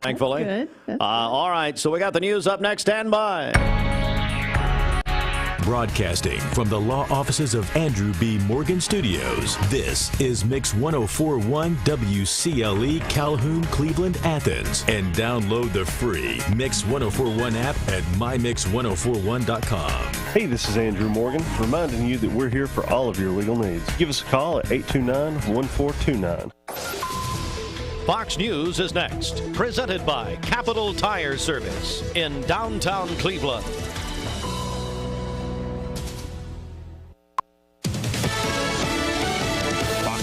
thankfully. That's good. All right, so we got the news up next. Stand by. Broadcasting from the law offices of Andrew B. Morgan Studios, this is Mix 104.1 WCLE Calhoun, Cleveland, Athens. And download the free Mix 104.1 app at mymix1041.com. Hey, this is Andrew Morgan, reminding you that we're here for all of your legal needs. Give us a call at 829-1429. Fox News is next, presented by Capital Tire Service in downtown Cleveland.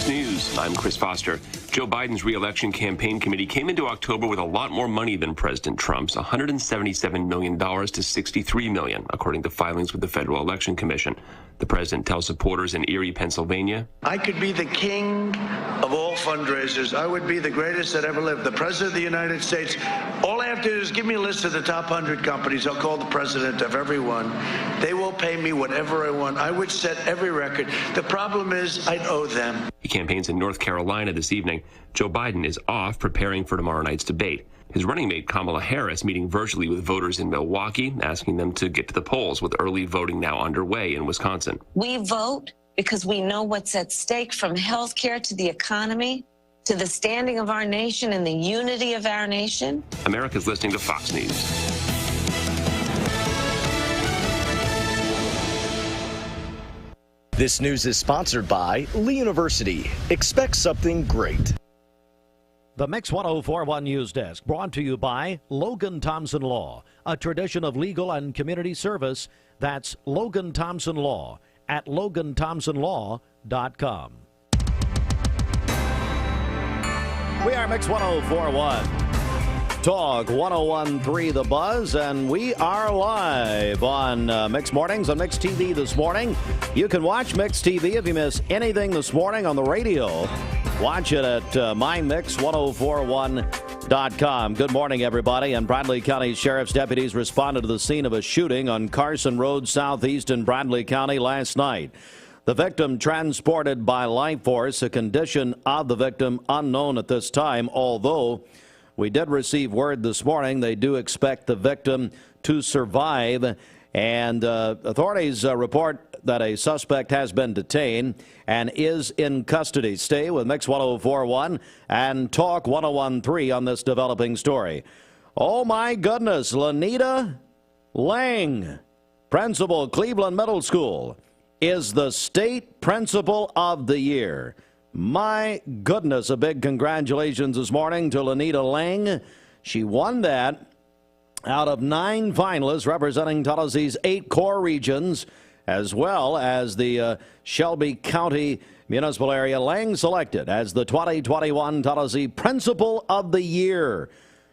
News. I'm Chris Foster. Joe Biden's re-election campaign committee came into October with a lot more money than President Trump's, $177 million to $63 million, according to filings with the Federal Election Commission. The president tells supporters in Erie, Pennsylvania, I could be the king of all fundraisers. I would be the greatest that ever lived. The president of the United States. All I have to do is give me a list of the top 100 companies. I'll call the president of every one. They will pay me whatever I want. I would set every record. The problem is I'd owe them. He campaigns in North Carolina this evening. Joe Biden is off preparing for tomorrow night's debate. His running mate Kamala Harris meeting virtually with voters in Milwaukee, asking them to get to the polls with early voting now underway in Wisconsin. We vote because we know what's at stake, from health care to the economy to the standing of our nation and the unity of our nation. America's listening to Fox News. This news is sponsored by Lee University. Expect something great. The Mix 104.1 News Desk, brought to you by Logan Thompson Law, a tradition of legal and community service. That's Logan Thompson Law at LoganThompsonLaw.com. We are Mix 104.1. Talk 101.3 The Buzz, and we are live on Mix Mornings on Mix TV this morning. You can watch Mix TV if you miss anything this morning on the radio. Watch it at mymix1041.com. Good morning, everybody. And Bradley County Sheriff's deputies responded to the scene of a shooting on Carson Road southeast in Bradley County last night. The victim transported by life force, a condition of the victim unknown at this time, although we did receive word this morning they do expect the victim to survive. And authorities report that a suspect has been detained and is in custody. Stay with Mix 104.1 and Talk 101.3 on this developing story. Oh, my goodness. Lanita Lang, principal, Cleveland Middle School, is the state principal of the year. My goodness, a big congratulations this morning to Lanita Lang. She won that out of 9 finalists representing Tulsa's 8 core regions, as well as the Shelby County municipal area. Lang selected as the 2021 Tulsa Principal of the Year.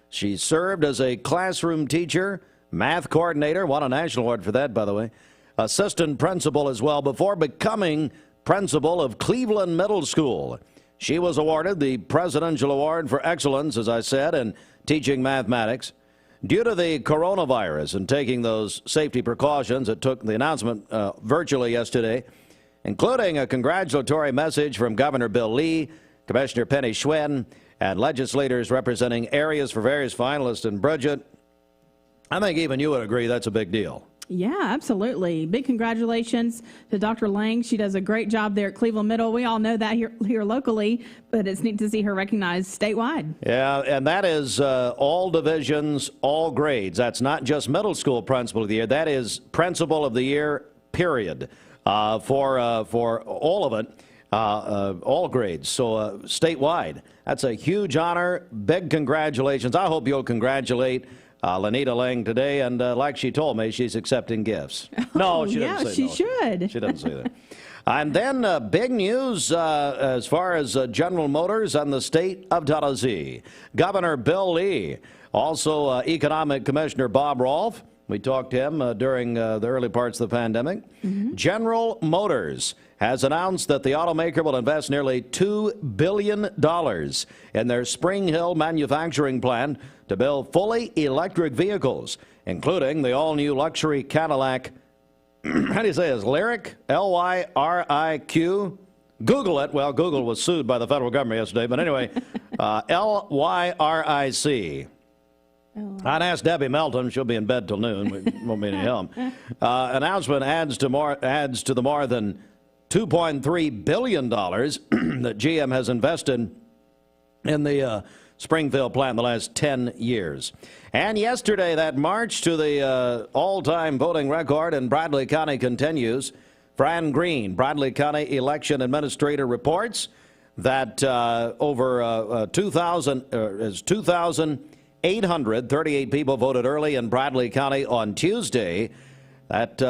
She served as a classroom teacher, math coordinator, won a national award for that, by the way, assistant principal as well, before becoming principal of Cleveland Middle School. She was awarded the Presidential Award for Excellence, as I said, in teaching mathematics. Due to the coronavirus and taking those safety precautions, it took the announcement virtually yesterday, including a congratulatory message from Governor Bill Lee, Commissioner Penny Schwinn, and legislators representing areas for various finalists. And Bridget, I think even you would agree that's a big deal. Yeah, absolutely. Big congratulations to Dr. Lang. She does a great job there at Cleveland Middle. We all know that here locally, but it's neat to see her recognized statewide. Yeah, and that is all divisions, all grades. That's not just middle school principal of the year. That is principal of the year, period, for all of it, all grades. So statewide, that's a huge honor. Big congratulations. I hope you'll congratulate Lanita Lang today, and like she told me, she's accepting gifts. No, she didn't say she no. should. She didn't say that. And then big news as far as General Motors and the state of Tennessee. Governor Bill Lee, also Economic Commissioner Bob Rolfe. We talked to him during the early parts of the pandemic. Mm-hmm. General Motors has announced that the automaker will invest nearly $2 billion in their Spring Hill manufacturing plant to build fully electric vehicles, including the all-new luxury Cadillac. How do you say this? Lyric? L-Y-R-I-Q? Google it. Well, Google was sued by the federal government yesterday, but anyway, L-Y-R-I-C. I'd ask Debbie Melton. She'll be in bed till noon. We won't be any help. Announcement adds to the more than $2.3 billion that GM has invested in the Springfield plant in the last 10 years. And yesterday, that march to the all-time voting record in Bradley County continues. Fran Green, Bradley County Election Administrator, reports that over 2,838 people voted early in Bradley County on Tuesday. That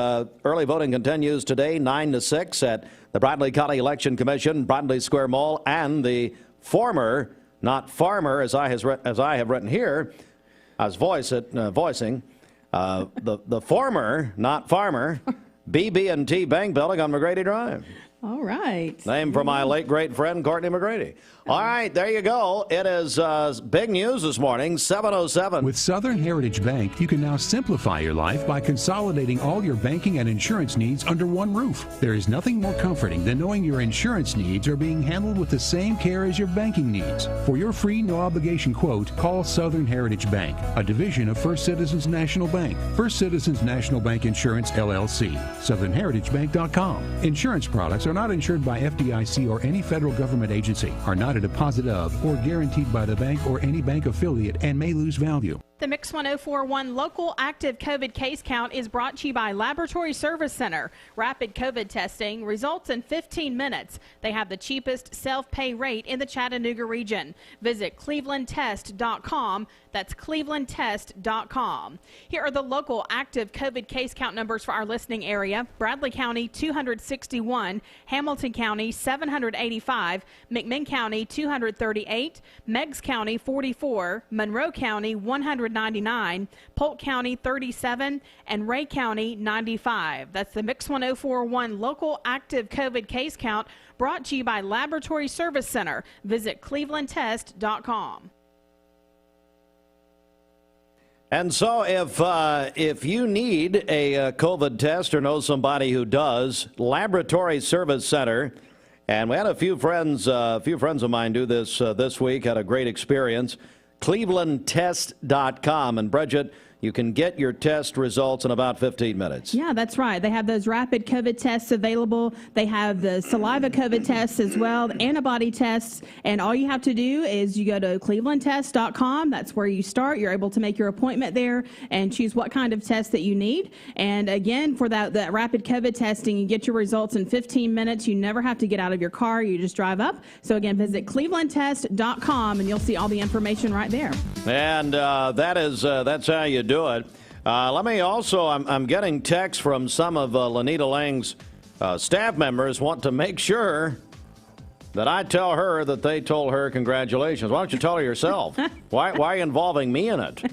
early voting continues today, 9 to 6, at the Bradley County Election Commission, Bradley Square Mall, and the former, not farmer, as I have written here, I was voicing, the former, not farmer, BB&T Bank Building on McGrady Drive. All right. Named for my late great friend Courtney McGrady. All right, there you go. It is big news this morning, 7:07. With Southern Heritage Bank, you can now simplify your life by consolidating all your banking and insurance needs under one roof. There is nothing more comforting than knowing your insurance needs are being handled with the same care as your banking needs. For your free, no-obligation quote, call Southern Heritage Bank, a division of First Citizens National Bank. First Citizens National Bank Insurance, LLC. SouthernHeritageBank.com. Insurance products are not insured by FDIC or any federal government agency, are not a deposit of or guaranteed by the bank or any bank affiliate, and may lose value. The Mix 1041 local active COVID case count is brought to you by Laboratory Service Center. Rapid COVID testing results in 15 minutes. They have the cheapest self-pay rate in the Chattanooga region. Visit clevelandtest.com. That's clevelandtest.com. Here are the local active COVID case count numbers for our listening area. Bradley County, 261. Hamilton County, 785. McMinn County, 238. Meigs County, 44. Monroe County, 199. Polk County, 37. And Ray County, 95. That's the Mix 1041 local active COVID case count brought to you by Laboratory Service Center. Visit clevelandtest.com. And so if you need a COVID test or know somebody who does, Laboratory Service Center, and we had a few friends of mine do this this week, had a great experience, clevelandtest.com. And Bridget, you can get your test results in about 15 minutes. Yeah, that's right. They have those rapid COVID tests available. They have the saliva COVID tests as well, the antibody tests. And all you have to do is you go to clevelandtest.com. That's where you start. You're able to make your appointment there and choose what kind of test that you need. And again, for that rapid COVID testing, you get your results in 15 minutes. You never have to get out of your car. You just drive up. So again, visit clevelandtest.com and you'll see all the information right there. And that's how you do it. Let me also, I'm getting texts from some of Lanita Lang's staff members want to make sure that I tell her that they told her congratulations. Why don't you tell her yourself? Why are you involving me in it?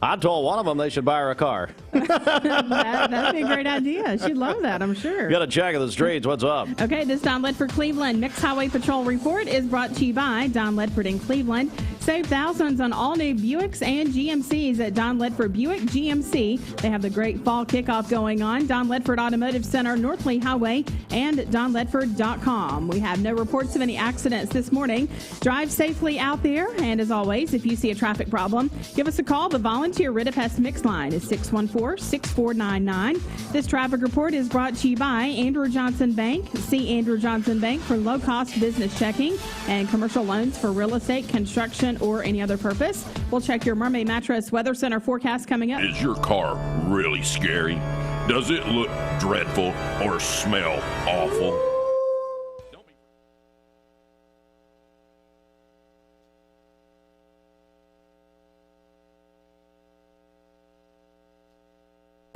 I told one of them they should buy her a car. That'd be a great idea. She'd love that, I'm sure. Got a check of the streets. What's up? Okay, this Don Ledford Cleveland Mixed Highway Patrol report is brought to you by Don Ledford in Cleveland. Save thousands on all new Buicks and GMCs at Don Ledford Buick GMC. They have the great fall kickoff going on. Don Ledford Automotive Center, North Lee Highway, and donledford.com. We have no reports of any accidents this morning. Drive safely out there. And as always, if you see a traffic problem, give us a call. The volunteer writ of Pest Mix line is 614-6499. This traffic report is brought to you by Andrew Johnson Bank. See Andrew Johnson Bank for low-cost business checking and commercial loans for real estate, construction, or any other purpose. We'll check your Mermaid Mattress Weather Center forecast coming up. Is your car really scary? Does it look dreadful or smell awful?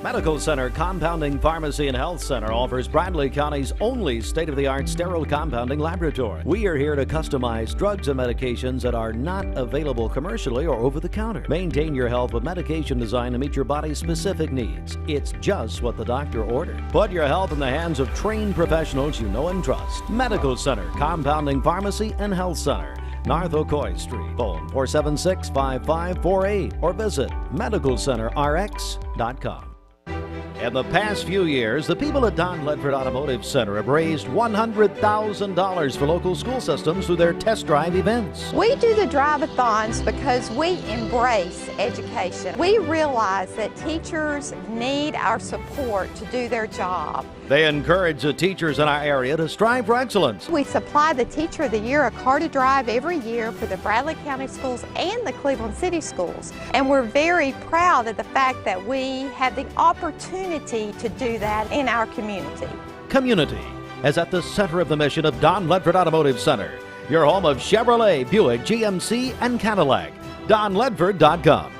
Medical Center Compounding Pharmacy and Health Center offers Bradley County's only state-of-the-art sterile compounding laboratory. We are here to customize drugs and medications that are not available commercially or over the counter. Maintain your health with medication designed to meet your body's specific needs. It's just what the doctor ordered. Put your health in the hands of trained professionals you know and trust. Medical Center Compounding Pharmacy and Health Center, North Ocoee Street. Phone 476-5548 or visit medicalcenterrx.com. In the past few years, the people at Don Ledford Automotive Center have raised $100,000 for local school systems through their test drive events. We do the drive-a-thons because we embrace education. We realize that teachers need our support to do their job. They encourage the teachers in our area to strive for excellence. We supply the Teacher of the Year, a car to drive every year for the Bradley County Schools and the Cleveland City Schools. And we're very proud of the fact that we have the opportunity to do that in our community. Community is at the center of the mission of Don Ledford Automotive Center, your home of Chevrolet, Buick, GMC, and Cadillac. DonLedford.com.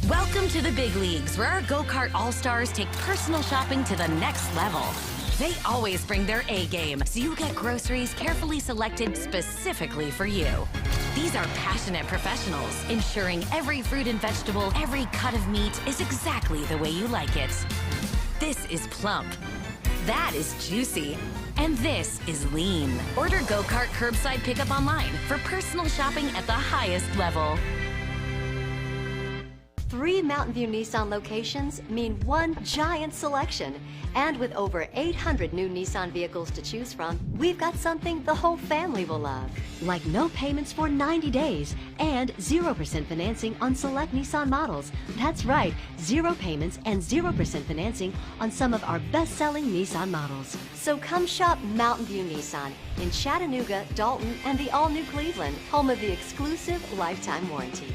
Welcome to the big leagues, where our go-kart all-stars take personal shopping to the next level. They always bring their A game, so you get groceries carefully selected specifically for you. These are passionate professionals, ensuring every fruit and vegetable, every cut of meat is exactly the way you like it. This is plump. That is juicy. And this is lean. Order go-kart curbside pickup online for personal shopping at the highest level. 3 Mountain View Nissan locations mean one giant selection. And with over 800 new Nissan vehicles to choose from, we've got something the whole family will love. Like no payments for 90 days and 0% financing on select Nissan models. That's right, 0 payments and 0% financing on some of our best-selling Nissan models. So come shop Mountain View Nissan in Chattanooga, Dalton, and the all-new Cleveland, home of the exclusive lifetime warranty.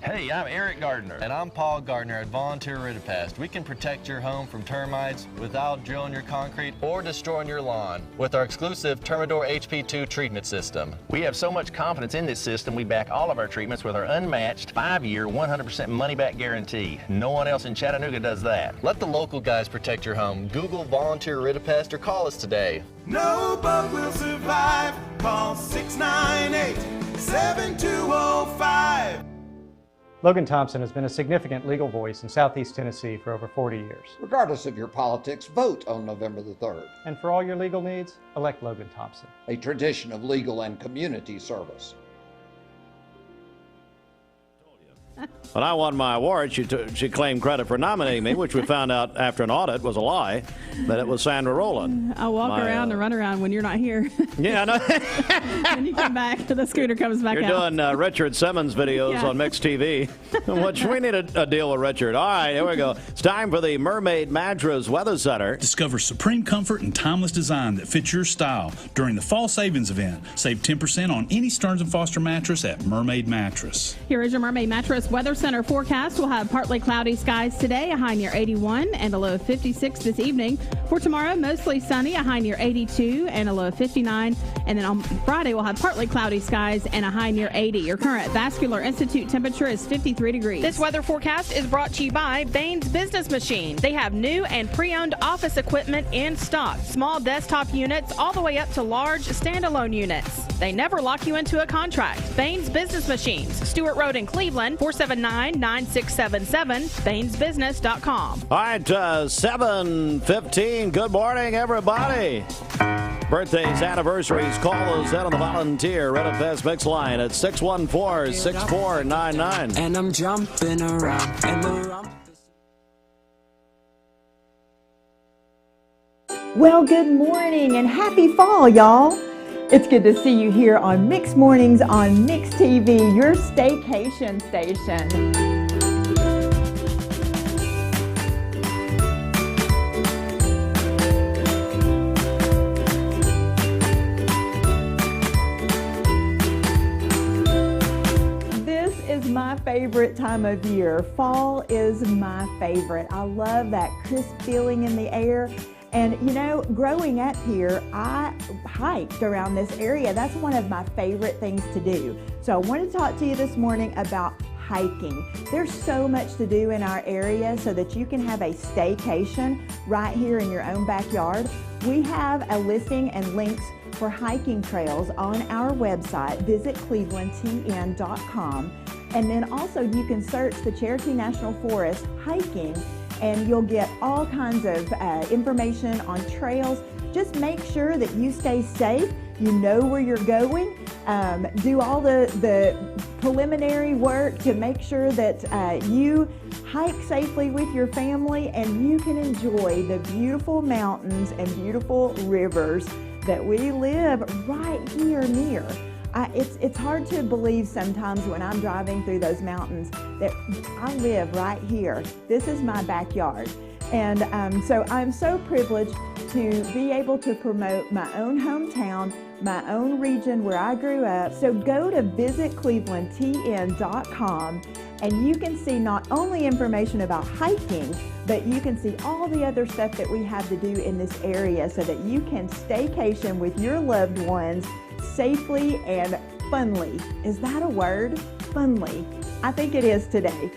Hey, I'm Eric Gardner. And I'm Paul Gardner at Volunteer Ridipast. We can protect your home from termites without drilling your concrete or destroying your lawn with our exclusive Termador HP2 treatment system. We have so much confidence in this system, we back all of our treatments with our unmatched 5-year, 100% money-back guarantee. No one else in Chattanooga does that. Let the local guys protect your home. Google Volunteer Ridipast or call us today. No bug will survive. Call 698-7205. Logan Thompson has been a significant legal voice in Southeast Tennessee for over 40 years. Regardless of your politics, vote on November the 3rd. And for all your legal needs, elect Logan Thompson. A tradition of legal and community service. When I won my award, she claimed credit for nominating me, which we found out after an audit was a lie, that it was Sandra Rowland. I walk around and run around when you're not here. Yeah, I know. When you come back, the scooter comes back You're out. doing Richard Simmons videos on Mix TV, which we need a deal with Richard. All right, here we go. It's time for the Mermaid Mattress Weather Center. Discover supreme comfort and timeless design that fits your style during the fall savings event. Save 10% on any Stearns & Foster mattress at Mermaid Mattress. Here is your Mermaid Mattress Weather Center forecast. We'll have partly cloudy skies today, a high near 81 and a low of 56 this evening. For tomorrow, mostly sunny, a high near 82 and a low of 59. And then on Friday, we'll have partly cloudy skies and a high near 80. Your current Vascular Institute temperature is 53 degrees. This weather forecast is brought to you by Bain's Business Machine. They have new and pre-owned office equipment in stock. Small desktop units all the way up to large standalone units. They never lock you into a contract. Bain's Business Machines, Stewart Road in Cleveland, 479-9677, BainesBusiness.com. All right, 7:15. Good morning, everybody. Birthdays, anniversaries, call us in on the Volunteer Red Fest Mix line at 614-6499. And I'm jumping around in the rump. Well, good morning and happy fall, y'all. It's good to see you here on Mix Mornings on Mix TV, your staycation station. My favorite time of year. Fall is my favorite. I love that crisp feeling in the air. And you know, growing up here, I hiked around this area. That's one of my favorite things to do. So I want to talk to you this morning about hiking. There's so much to do in our area so that you can have a staycation right here in your own backyard. We have a listing and links for hiking trails on our website. Visit clevelandtn.com. And then also you can search the Cherokee National Forest hiking and you'll get all kinds of information on trails. Just make sure that you stay safe. you know where you're going, do all the preliminary work to make sure that you hike safely with your family and you can enjoy the beautiful mountains and beautiful rivers that we live right here near. It's hard to believe sometimes when I'm driving through those mountains that I live right here. This is my backyard. And so I'm so privileged to be able to promote my own hometown, my own region where I grew up. So go to visitclevelandtn.com and you can see not only information about hiking, but you can see all the other stuff that we have to do in this area so that you can staycation with your loved ones safely and funly. Is that a word? Funly. I think it is today.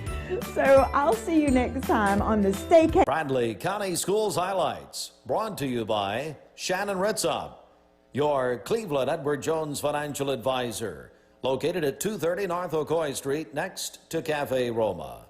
So I'll see you next time on the Staycation. Bradley County Schools Highlights, brought to you by Shannon Ritzob, your Cleveland Edward Jones financial advisor, located at 230 North Ocoee Street, next to Cafe Roma.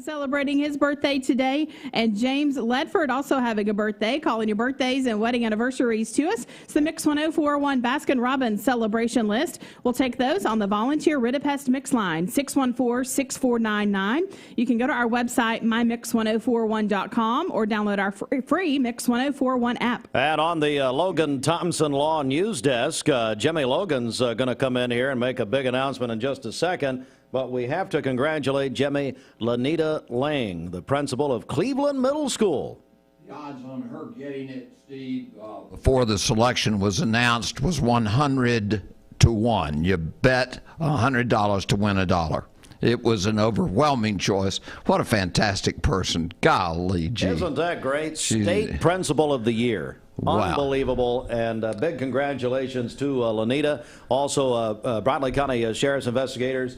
Celebrating his birthday today, and James Ledford also having a birthday. Calling your birthdays and wedding anniversaries to us. It's the Mix 1041 Baskin Robbins celebration list. We'll take those on the volunteer Ridipest Mix line, 614-6499. You can go to our website, mymix1041.com, or download our free Mix 1041 app. And on the Logan Thompson Law News Desk, Jimmy Logan's going to come in here and make a big announcement in just a second. But we have to congratulate Jimmy Lanita Lang, the principal of Cleveland Middle School. The odds on her getting it, Steve, before the selection was announced was 100 to 1. You bet $100 to win $1. It was an overwhelming choice. What a fantastic person. Golly gee. Isn't that great? State Principal of the Year. Wow. Unbelievable. And big congratulations to Lanita. Also, Bradley County Sheriff's investigators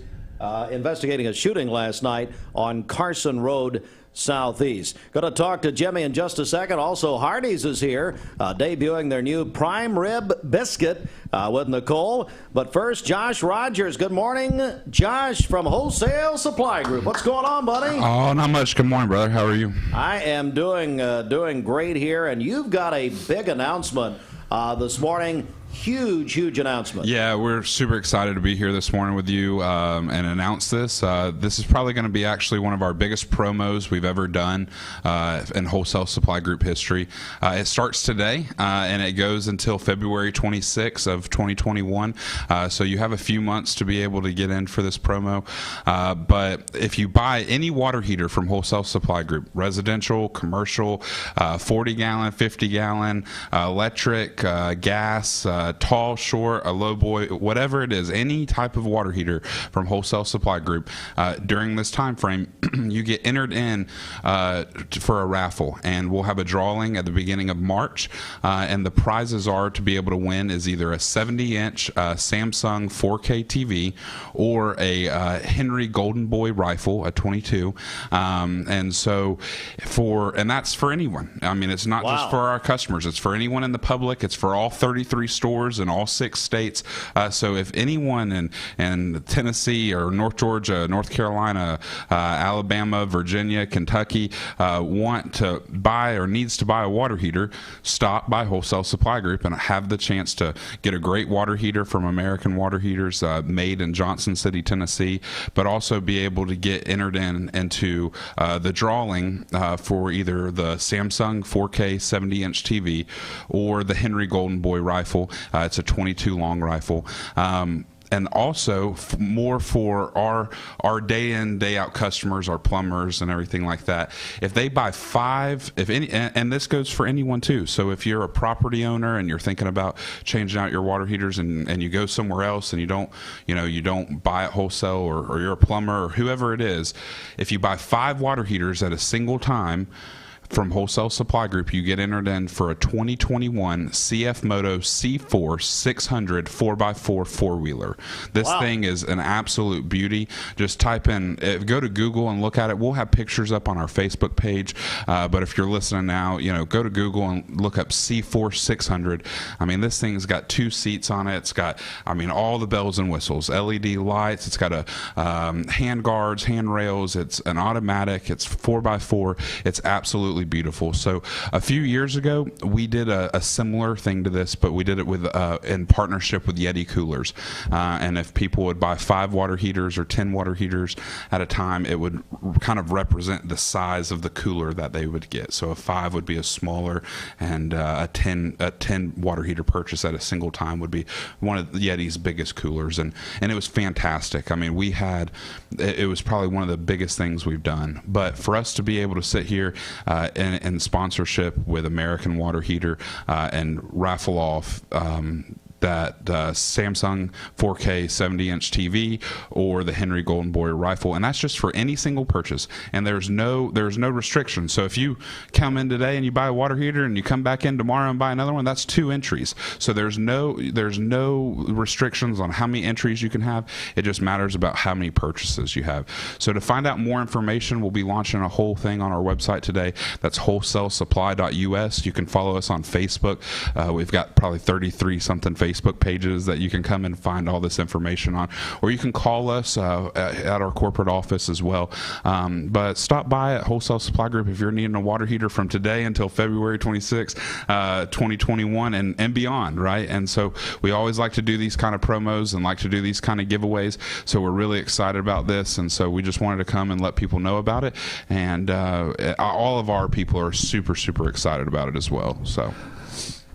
investigating a shooting last night on Carson Road Southeast. Going to talk to Jimmy in just a second. Also, Hardee's is here, debuting their new prime rib biscuit with Nicole. But first, Josh Rogers. Good morning, Josh from Wholesale Supply Group. What's going on, buddy? Oh, not much. Good morning, brother. How are you? I am doing great here, and you've got a big announcement this morning. Huge announcement. Yeah, we're super excited to be here this morning with you and announce this. This is probably going to be actually one of our biggest promos we've ever done in Wholesale Supply Group history. It starts today and it goes until February 26th of 2021. So you have a few months to be able to get in for this promo. But if you buy any water heater from Wholesale Supply Group, residential, commercial, 40-gallon, 50-gallon, electric, gas, tall, short, a low boy, whatever it is, any type of water heater from Wholesale Supply Group, during this time frame, you get entered in for a raffle, and we'll have a drawing at the beginning of March, and the prizes are to be able to win is either a 70-inch Samsung 4K TV or a Henry Golden Boy rifle, a 22, and so and that's for anyone. I mean, it's not just for our customers, it's for anyone in the public, it's for all 33 stores stores in all 6 states. So if anyone in Tennessee or North Georgia, North Carolina, Alabama, Virginia, Kentucky want to buy or needs to buy a water heater, stop by Wholesale Supply Group and have the chance to get a great water heater from American Water Heaters, made in Johnson City, Tennessee, but also be able to get entered into the drawing for either the Samsung 4K 70-inch TV or the Henry Golden Boy rifle. It's a 22 long rifle. And also more for our day in, day out customers, our plumbers and everything like that. If they buy 5, if any, and this goes for anyone too. So if you're a property owner and you're thinking about changing out your water heaters and you go somewhere else and you don't buy at Wholesale, or you're a plumber or whoever it is, if you buy 5 water heaters at a single time from Wholesale Supply Group, you get entered in for a 2021 CF Moto C4 600 4x4 4-wheeler. This thing is an absolute beauty. Just type in, go to Google and look at it. We'll have pictures up on our Facebook page, but if you're listening now, go to Google and look up C4 600. I mean, this thing's got 2 seats on it. It's got, all the bells and whistles, LED lights. It's got a hand guards, handrails. It's an automatic. It's 4x4. It's absolutely beautiful. So a few years ago we did a similar thing to this, but we did it with in partnership with Yeti coolers, and if people would buy 5 water heaters or 10 water heaters at a time, it would kind of represent the size of the cooler that they would get. So a 5 would be a smaller, and a 10 water heater purchase at a single time would be one of Yeti's biggest coolers, and it was fantastic. It was probably one of the biggest things we've done. But for us to be able to sit here in sponsorship with American Water Heater and raffle off that Samsung 4K 70-inch TV or the Henry Golden Boy rifle, and that's just for any single purchase, and there's no restriction. So if you come in today and you buy a water heater and you come back in tomorrow and buy another one, that's 2 entries. So there's no restrictions on how many entries you can have. It just matters about how many purchases you have. So to find out more information, we'll be launching a whole thing on our website today. That's wholesalesupply.us. You can follow us on Facebook. We've got probably 33 something Facebook pages that you can come and find all this information on, or you can call us at our corporate office as well. But stop by at Wholesale Supply Group if you're needing a water heater from today until February 26, 2021 and beyond, right? And so we always like to do these kind of promos and like to do these kind of giveaways, so we're really excited about this, and so we just wanted to come and let people know about it, and all of our people are super excited about it as well. So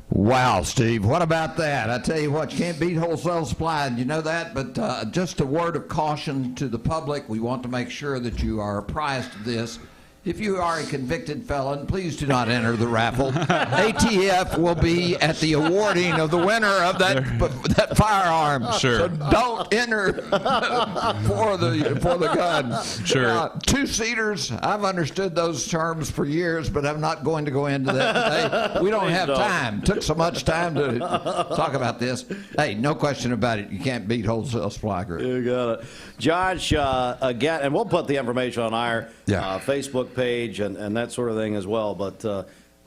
wow, Steve, what about that? I tell you what, you can't beat Wholesale Supply, and you know that, but just a word of caution to the public. We want to make sure that you are apprised of this. If you are a convicted felon, please do not enter the raffle. ATF will be at the awarding of the winner of that firearm. Sure. So don't enter for the gun. Sure. 2-seaters, I've understood those terms for years, but I'm not going to go into that today. We don't have time. Took so much time to talk about this. Hey, no question about it. You can't beat Wholesale Supply Group. You got it. Josh, again, and we'll put the information on our Facebook page and that sort of thing as well, but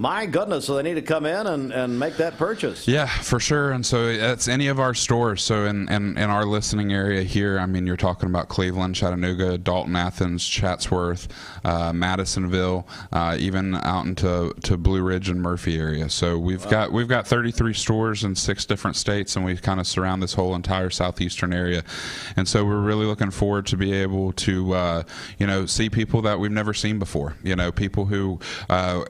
my goodness, so they need to come in and make that purchase. Yeah, for sure. And so it's any of our stores. So in our listening area here, you're talking about Cleveland, Chattanooga, Dalton, Athens, Chatsworth, Madisonville, even out into Blue Ridge and Murphy area. So we've got 33 stores in 6 different states, and we kind of surround this whole entire southeastern area. And so we're really looking forward to be able to see people that we've never seen before. People who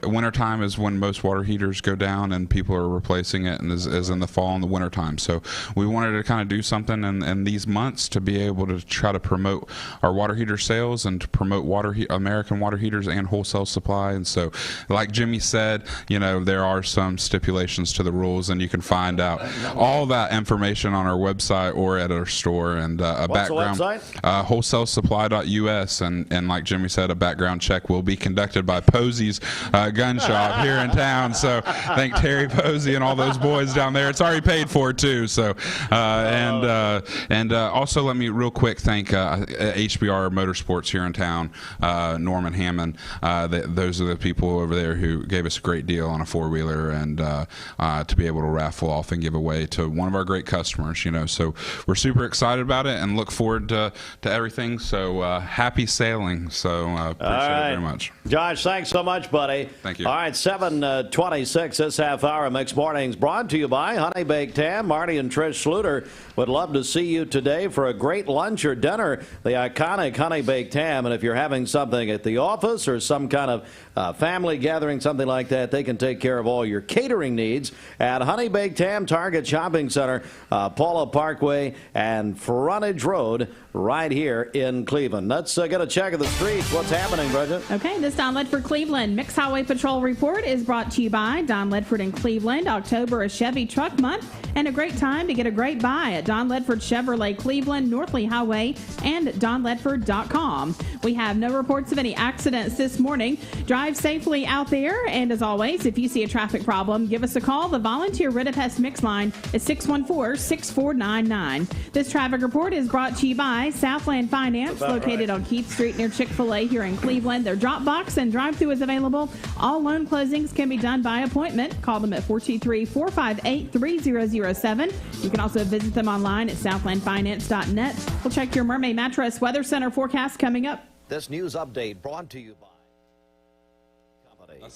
wintertime is when most water heaters go down and people are replacing it, and is in the fall and the winter time. So we wanted to kind of do something in these months to be able to try to promote our water heater sales and to promote American water heaters and Wholesale Supply. And so, like Jimmy said, there are some stipulations to the rules, and you can find out all that information on our website or at our store. And What's the website? Wholesalesupply.us, and like Jimmy said, a background check will be conducted by Posey's Gun Shop here here in town. So thank Terry Posey and all those boys down there. It's already paid for too. So also let me real quick thank HBR Motorsports here in town, Norman Hammond. Those are the people over there who gave us a great deal on a four-wheeler, and to be able to raffle off and give away to one of our great customers. So we're super excited about it and look forward to everything. So happy sailing. So appreciate it very much. Josh, thanks so much, buddy. Thank you. All right, 7:26 this half hour of Mixed Mornings brought to you by Honey Baked Ham. Marty and Trish Sluter would love to see you today for a great lunch or dinner, the iconic Honey Baked Ham. And if you're having something at the office or some kind of family gathering, something like that, they can take care of all your catering needs at Honey Baked Ham, Target Shopping Center, Paula Parkway, and Frontage Road right here in Cleveland. Let's get a check of the streets. What's happening, Bridget? Okay, this Don Ledford Cleveland Mixed Highway Patrol report is brought to you by Don Ledford in Cleveland. October is Chevy Truck Month, and a great time to get a great buy at Don Ledford Chevrolet Cleveland, Northley Highway, and donledford.com. We have no reports of any accidents this morning. Drive safely out there, and as always, if you see a traffic problem, give us a call. The Volunteer Ridipest Mix line is 614-6499. This traffic report is brought to you by Southland Finance, located on Keith Street near Chick-fil-A here in Cleveland. Their drop box and drive-through is available. All loan closings can be done by appointment. Call them at 423-458-3007. You can also visit them online at southlandfinance.net. We'll check your Mermaid Mattress Weather Center forecast coming up. This news update brought to you by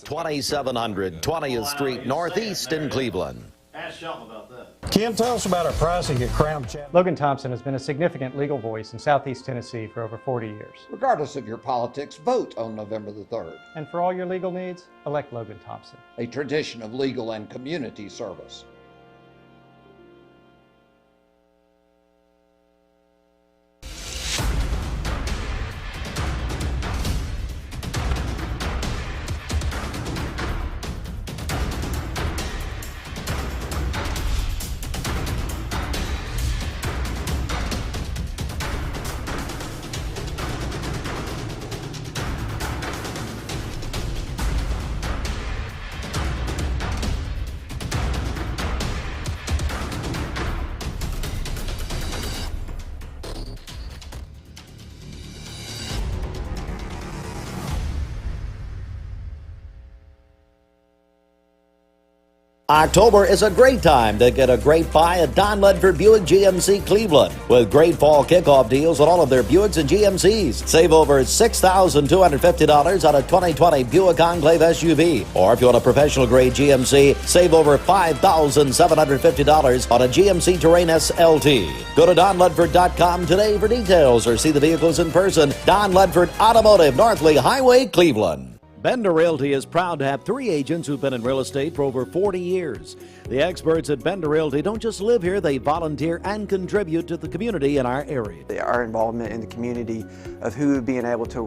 2700 20th Street Northeast in Cleveland. Ask Shelf about that. Kim, tell us about our pricing at Crown Chapter. Logan Thompson has been a significant legal voice in Southeast Tennessee for over 40 years. Regardless of your politics, vote on November the 3rd. And for all your legal needs, elect Logan Thompson. A tradition of legal and community service. October is a great time to get a great buy at Don Ledford Buick GMC Cleveland with great fall kickoff deals on all of their Buicks and GMCs. Save over $6,250 on a 2020 Buick Enclave SUV. Or if you want a professional grade GMC, save over $5,750 on a GMC Terrain SLT. Go to donledford.com today for details or see the vehicles in person. Don Ledford Automotive, Northley Highway, Cleveland. Bender Realty is proud to have 3 agents who've been in real estate for over 40 years. The experts at Bender Realty don't just live here, they volunteer and contribute to the community in our area. Our involvement in the community of who being able to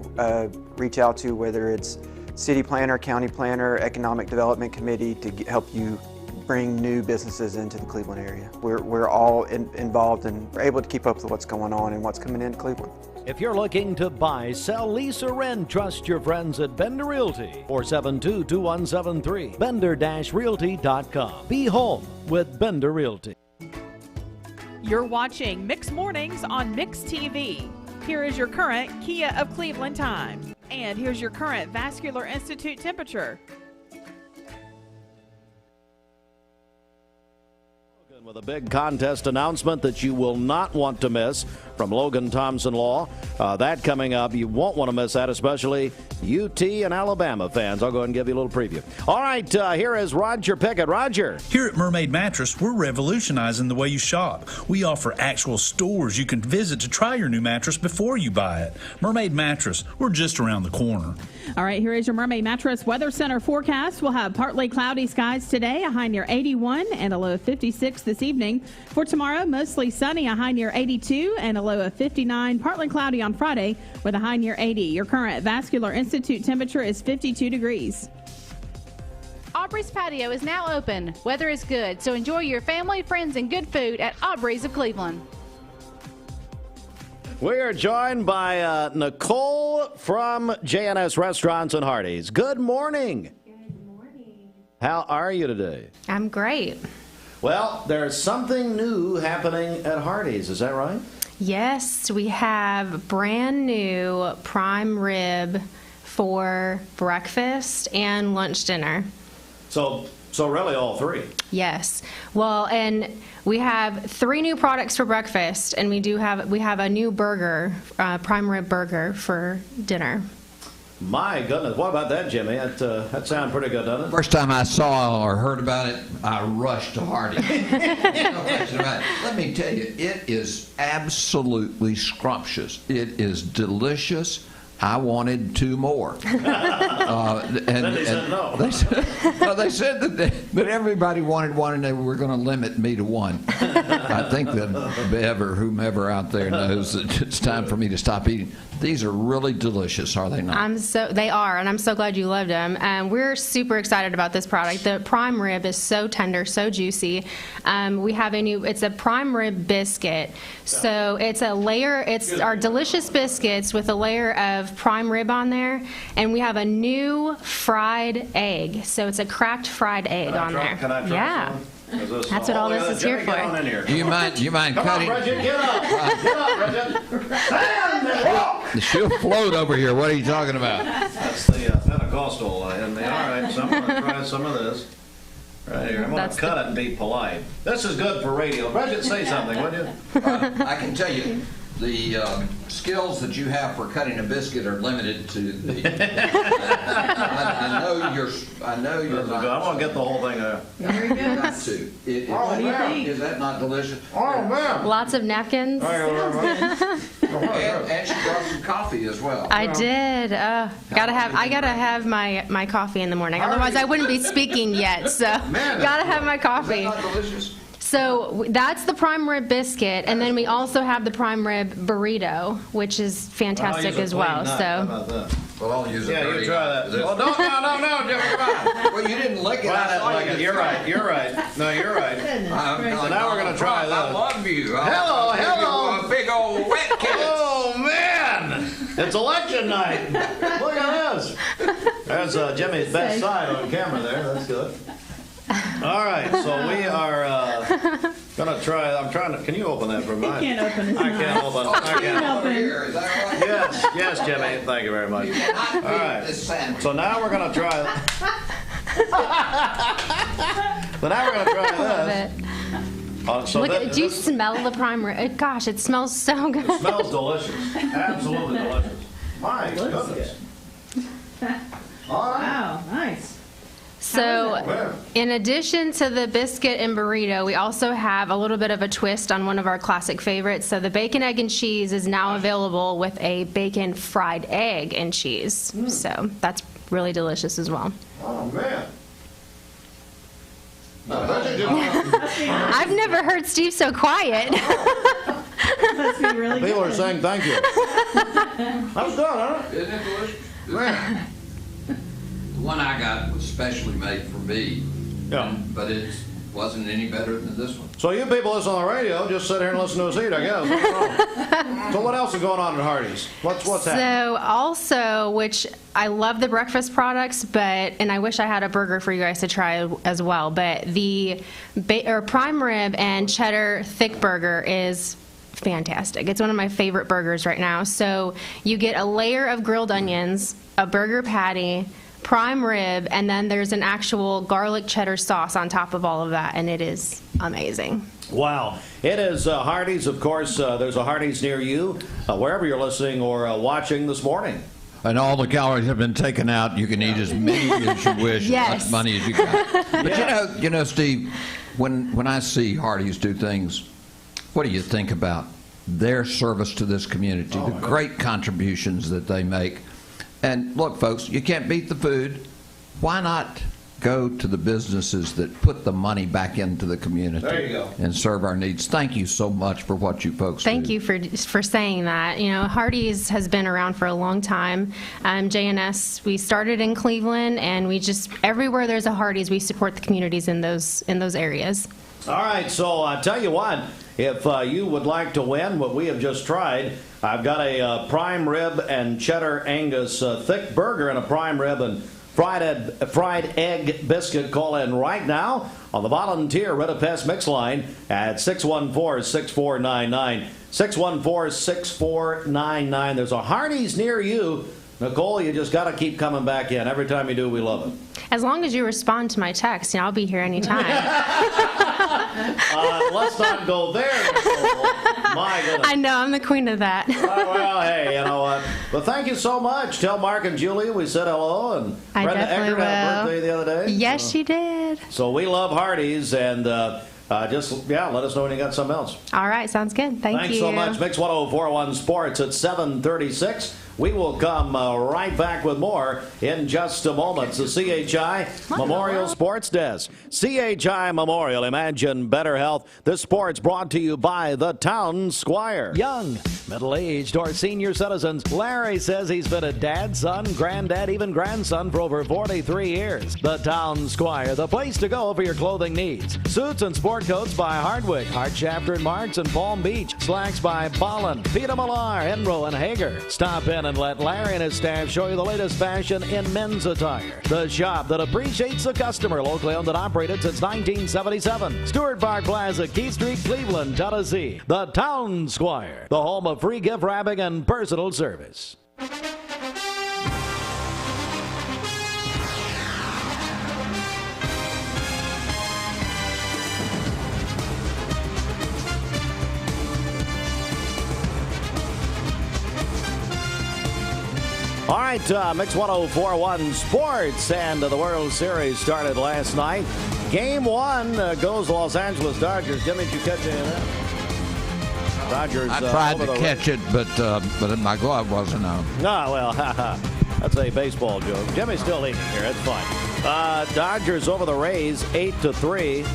reach out to, whether it's city planner, county planner, economic development committee, to help you bring new businesses into the Cleveland area. We're all involved and we're able to keep up with what's going on and what's coming into Cleveland. If you're looking to buy, sell, lease, or rent, trust your friends at Bender Realty. 472-2173. Bender-realty.com. Be home with Bender Realty. You're watching Mixed Mornings on Mix TV. Here is your current Kia of Cleveland time. And here's your current Vascular Institute temperature. With a big contest announcement that you will not want to miss from Logan Thompson Law. That coming up. You won't want to miss that, especially UT and Alabama fans. I'll go ahead and give you a little preview. All right, here is Roger Pickett. Roger. Here at Mermaid Mattress, we're revolutionizing the way you shop. We offer actual stores you can visit to try your new mattress before you buy it. Mermaid Mattress, we're just around the corner. All right, here is your Mermaid Mattress Weather Center forecast. We'll have partly cloudy skies today, a high near 81 and a low of 56 this evening. For tomorrow, mostly sunny, a high near 82 and a low of 59. Partly cloudy on Friday with a high near 80. Your current Vascular Institute temperature is 52 degrees. Aubrey's Patio is now open. Weather is good, so enjoy your family, friends, and good food at Aubrey's of Cleveland. We are joined by Nicole from JNS Restaurants and Hardee's. Good morning. Good morning. How are you today? I'm great. Well, there's something new happening at Hardee's, is that right? Yes, we have brand new prime rib for breakfast and lunch dinner. So really all three? Yes. Well, and we have 3 new products for breakfast, and we have a new burger, prime rib burger for dinner. My goodness, what about that, Jimmy? That sounds pretty good, doesn't it? First time I saw or heard about it, I rushed to Hardee. No question about it. Let me tell you, it is absolutely scrumptious. It is delicious. I wanted 2 more. Then they said no. They said that everybody wanted one, and they were going to limit me to 1. I think that Bev or whomever out there knows that it's time for me to stop eating. These are really delicious, are they not? They are, and I'm so glad you loved them. We're super excited about this product. The prime rib is so tender, so juicy. We have it's a prime rib biscuit. So it's a layer, it's our delicious biscuits with a layer of prime rib on there, and we have a new fried egg. So it's a cracked fried egg on there. Can I try Yeah. some? That's what all this is here for. Do you mind Come cutting? on, Bridget, get up. Get up, Bridget. Stand there. She'll float over here. What are you talking about? That's the Pentecostal in me. All right, so I'm going to try some of this. Right here. I'm going to cut it and be polite. This is good for radio. Bridget, say something, would you? I can tell you, the skills that you have for cutting a biscuit are limited to the. I know you're not. I want to get the whole thing there. Very good. Got to. What do you think? Is that not delicious? Oh, man. Lots of napkins. And she brought some coffee as well. I did. I gotta have my coffee in the morning. Otherwise, I wouldn't be speaking yet. So, gotta have my coffee. Is that not delicious? So that's the prime rib biscuit, and then we also have the prime rib burrito, which is fantastic as well. So. Well, I'll use it. Yeah, you try that. Well, no, Jim, come on. Well, you didn't lick it. You're right. No, you're right. So now we're going to try this. I love you. Hello. A big old wet kiss. Oh, man. It's election night. Look at this. There's Jimmy's best side on camera there. That's good. All right, so we are going to try. I'm trying to. Can you open that for me? He can't open it. I can't open it. I can't open it. Is that right? Yes, Jimmy. Thank you very much. All right. So now we're going to try. So now we're going to try this. Do you smell the prime rib? Gosh, it smells so good. It smells delicious. Absolutely delicious. My goodness. All right. Wow, nice. So, in addition to the biscuit and burrito, we also have a little bit of a twist on one of our classic favorites. So, the bacon, egg, and cheese is now available with a bacon fried egg and cheese. So, that's really delicious as well. Oh, man. I've never heard Steve so quiet. Must be really People good. are saying thank you. That was good, huh? Isn't it delicious? Man. The one I got was specially made for me. Yeah. But it wasn't any better than this one. So you people listen on the radio, just sit here and listen to us eat, I guess. What's wrong? So what else is going on at Hardee's? What's happening? So also, which I love the breakfast products, and I wish I had a burger for you guys to try as well, but the prime rib and cheddar thick burger is fantastic. It's one of my favorite burgers right now. So you get a layer of grilled onions, a burger patty, prime rib, and then there's an actual garlic cheddar sauce on top of all of that, and it is amazing. Wow. It is Hardee's, of course. There's a Hardee's near you, wherever you're listening or watching this morning. And all the calories have been taken out. You can eat as many as you wish, Yes. as much money as you got. But you know, Steve, when I see Hardee's do things, what do you think about their service to this community, the great contributions that they make? And look, folks, you can't beat the food. Why not go to the businesses that put the money back into the community There you go. and serve our needs? Thank you so much for what you folks do. Thank you for saying that. You know, Hardee's has been around for a long time. JNS, we started in Cleveland, and we just, everywhere there's a Hardee's, we support the communities in those areas. All right, so I tell you what, if you would like to win what we have just tried, I've got a prime rib and cheddar Angus thick burger and a prime rib and fried egg biscuit. Call in right now on the Volunteer Ridipest Mix line at 614-6499. 614-6499. There's a Hardee's near you. Nicole, you just got to keep coming back in. Every time you do, we love it. As long as you respond to my text, I'll be here anytime. Let's not go there, Nicole. My goodness. I know, I'm the queen of that. Well, hey, you know what? But thank you so much. Tell Mark and Julia we said hello. And I Brenda definitely Eckert had a birthday the other day. Yes, she did. So we love Hardee's, and let us know when you got something else. All right, sounds good. Thanks so much. Mix 104.1 Sports at 7:36. We will come right back with more in just a moment. The CHI Memorial Sports Desk. CHI Memorial, imagine better health. This sport's brought to you by the Town Squire. Young, middle-aged, or senior citizens, Larry says he's been a dad, son, granddad, even grandson for over 43 years. The Town Squire, the place to go for your clothing needs. Suits and sport coats by Hardwick, Art Chapter and Marks in Palm Beach. Slacks by Bolland, Peter Millar, Enro, and Hager. Stop in and let Larry and his staff show you the latest fashion in men's attire. The shop that appreciates the customer, locally owned and operated since 1977. Stewart Park Plaza, Keith Street, Cleveland, Tennessee. The Town Squire, the home of free gift wrapping and personal service. All right, Mix 104.1 Sports, and the World Series started last night. Game 1 goes to Los Angeles Dodgers. Jimmy, did you catch any of that? Dodgers. I tried to catch it, but my glove wasn't on. No, well, that's a baseball joke. Jimmy's still eating here. It's fine. Dodgers over the Rays, 8-3.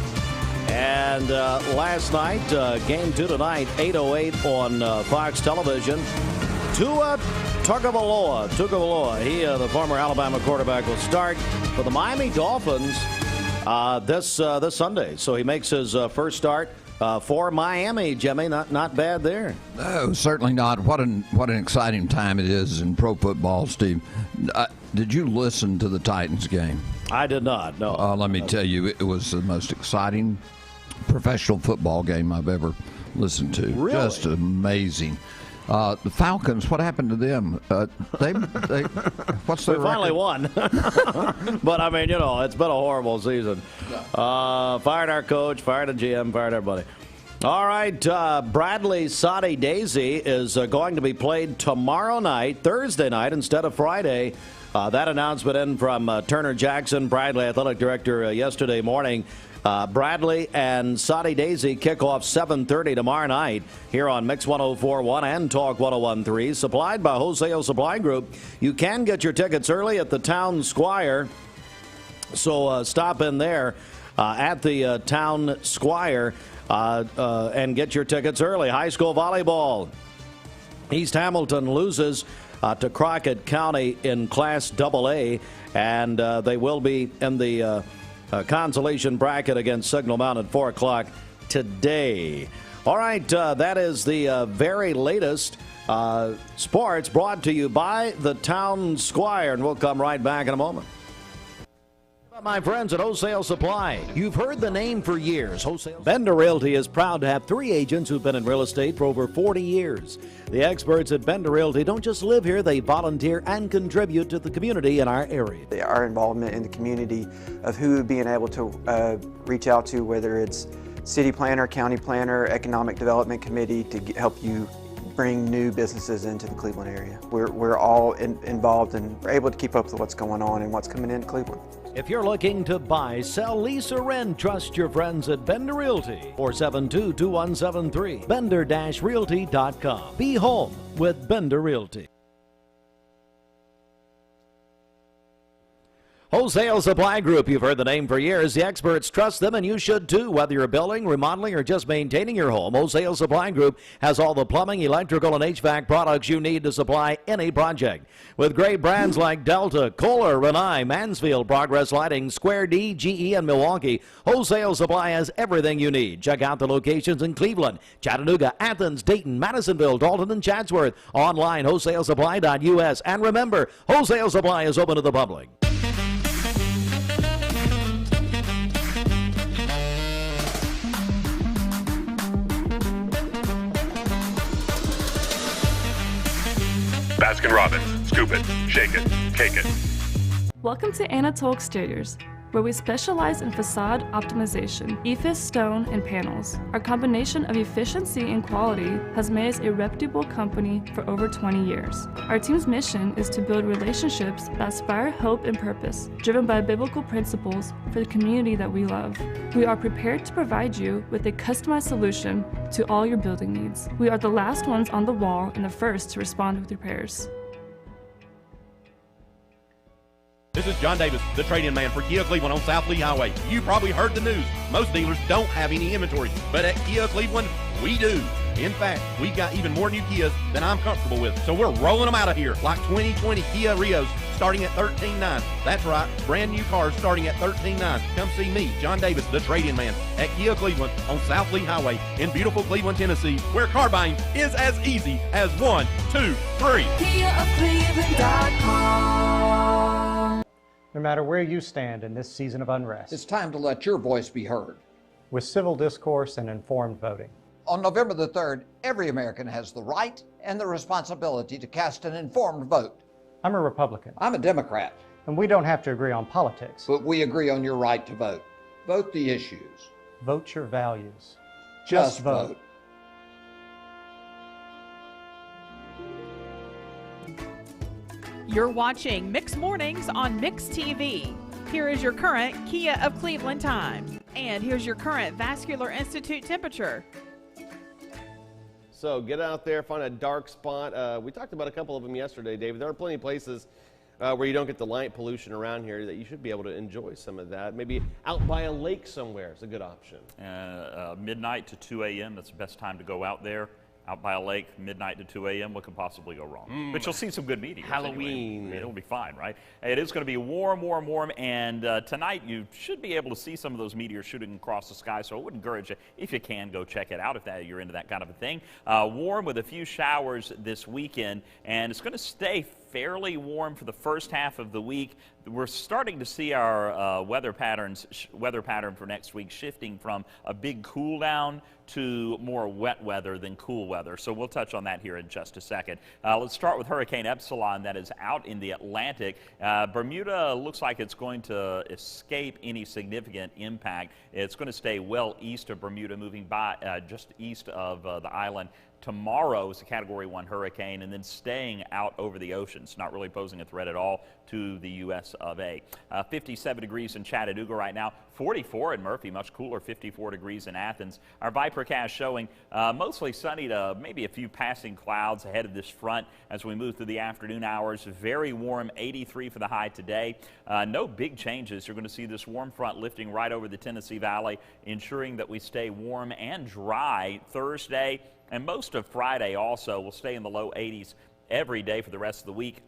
And last night, Game 2 tonight, 8:08 on Fox Television. Tua Tagovailoa, he, the former Alabama quarterback, will start for the Miami Dolphins this Sunday. So he makes his first start for Miami. Jimmy, not bad there. No, certainly not. What an exciting time it is in pro football, Steve. Did you listen to the Titans game? I did not. No. Let me tell you, it was the most exciting professional football game I've ever listened to. Really? Just amazing. The Falcons, what happened to them? They what's their record? Finally won. But, I mean, it's been a horrible season. Fired our coach, fired a GM, fired everybody. All right, Bradley Soddy Daisy is going to be played tomorrow night, Thursday night, instead of Friday. That announcement in from Turner Jackson, Bradley Athletic Director, yesterday morning. Bradley and Soddy Daisy kick off 7:30 tomorrow night here on Mix 104.1 and Talk 101.3, supplied by Wholesale Supply Group. You can get your tickets early at the Town Squire, so stop in there at the Town Squire and get your tickets early. High school volleyball. East Hamilton loses to Crockett County in Class AA, and they will be in the consolation bracket against Signal Mountain at 4 o'clock today. All right, that is the very latest sports brought to you by the Town Squire, and we'll come right back in a moment. My friends at Wholesale Supply. You've heard the name for years. Wholesale Bender Realty is proud to have 3 agents who've been in real estate for over 40 years. The experts at Bender Realty don't just live here, they volunteer and contribute to the community in our area. Our involvement in the community of who being able to reach out to, whether it's city planner, county planner, economic development committee, to help you bring new businesses into the Cleveland area. We're all involved and we're able to keep up with what's going on and what's coming into Cleveland. If you're looking to buy, sell, lease, or rent, trust your friends at Bender Realty. 472-2173. Bender-Realty.com. Be home with Bender Realty. Wholesale Supply Group, you've heard the name for years. The experts trust them, and you should too. Whether you're building, remodeling, or just maintaining your home, Wholesale Supply Group has all the plumbing, electrical, and HVAC products you need to supply any project. With great brands like Delta, Kohler, Rinnai, Mansfield, Progress Lighting, Square D, GE, and Milwaukee, Wholesale Supply has everything you need. Check out the locations in Cleveland, Chattanooga, Athens, Dayton, Madisonville, Dalton, and Chatsworth. Online, wholesalesupply.us. And remember, Wholesale Supply is open to the public. Baskin-Robbins. Scoop it, shake it, cake it. Welcome to Anatole Exteriors, where we specialize in facade optimization, EIFS stone, and panels. Our combination of efficiency and quality has made us a reputable company for over 20 years. Our team's mission is to build relationships that inspire hope and purpose, driven by biblical principles for the community that we love. We are prepared to provide you with a customized solution to all your building needs. We are the last ones on the wall and the first to respond with repairs. This is John Davis, the trade-in man for Kia Cleveland on South Lee Highway. You probably heard the news. Most dealers don't have any inventory, but at Kia Cleveland, we do. In fact, we've got even more new Kias than I'm comfortable with, so we're rolling them out of here, like 2020 Kia Rios starting at $13,900. That's right, brand new cars starting at $13,900. Come see me, John Davis, the trade-in man, at Kia Cleveland on South Lee Highway in beautiful Cleveland, Tennessee, where car buying is as easy as 1, 2, 3. KiaofCleveland.com. No matter where you stand in this season of unrest, It's time to let your voice be heard. with civil discourse and informed voting. On November the 3rd, every American has the right and the responsibility to cast an informed vote. I'm a Republican, I'm a Democrat, and we don't have to agree on politics. but we agree on your right to vote. Vote the issues. Vote your values. Just vote. You're watching Mix Mornings on Mix TV. Here is your current Kia of Cleveland time. And here's your current Vascular Institute temperature. So get out there, find a dark spot. We talked about a couple of them yesterday, David. There are plenty of places where you don't get the light pollution around here that you should be able to enjoy some of that. Maybe out by a lake somewhere is a good option. Midnight to 2 a.m., that's the best time to go out there. Out by a lake, midnight to 2 a.m., what could possibly go wrong? But you'll see some good meteors. Halloween. Anyway. It'll be fine, right? It is going to be warm, and tonight you should be able to see some of those meteors shooting across the sky, so I would encourage you, if you can, go check it out if you're into that kind of a thing. Warm with a few showers this weekend, and it's going to stay fairly warm for the first half of the week. We're starting to see our weather pattern for next week shifting from a big cool down to more wet weather than cool weather. So we'll touch on that here in just a second. Let's start with Hurricane Epsilon that is out in the Atlantic. Bermuda looks like it's going to escape any significant impact. It's going to stay well east of Bermuda, moving by just east of the island. Tomorrow is a Category 1 hurricane, and then staying out over the oceans, not really posing a threat at all to the U.S. of A. 57 degrees in Chattanooga right now, 44 in Murphy, much cooler, 54 degrees in Athens. Our Vipercast showing mostly sunny to maybe a few passing clouds ahead of this front as we move through the afternoon hours. Very warm, 83 for the high today. No big changes. You're going to see this warm front lifting right over the Tennessee Valley, ensuring that we stay warm and dry Thursday. And most of Friday also will stay in the low 80s every day for the rest of the week.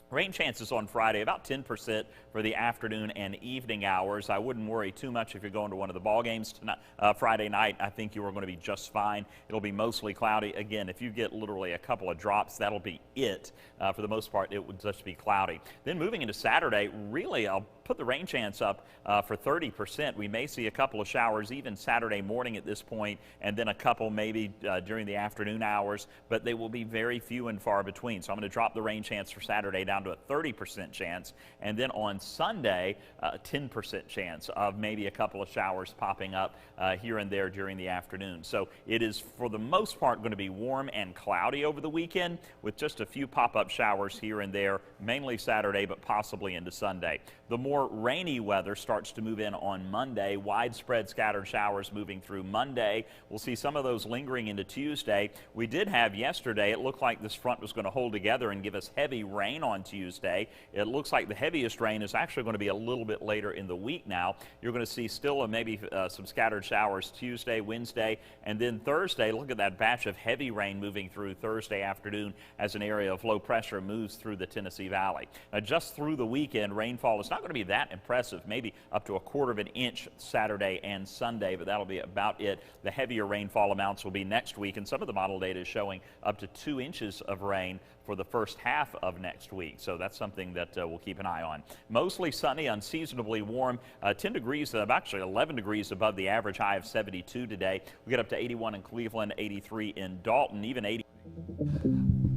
Rain chances on Friday, about 10% for the afternoon and evening hours. I wouldn't worry too much if you're going to one of the ball games tonight, Friday night. I think you are going to be just fine. It'll be mostly cloudy. Again, if you get literally a couple of drops, that'll be it. For the most part, it would just be cloudy. Then moving into Saturday, really, I'll put the rain chance up for 30%. We may see a couple of showers even Saturday morning at this point, and then a couple maybe during the afternoon hours, but they will be very few and far between. So I'm going to drop the rain chance for Saturday down to a 30% chance, and then on Sunday, a 10% chance of maybe a couple of showers popping up here and there during the afternoon. So it is, for the most part, going to be warm and cloudy over the weekend with just a few pop-up showers here and there, mainly Saturday, but possibly into Sunday. The more rainy weather starts to move in on Monday. Widespread scattered showers moving through Monday. We'll see some of those lingering into Tuesday. We did have yesterday, it looked like this front was going to hold together and give us heavy rain on Tuesday. It looks like the heaviest rain is actually going to be a little bit later in the week now. You're going to see still maybe some scattered showers Tuesday, Wednesday, and then Thursday. Look at that batch of heavy rain moving through Thursday afternoon as an area of low pressure moves through the Tennessee Valley. Just through the weekend, rainfall is not going to be that impressive, maybe up to a quarter of an inch Saturday and Sunday, but that'll be about it. The heavier rainfall amounts will be next week, and some of the model data is showing up to 2 inches of rain for the first half of next week. So that's something that we'll keep an eye on. Mostly sunny, unseasonably warm, 10 degrees, actually 11 degrees above the average high of 72 today. We get up to 81 in Cleveland, 83 in Dalton, even 80.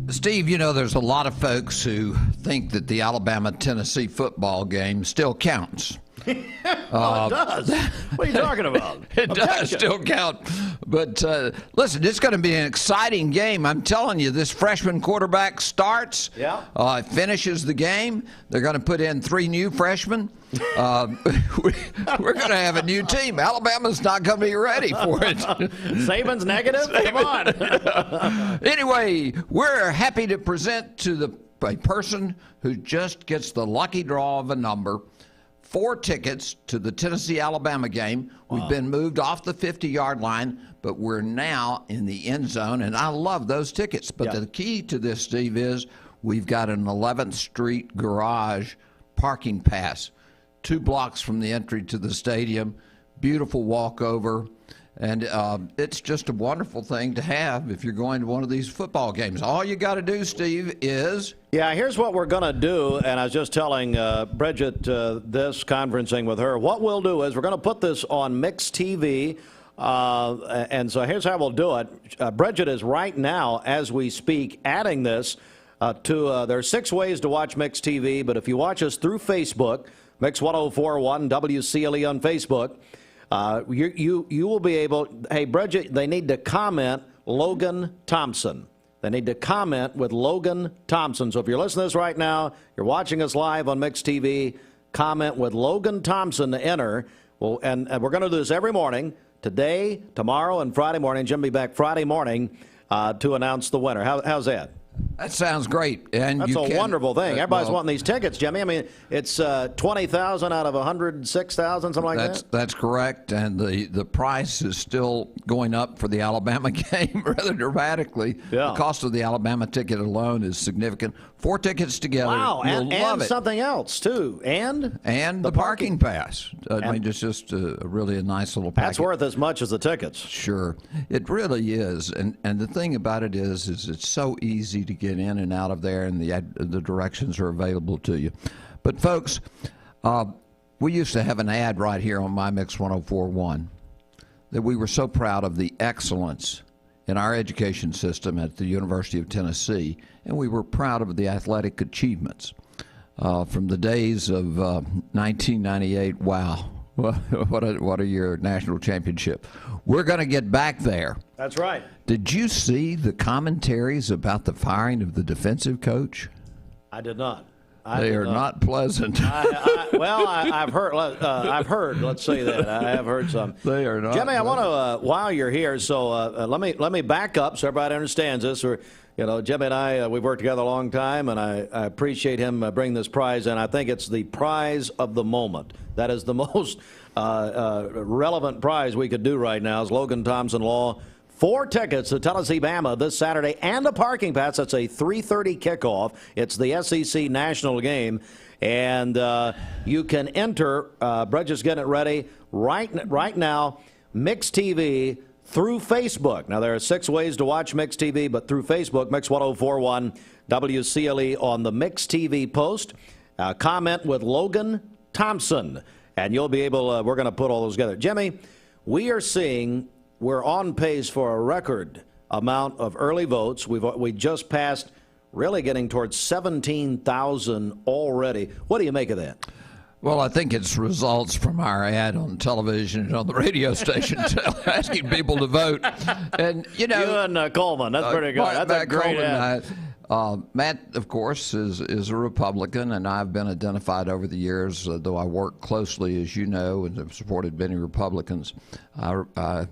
Steve, you know, there's a lot of folks who think that the Alabama-Tennessee football game still counts. Well, it does. What are you talking about? It does still count. But listen, it's going to be an exciting game. I'm telling you, this freshman quarterback starts, finishes the game. They're going to put in 3 new freshmen. We're going to have a new team. Alabama's not going to be ready for it. Saban's negative? Come on. Anyway, we're happy to present to a person who just gets the lucky draw of a number 4 tickets to the Tennessee-Alabama game. We've been moved off the 50-yard line, but we're now in the end zone, and I love those tickets. But the key to this, Steve, is we've got an 11th Street garage parking pass, 2 blocks from the entry to the stadium, beautiful walkover. And it's just a wonderful thing to have if you're going to one of these football games. All you got to do, Steve, is... Yeah, here's what we're going to do, and I was just telling Bridget this, conferencing with her. What we'll do is we're going to put this on Mixed TV, and so here's how we'll do it. Bridget is right now, as we speak, adding this to... there are 6 ways to watch Mixed TV, but if you watch us through Facebook, Mix 1041, WCLE on Facebook, you will be able, hey, Bridget, they need to comment Logan Thompson. They need to comment with Logan Thompson. So if you're listening to this right now, you're watching us live on Mixed TV, comment with Logan Thompson to enter. Well, and we're going to do this every morning, today, tomorrow, and Friday morning. Jim will be back Friday morning to announce the winner. How's that? That sounds great. And that's a wonderful thing. Everybody's wanting these tickets, Jimmy. I mean, it's 20,000 out of 106,000, something like that. That's correct. And the price is still going up for the Alabama game rather dramatically. Yeah. The cost of the Alabama ticket alone is significant. 4 tickets together. Wow, You'll love it. Something else too, and the parking pass. I mean, it's just really a nice little package. That's worth as much as the tickets. Sure, it really is. And the thing about it is it's so easy to get in and out of there, and the directions are available to you. But folks, we used to have an ad right here on My Mix 104.1 that we were so proud of the excellence in our education system at the University of Tennessee, and we were proud of the athletic achievements from the days of 1998. Wow, what a year, national championship. We're going to get back there. That's right. Did you see the commentaries about the firing of the defensive coach? I did not. They are not pleasant. I've heard. Let's say that I have heard some. They are not. Jimmy, I want to while you're here. So let me back up so everybody understands this. Jimmy and I we've worked together a long time, and I appreciate him bringing this prize, and I think it's the prize of the moment. That is the most relevant prize we could do right now. Is Logan Thompson Law. 4 tickets to Tennessee-Bama this Saturday and a parking pass. That's a 3:30 kickoff. It's the SEC national game. And you can enter, Brett just getting it ready, right now, Mixed TV through Facebook. Now, there are 6 ways to watch Mixed TV, but through Facebook, Mix 1041, WCLE on the Mixed TV post. Comment with Logan Thompson, and you'll be able, we're going to put all those together. Jimmy, we're on pace for a record amount of early votes. We just passed, really getting towards 17,000 already. What do you make of that? Well, I think it's results from our ad on television and on the radio station asking people to vote. And, you and Coleman, that's pretty good. That's a great ad. Matt, of course, is a Republican, and I've been identified over the years, though I work closely, as you know, and have supported many Republicans. I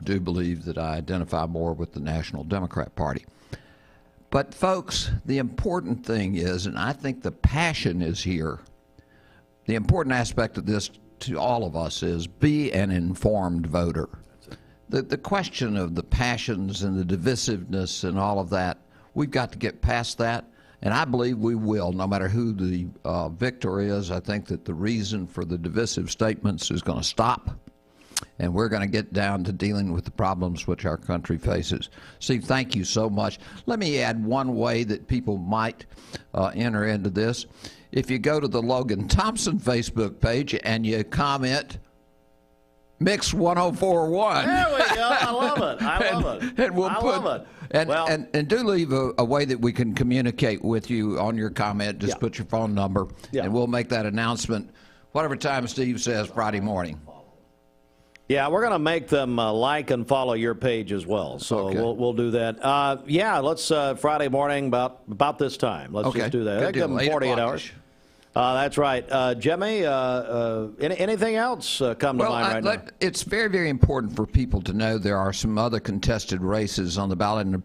do believe that I identify more with the National Democrat Party. But, folks, the important thing is, and I think the passion is here, the important aspect of this to all of us is be an informed voter. The question of the passions and the divisiveness and all of that, we've got to get past that, and I believe we will, no matter who the victor is. I think that the reason for the divisive statements is going to stop, and we're going to get down to dealing with the problems which our country faces. Steve, thank you so much. Let me add one way that people might enter into this. If you go to the Logan Thompson Facebook page and you comment Mix 1041. There we go. I love it. I love it. And we'll love it. And do leave a way that we can communicate with you on your comment. Just put your phone number, and we'll make that announcement whatever time Steve says Friday morning. Yeah, we're going to make them like and follow your page as well. So we'll do that. Let's Friday morning about this time. Let's just do that. Give them 48 hours. That's right. Jimmy, anything else come to mind right now? It's very, very important for people to know there are some other contested races on the ballot. And,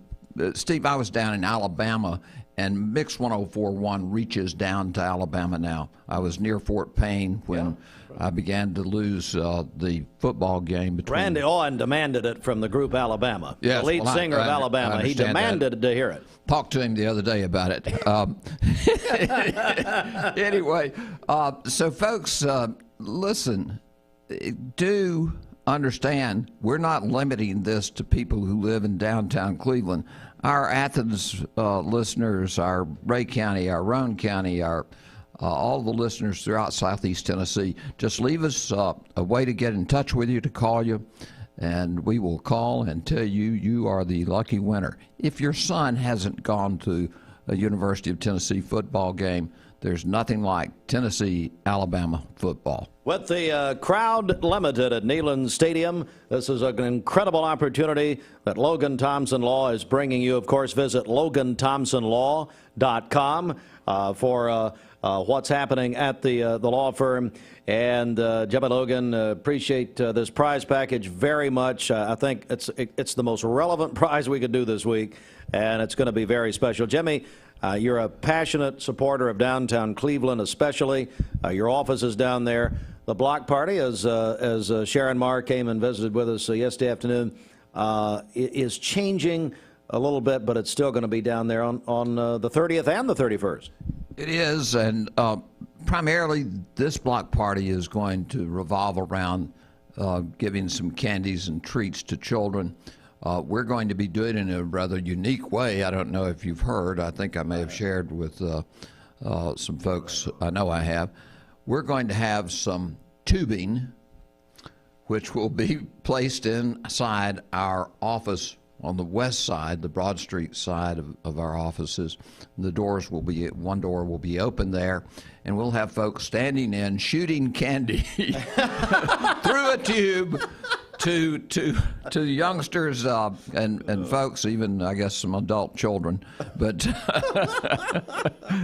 Steve, I was down in Alabama, and Mix 1041 reaches down to Alabama now. I was near Fort Payne when I began to lose the football game between... Randy Owen demanded it from the group Alabama. Yes, the lead singer of Alabama. He demanded to hear it. Talked to him the other day about it. Anyway, so folks, listen, do understand we're not limiting this to people who live in downtown Cleveland. Our Athens listeners, our Ray County, our Roane County, our all the listeners throughout Southeast Tennessee, just leave us a way to get in touch with you, to call you, and we will call and tell you you are the lucky winner. If your son hasn't gone to a University of Tennessee football game, there's nothing like Tennessee-Alabama football. With the crowd limited at Neyland Stadium, this is an incredible opportunity that Logan Thompson Law is bringing you. Of course, visit LoganThompsonLaw.com for what's happening at the law firm. And Jimmy Logan, appreciate this prize package very much. I think it's the most relevant prize we could do this week, and it's going to be very special. Jimmy, you're a passionate supporter of downtown Cleveland, especially. Your office is down there. The block party, as Sharon Marr came and visited with us yesterday afternoon, is changing a little bit, but it's still going to be down there on the 30th and the 31st. It is, and primarily this block party is going to revolve around giving some candies and treats to children. We're going to be doing it in a rather unique way. I don't know if you've heard. I think I may have shared with some folks. I know I have. We're going to have some tubing, which will be placed inside our office on the west side, the Broad Street side of our offices. The doors will be, one door will be open there, and we'll have folks standing in shooting candy through a tube to youngsters and folks, even I guess some adult children. But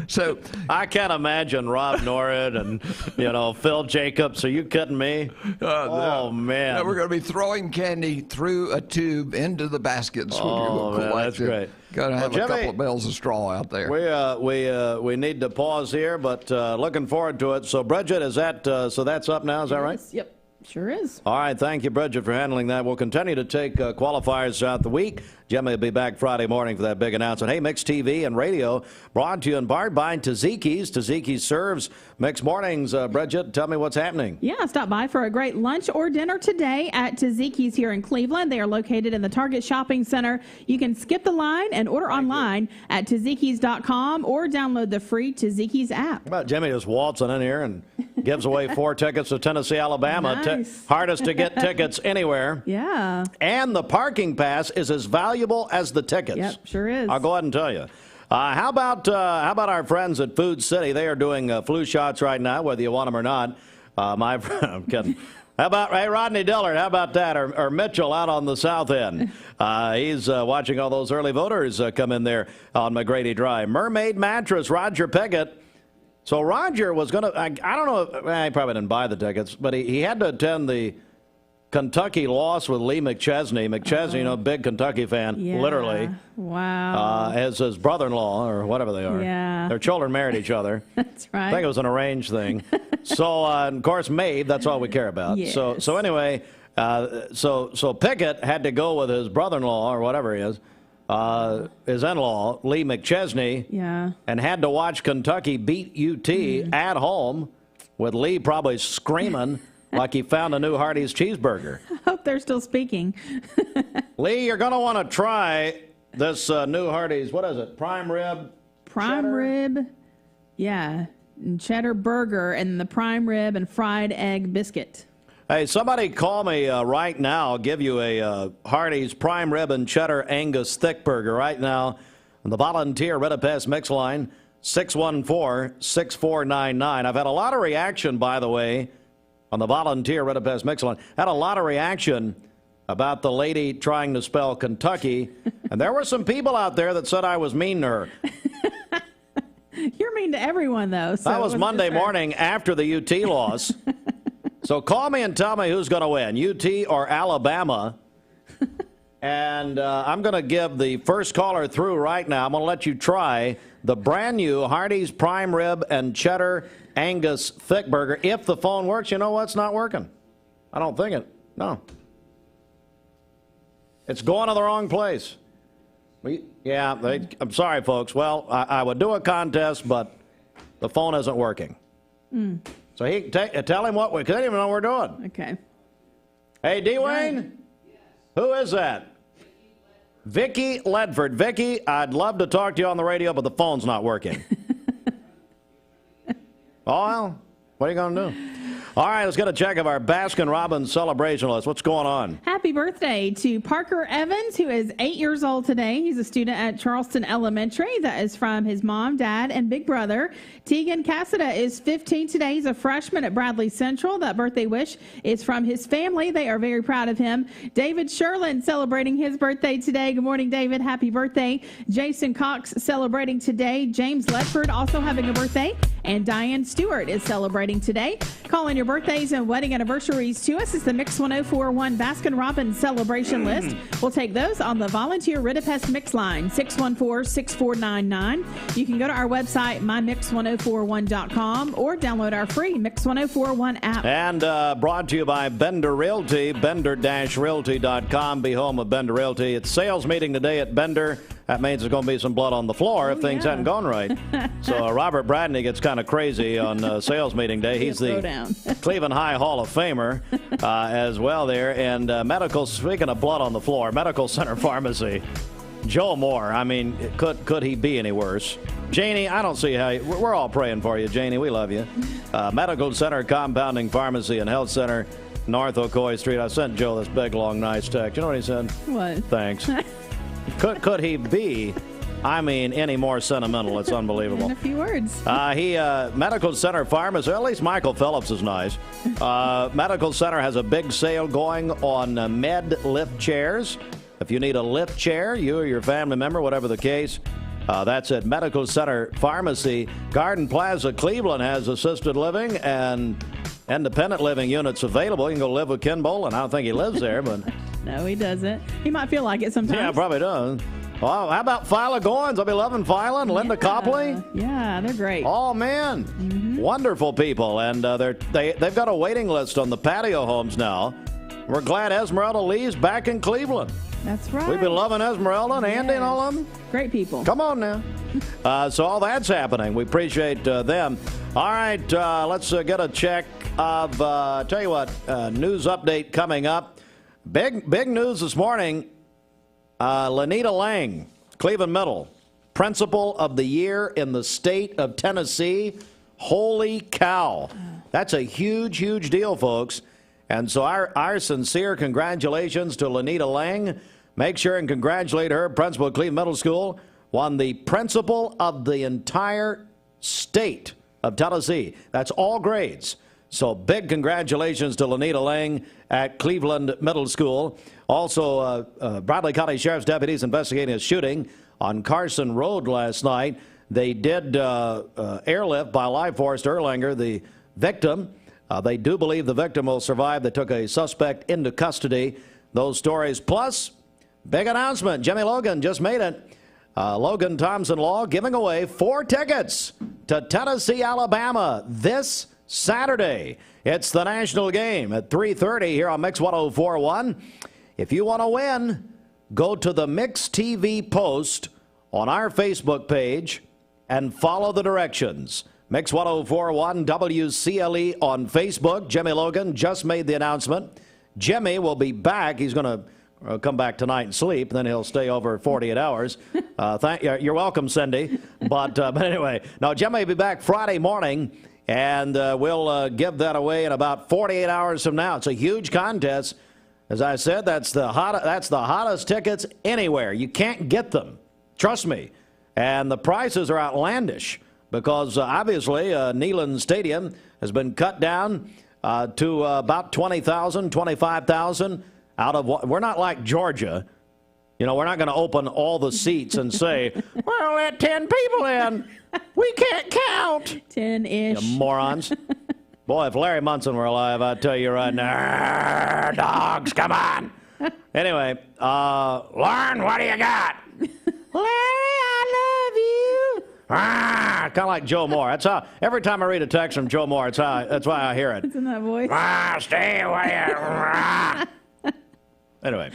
so I can't imagine Rob Norrid and Phil Jacobs. Are you kidding me? Oh man! No, we're going to be throwing candy through a tube into the baskets. Oh man, that's great. Got to have a couple of bales of straw out there. We need to pause here, but looking forward to it. So Bridget, is that so? That's up now. Is that right? Yep. Sure is. All right. Thank you, Bridget, for handling that. We'll continue to take qualifiers throughout the week. Jimmy will be back Friday morning for that big announcement. Hey, Mix TV and radio brought to you in part by Tzatziki's. Tzatziki's serves Mix mornings. Bridget, tell me what's happening. Yeah, stop by for a great lunch or dinner today at Tzatziki's here in Cleveland. They are located in the Target Shopping Center. You can skip the line and order online at Tzatzikis.com or download the free Tzatziki's app. How about Jimmy just waltzing in here and gives away 4 tickets to Tennessee, Alabama. Nice. Hardest to get tickets anywhere. Yeah. And the parking pass is as valuable as the tickets. Yep, sure is. I'll go ahead and tell you. How about our friends at Food City? They are doing flu shots right now, whether you want them or not. My friend, I'm kidding. How about Rodney Dillard? How about that? Or Mitchell out on the south end. He's watching all those early voters come in there on McGrady Drive. Mermaid Mattress, Roger Pickett. So Roger was going to, I don't know, he probably didn't buy the tickets, but he had to attend the Kentucky loss with Lee McChesney. McChesney, big Kentucky fan, literally. Wow. As his brother-in-law or whatever they are. Yeah. Their children married each other. That's right. I think it was an arranged thing. So, of course, Maeve, that's all we care about. Yes. So anyway, so Pickett had to go with his brother-in-law or whatever he is. His in-law, Lee McChesney, and had to watch Kentucky beat UT at home with Lee probably screaming like he found a new Hardee's cheeseburger. I hope they're still speaking. Lee, you're going to want to try this new Hardee's. What is it? Prime rib? Prime rib, and cheddar burger, and the prime rib and fried egg biscuit. Hey, somebody call me right now. I'll give you a Hardee's Prime Rib and Cheddar Angus Thick Burger right now on the Volunteer Ridipest Mix line, 614-6499. I've had a lot of reaction, by the way, on the Volunteer Ridipest Mix line. Had a lot of reaction about the lady trying to spell Kentucky, and there were some people out there that said I was mean to her. You're mean to everyone, though. So that was Monday morning after the UT loss. So call me and tell me who's going to win, UT or Alabama. And I'm going to give the first caller through right now. I'm going to let you try the brand new Hardee's Prime Rib and Cheddar Angus Thick Burger. If the phone works, you know what's not working? I don't think it. No. It's going to the wrong place. I'm sorry, folks. Well, I would do a contest, but the phone isn't working. So tell him what we didn't even know we're doing. Okay. Hey, Dwayne? Yes. Who is that? Vicki Ledford. Vicki, I'd love to talk to you on the radio, but the phone's not working. Oh, well, what are you going to do? All right, let's get a check of our Baskin-Robbins celebration list. What's going on? Happy birthday to Parker Evans, who is 8 years old today. He's a student at Charleston Elementary. That is from his mom, dad, and big brother. Tegan Cassida is 15 today. He's a freshman at Bradley Central. That birthday wish is from his family. They are very proud of him. David Sherlin celebrating his birthday today. Good morning, David. Happy birthday. Jason Cox celebrating today. James Ledford also having a birthday. And Diane Stewart is celebrating today. Calling your birthdays and wedding anniversaries to us is the Mix 1041 Baskin-Robbins celebration list. We'll take those on the Volunteer Ridipest Mix line, 614-6499. You can go to our website, mymix1041.com, or download our free Mix 1041 app. And brought to you by Bender Realty, bender-realty.com. Be home of Bender Realty. It's sales meeting today at Bender. That means there's going to be some blood on the floor if things hadn't gone right. So Robert Bradney gets kind of crazy on sales meeting day. He's the Cleveland High Hall of Famer as well there. And speaking of blood on the floor, Medical Center Pharmacy, Joe Moore. I mean, could he be any worse? Janie, I don't see how we're all praying for you, Janie. We love you. Medical Center Compounding Pharmacy and Health Center, North Ocoee Street. I sent Joe this big, long, nice text. You know what he said? What? Thanks. Could he be, any more sentimental? It's unbelievable. In a few words. Medical Center Pharmacy, at least Michael Phillips is nice. Medical Center has a big sale going on med lift chairs. If you need a lift chair, you or your family member, whatever the case, that's at Medical Center Pharmacy. Garden Plaza Cleveland has assisted living and independent living units available. You can go live with Ken Boland. I don't think he lives there, but... No, he doesn't. He might feel like it sometimes. Yeah, probably does. Well, how about Phyla Goins? I'll be loving Phyla and Linda Copley. Yeah, they're great. Oh, man. Wonderful people. And they've got a waiting list on the patio homes now. We're glad Esmeralda Lee's back in Cleveland. That's right. We've been loving Esmeralda and Andy and all of them. Great people. Come on now. So all that's happening. We appreciate them. All right, let's get a check of, tell you what, news update coming up. Big news this morning. Lanita Lang, Cleveland Middle, Principal of the Year in the state of Tennessee. Holy cow. That's a huge, huge deal, folks. And so our sincere congratulations to Lanita Lang. Make sure and congratulate her. Principal of Cleveland Middle School won the Principal of the entire state of Tennessee. That's all grades. So big congratulations to Lanita Lang at Cleveland Middle School. Also, Bradley County Sheriff's deputies investigating a shooting on Carson Road last night. They did airlift by Live Force Erlanger, the victim. They do believe the victim will survive. They took a suspect into custody. Those stories. Plus, big announcement. Jimmy Logan just made it. Logan Thompson Law giving away 4 tickets to Tennessee, Alabama this Saturday. It's the national game at 3:30 here on Mix 1041. If you want to win, go to the Mix TV post on our Facebook page and follow the directions. Mix 1041 WCLE on Facebook. Jimmy Logan just made the announcement. Jimmy will be back. He's going to come back tonight and sleep, then he'll stay over 48 hours. You're welcome, Cindy. But anyway, now Jimmy will be back Friday morning And we'll give that away in about 48 hours from now. It's a huge contest. As I said, that's the hottest tickets anywhere. You can't get them. Trust me. And the prices are outlandish because obviously Neyland Stadium has been cut down to about 20,000, 25,000 out of what we're not like Georgia. You know, we're not going to open all the seats and say, well, let 10 people in. We can't count. 10-ish. You morons. Boy, if Larry Munson were alive, I'd tell you right now, dogs, come on. Anyway, Lauren, what do you got? Larry, I love you. Kind of like Joe Moore. That's how, every time I read a text from Joe Moore, that's why I hear it. It's in that voice. Stay away. Anyway.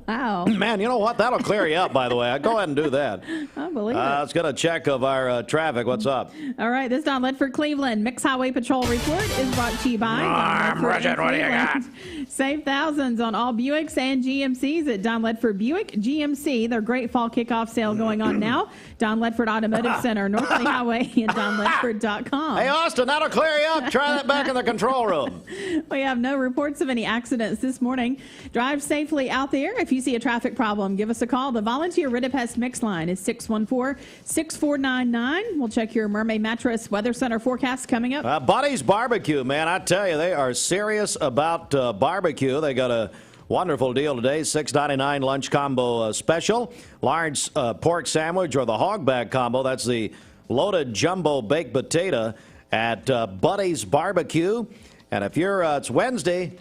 Wow. Man, you know what? That'll clear you up, by the way. I'll go ahead and do that. I believe it. Let's get a check of our traffic. What's up? All right, this Don Ledford Cleveland Mixed Highway Patrol report is brought to you by Bridget, what do you got? Save thousands on all Buicks and GMCs at Don Ledford Buick GMC. Their great fall kickoff sale going on now. Don Ledford Automotive Center, North Lee Highway, and DonLedford.com. Hey, Austin, that'll clear you up. Try that back in the control room. We have no reports of any accidents this morning. Drive safely out there. If you see a traffic problem, give us a call. The Volunteer Ridipest Mix line is 614-6499. We'll check your Mermaid Mattress Weather Center forecast coming up. Buddy's Barbecue, man, I tell you, they are serious about barbecue. They got a wonderful deal today, $6.99 lunch combo special. Large pork sandwich or the hog bag combo. That's the loaded jumbo baked potato at Buddy's Barbecue. And if you're, it's Wednesday,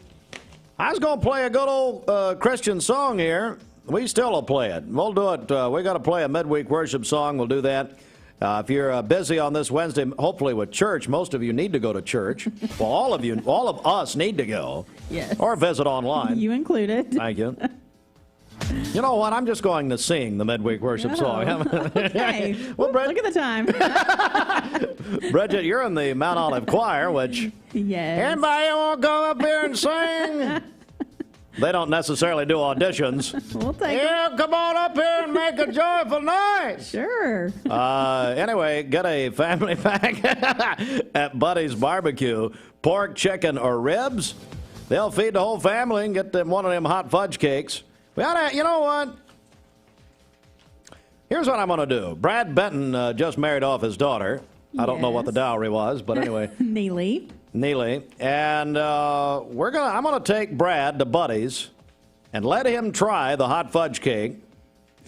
I was going to play a good old Christian song here. We still will play it. We'll do it. We got to play a midweek worship song. We'll do that. If you're busy on this Wednesday, hopefully with church, most of you need to go to church. Well, all of us need to go. Yes. Or visit online. You included. Thank you. You know what? I'm just going to sing the midweek worship song. Okay. Well, look at the time. Bridget, you're in the Mount Olive Choir, which anybody want to go up here and sing? They don't necessarily do auditions. We'll take it. Come on up here and make a joyful noise. Sure. Anyway, get a family pack at Buddy's Barbecue. Pork, chicken, or ribs. They'll feed the whole family and get them one of them hot fudge cakes. We oughta, you know what? Here's what I'm going to do. Brad Benton just married off his daughter. I don't know what the dowry was, but anyway. Neely. And I'm going to take Brad to Buddy's and let him try the hot fudge cake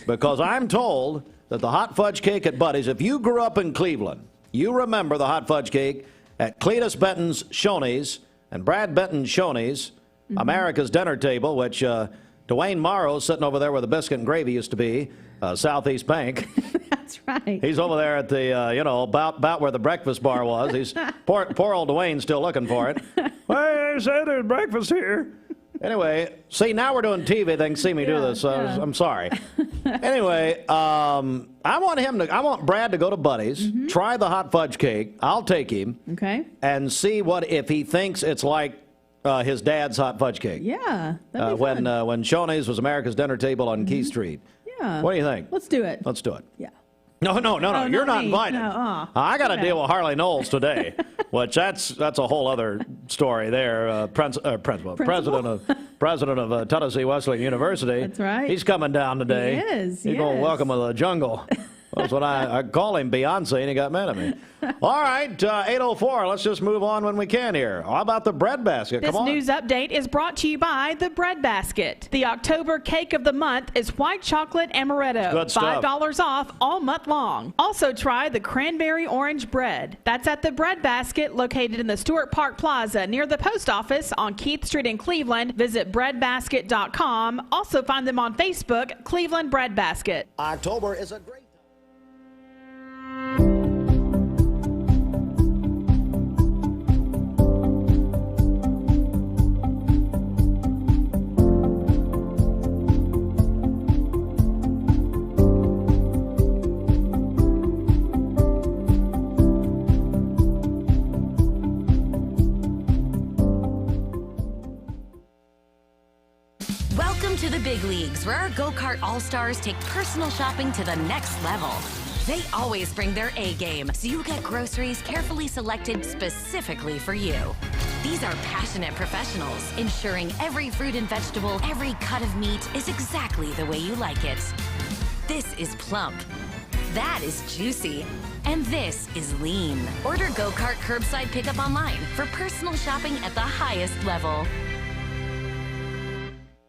because I'm told that the hot fudge cake at Buddy's, if you grew up in Cleveland, you remember the hot fudge cake at Cletus Benton's Shoney's and Brad Benton's Shoney's, America's Dinner Table, which Dwayne Morrow's sitting over there where the biscuit and gravy used to be, Southeast Bank. That's right. He's over there at the, about where the breakfast bar was. He's poor old Dwayne's still looking for it. Well, they say there's breakfast here. Anyway, see, now we're doing TV. They can see me do this, so I'm sorry. Anyway, I want Brad to go to Buddy's, try the hot fudge cake. I'll take him. Okay. And see if he thinks it's like his dad's hot fudge cake. Yeah. That'd be fun. When Shoney's was America's Dinner Table on Key Street. Yeah. What do you think? Let's do it. Let's do it. Yeah. No. You're not invited. No, I got to deal with Harley Knowles today, which that's a whole other story there. President of Tennessee Wesleyan University. That's right. He's coming down today. He is. He's going to welcome to the jungle. That's what I call him Beyonce, and he got mad at me. All right, 8:04. Let's just move on when we can here. How about the bread basket? This Come on. news update is brought to you by the Bread Basket. The October cake of the month is white chocolate amaretto. Good stuff. $5 off all month long. Also try the cranberry orange bread. That's at the Bread Basket located in the Stewart Park Plaza near the post office on Keith Street in Cleveland. Visit breadbasket.com. Also find them on Facebook, Cleveland Bread Basket. October is a great Welcome to the big leagues, where our go-kart all-stars take personal shopping to the next level. They always bring their A game, so you get groceries carefully selected specifically for you. These are passionate professionals, ensuring every fruit and vegetable, every cut of meat is exactly the way you like it. This is plump. That is juicy. And this is lean. Order Go-Kart curbside pickup online for personal shopping at the highest level.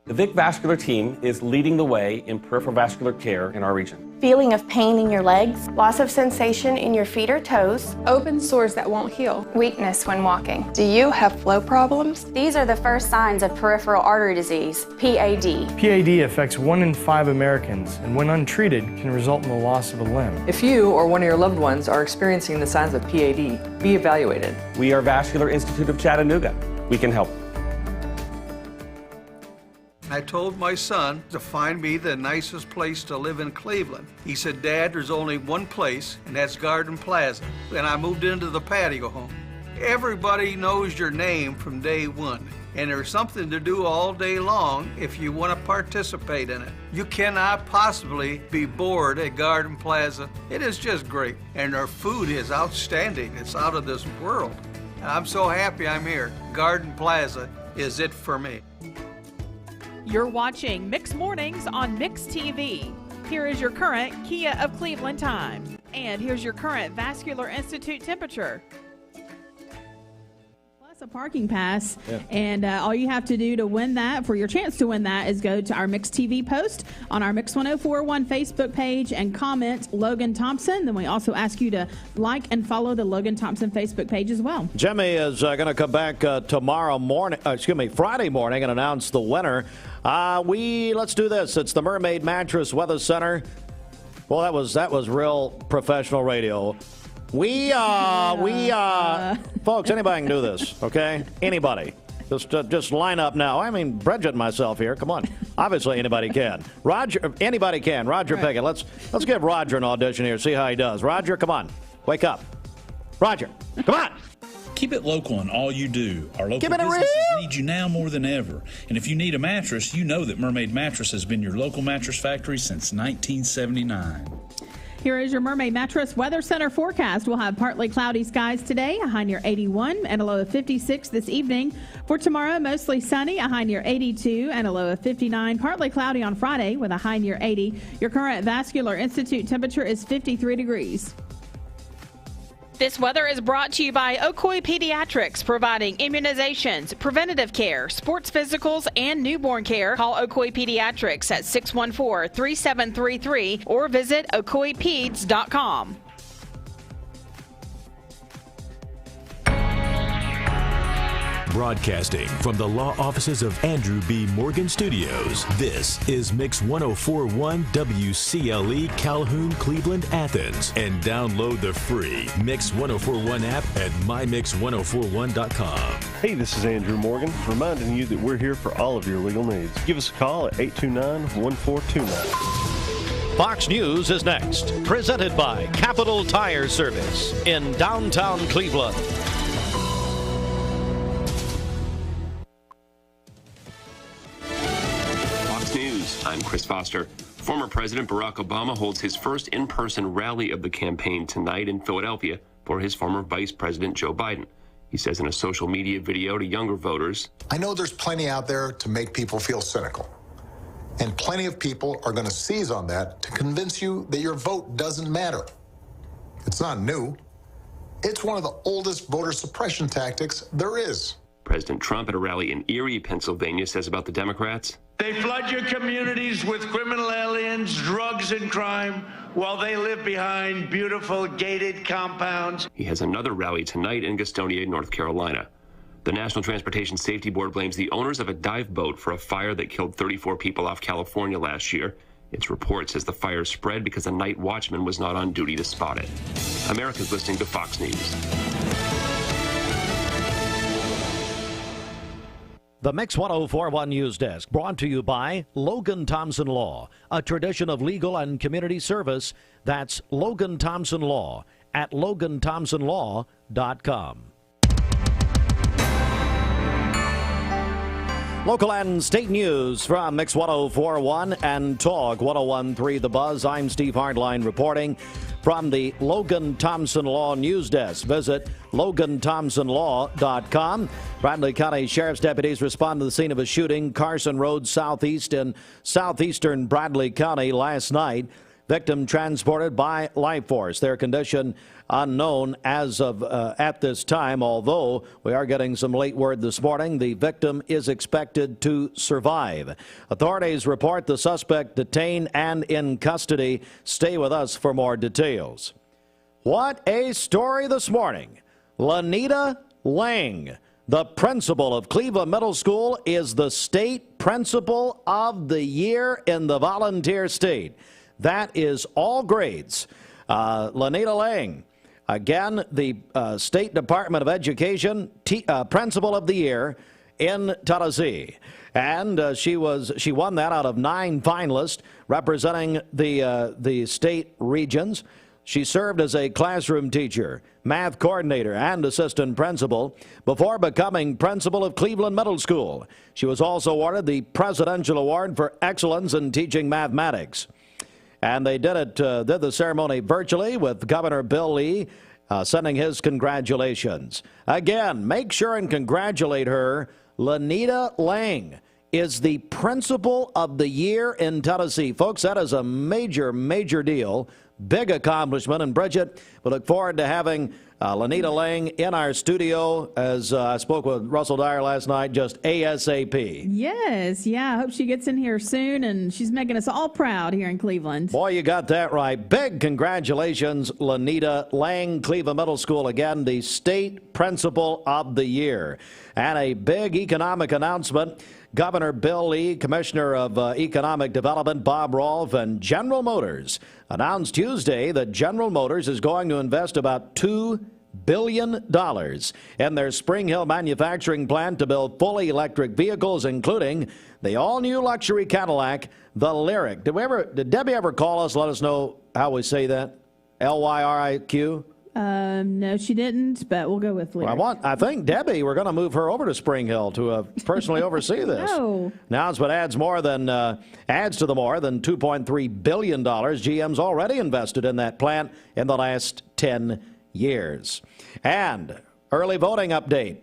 The Vic Vascular team is leading the way in peripheral vascular care in our region. Feeling of pain in your legs, loss of sensation in your feet or toes, open sores that won't heal, weakness when walking. Do you have flow problems? These are the first signs of peripheral artery disease, PAD. PAD affects 1 in 5 Americans, and when untreated, can result in the loss of a limb. If you or one of your loved ones are experiencing the signs of PAD, be evaluated. We are Vascular Institute of Chattanooga. We can help. I told my son to find me the nicest place to live in Cleveland. He said, Dad, there's only one place, and that's Garden Plaza. And I moved into the patio home. Everybody knows your name from day one, and there's something to do all day long if you want to participate in it. You cannot possibly be bored at Garden Plaza. It is just great, and their food is outstanding. It's out of this world. And I'm so happy I'm here. Garden Plaza is it for me. You're watching Mix Mornings on Mix TV. Here is your current Kia of Cleveland time. And here's your current Vascular Institute temperature. Plus a parking pass. Yeah. And all you have to do to win that, for your chance to win that, is go to our Mix TV post on our Mix 1041 Facebook page and comment Logan Thompson. Then we also ask you to like and follow the Logan Thompson Facebook page as well. Jimmy is going to come back Friday morning and announce the winner. Let's do this. It's the Mermaid Mattress Weather Center. Well, that was real professional radio. Folks, anybody can do this, okay? Anybody. Just line up now. I mean, Bridget and myself here. Come on. Obviously, anybody can. Anybody can. Roger Pickett. Let's give Roger an audition here. See how he does. Roger, come on. Wake up. Roger, come on. Keep it local in all you do. Our local businesses need you now more than ever. And if you need a mattress, you know that Mermaid Mattress has been your local mattress factory since 1979. Here is your Mermaid Mattress Weather Center forecast. We'll have partly cloudy skies today, a high near 81 and a low of 56 this evening. For tomorrow, mostly sunny, a high near 82 and a low of 59. Partly cloudy on Friday with a high near 80. Your current Vascular Institute temperature is 53 degrees. This weather is brought to you by Ocoee Pediatrics, providing immunizations, preventative care, sports physicals, and newborn care. Call Ocoee Pediatrics at 614-3733 or visit ocoeepeds.com. Broadcasting from the law offices of Andrew B. Morgan Studios, this is Mix 1041 WCLE Calhoun, Cleveland, Athens. And download the free Mix 1041 app at mymix1041.com. Hey, this is Andrew Morgan, reminding you that we're here for all of your legal needs. Give us a call at 829-1429. Fox News is next, presented by Capital Tire Service in downtown Cleveland. I'm Chris Foster. Former President Barack Obama holds his first in-person rally of the campaign tonight in Philadelphia for his former Vice President Joe Biden. He says in a social media video to younger voters, I know there's plenty out there to make people feel cynical. And plenty of people are going to seize on that to convince you that your vote doesn't matter. It's not new. It's one of the oldest voter suppression tactics there is. President Trump at a rally in Erie, Pennsylvania, says about the Democrats, they flood your communities with criminal aliens, drugs, and crime while they live behind beautiful gated compounds. He has another rally tonight in Gastonia, North Carolina. The National Transportation Safety Board blames the owners of a dive boat for a fire that killed 34 people off California last year. Its report says the fire spread because a night watchman was not on duty to spot it. Americans listening to Fox News. The Mix 1041 News Desk, brought to you by Logan Thompson Law, a tradition of legal and community service. That's Logan Thompson Law at loganthompsonlaw.com. Local and state news from Mix 104.1 and Talk 101.3 The Buzz. I'm Steve Hardline reporting from the Logan Thompson Law News Desk. Visit LoganThompsonLaw.com. Bradley County Sheriff's deputies respond to the scene of a shooting, Carson Road Southeast in southeastern Bradley County last night. Victim transported by life force. Their condition unknown as of at this time, although we are getting some late word this morning. The victim is expected to survive. Authorities report the suspect detained and in custody. Stay with us for more details. What a story this morning. Lanita Lang, the principal of Cleveland Middle School, is the state principal of the year in the volunteer state. That is all grades. Lanita Lang, again, the State Department of Education Principal of the Year in Tennessee. And she won that out of 9 finalists representing the state regions. She served as a classroom teacher, math coordinator, and assistant principal before becoming principal of Cleveland Middle School. She was also awarded the Presidential Award for Excellence in Teaching Mathematics. And they did the ceremony virtually with Governor Bill Lee sending his congratulations. Again, make sure and congratulate her. Lanita Lang is the principal of the year in Tennessee. Folks, that is a major, major deal. Big accomplishment. And Bridget, we look forward to having Lanita Lang in our studio, as I spoke with Russell Dyer last night, just ASAP. Yes, yeah, I hope she gets in here soon, and she's making us all proud here in Cleveland. Boy, you got that right. Big congratulations, Lanita Lang, Cleveland Middle School, again, the state principal of the year. And a big economic announcement. Governor Bill Lee, Commissioner of Economic Development Bob Rolfe, and General Motors announced Tuesday that General Motors is going to invest about $2 billion in their Spring Hill manufacturing plant to build fully electric vehicles, including the all-new luxury Cadillac, the Lyriq. Did Debbie ever call us, let us know how we say that? Lyriq? No, she didn't, but we'll go with Lyriq. Well, I think Debbie, we're going to move her over to Spring Hill to personally oversee this. No. Announcement adds to the more than $2.3 billion GM's already invested in that plant in the last 10 years. And early voting update.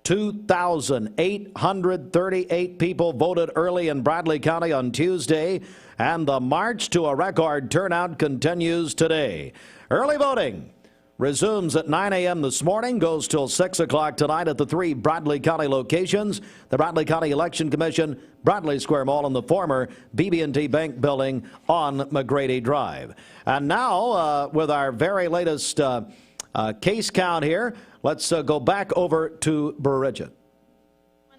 2,838 people voted early in Bradley County on Tuesday, and the march to a record turnout continues today. Early voting resumes at 9 a.m. this morning, goes till 6 o'clock tonight at the 3 Bradley County locations, the Bradley County Election Commission, Bradley Square Mall, and the former BB&T Bank building on McGrady Drive. And now, with our very latest case count here, let's go back over to Bridget.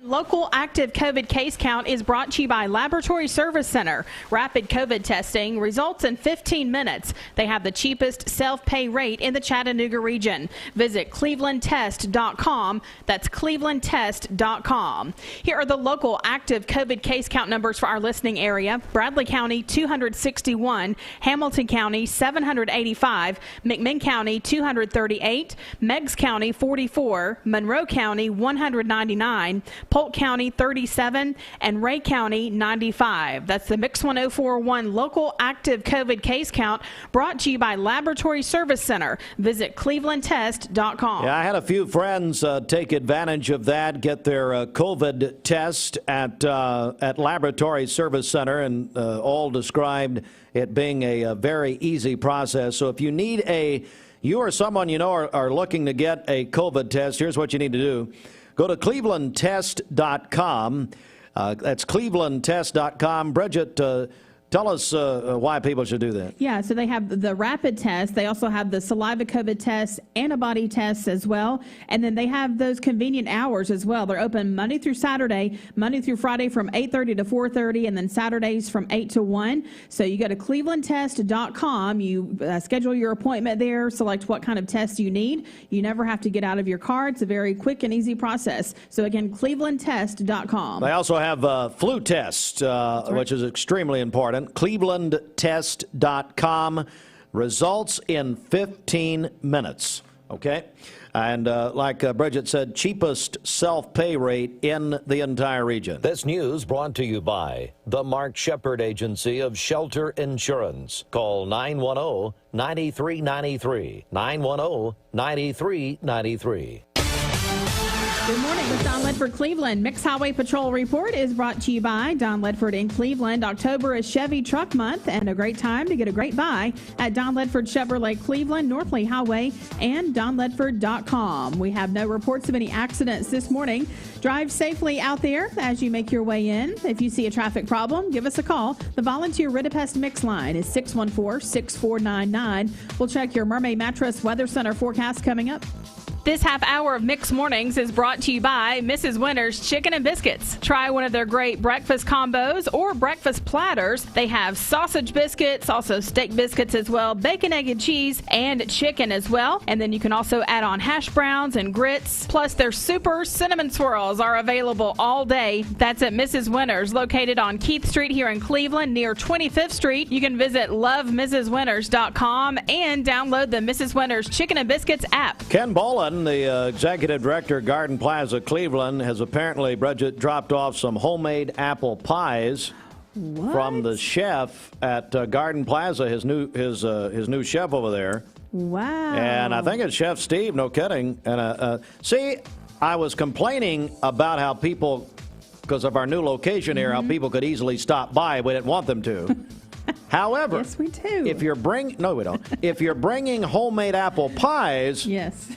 Local active COVID case count is brought to you by Laboratory Service Center. Rapid COVID testing results in 15 minutes. They have the cheapest self-pay rate in the Chattanooga region. Visit clevelandtest.com. That's clevelandtest.com. Here are the local active COVID case count numbers for our listening area. Bradley County, 261. Hamilton County, 785. McMinn County, 238. Meigs County, 44. Monroe County, 199. Polk County 37 and Ray County 95. That's the Mix 104.1 local active COVID case count brought to you by Laboratory Service Center. Visit clevelandtest.com. Yeah, I had a few friends take advantage of that, get their COVID test at Laboratory Service Center, and all described it being a very easy process. So if you need you or someone you know are looking to get a COVID test, here's what you need to do. Go to clevelandtest.com. That's clevelandtest.com. Bridget, tell us why people should do that. Yeah, so they have the rapid test. They also have the saliva COVID tests, antibody tests as well. And then they have those convenient hours as well. They're open Monday through Saturday, Monday through Friday from 8:30 to 4:30, and then Saturdays from 8 to 1. So you go to clevelandtest.com. You schedule your appointment there, select what kind of test you need. You never have to get out of your car. It's a very quick and easy process. So again, clevelandtest.com. They also have flu tests, which is extremely important. Clevelandtest.com. Results in 15 minutes. Okay. And like Bridget said, cheapest self-pay rate in the entire region. This news brought to you by the Mark Shepard Agency of Shelter Insurance. Call 910-9393. 910-9393. Good morning with Don Ledford, Cleveland. Mixed Highway Patrol Report is brought to you by Don Ledford in Cleveland. October is Chevy Truck Month and a great time to get a great buy at Don Ledford Chevrolet Cleveland, North Lee Highway, and donledford.com. We have no reports of any accidents this morning. Drive safely out there as you make your way in. If you see a traffic problem, give us a call. The volunteer Ridipest Mix line is 614-6499. We'll check your Mermaid Mattress Weather Center forecast coming up. This half hour of Mixed Mornings is brought to you by Mrs. Winter's Chicken and Biscuits. Try one of their great breakfast combos or breakfast platters. They have sausage biscuits, also steak biscuits as well, bacon, egg, and cheese, and chicken as well. And then you can also add on hash browns and grits. Plus, their super cinnamon swirls are available all day. That's at Mrs. Winter's, located on Keith Street here in Cleveland near 25th Street. You can visit lovemrswinters.com and download the Mrs. Winter's Chicken and Biscuits app. Ken Bolin, the executive director of Garden Plaza Cleveland, has apparently, Bridget, dropped off some homemade apple pies from the chef at Garden Plaza, his new chef over there. Wow. And I think it's Chef Steve, no kidding. And see, I was complaining about how people, because of our new location here, how people could easily stop by. We didn't want them to. However, yes, we do. If you're If you're bringing homemade apple pies, yes,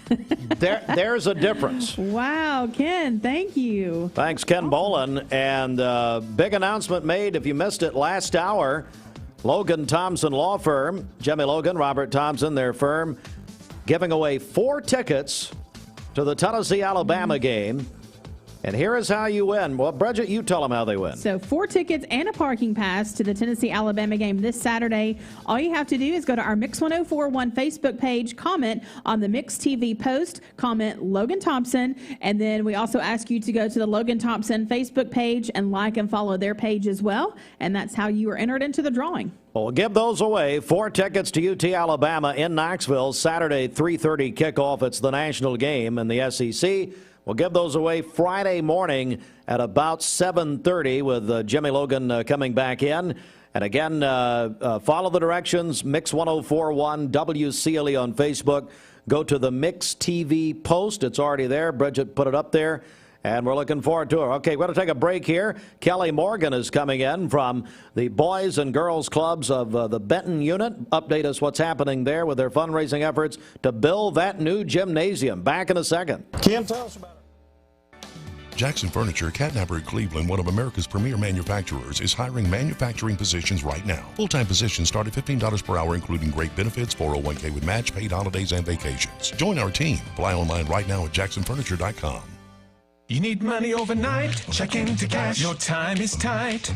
there's a difference. Wow, Ken, thank you. Thanks, Ken Bolin. And big announcement made, if you missed it last hour, Logan Thompson Law Firm, Jimmy Logan, Robert Thompson, their firm, giving away 4 tickets to the Tennessee-Alabama game. And here is how you win. Well, Bridget, you tell them how they win. So 4 tickets and a parking pass to the Tennessee-Alabama game this Saturday. All you have to do is go to our Mix 1041 Facebook page, comment on the Mix TV post, comment Logan Thompson, and then we also ask you to go to the Logan Thompson Facebook page and like and follow their page as well. And that's how you are entered into the drawing. Well, we'll give those away. 4 tickets to UT Alabama in Knoxville, Saturday, 3:30 kickoff. It's the national game in the SEC. We'll give those away Friday morning at about 7:30 with Jimmy Logan coming back in. And again, follow the directions, Mix 1041 WCLE on Facebook. Go to the Mix TV post. It's already there. Bridget put it up there. And we're looking forward to it. Okay, we're going to take a break here. Kelly Morgan is coming in from the Boys and Girls Clubs of the Benton unit. Update us what's happening there with their fundraising efforts to build that new gymnasium. Back in a second. Kim, tell us about it. Jackson Furniture, Catnapper, Cleveland, one of America's premier manufacturers, is hiring manufacturing positions right now. Full-time positions start at $15 per hour, including great benefits, 401k with match, paid holidays, and vacations. Join our team. Apply online right now at jacksonfurniture.com. You need money overnight? Check into cash. Your time is tight.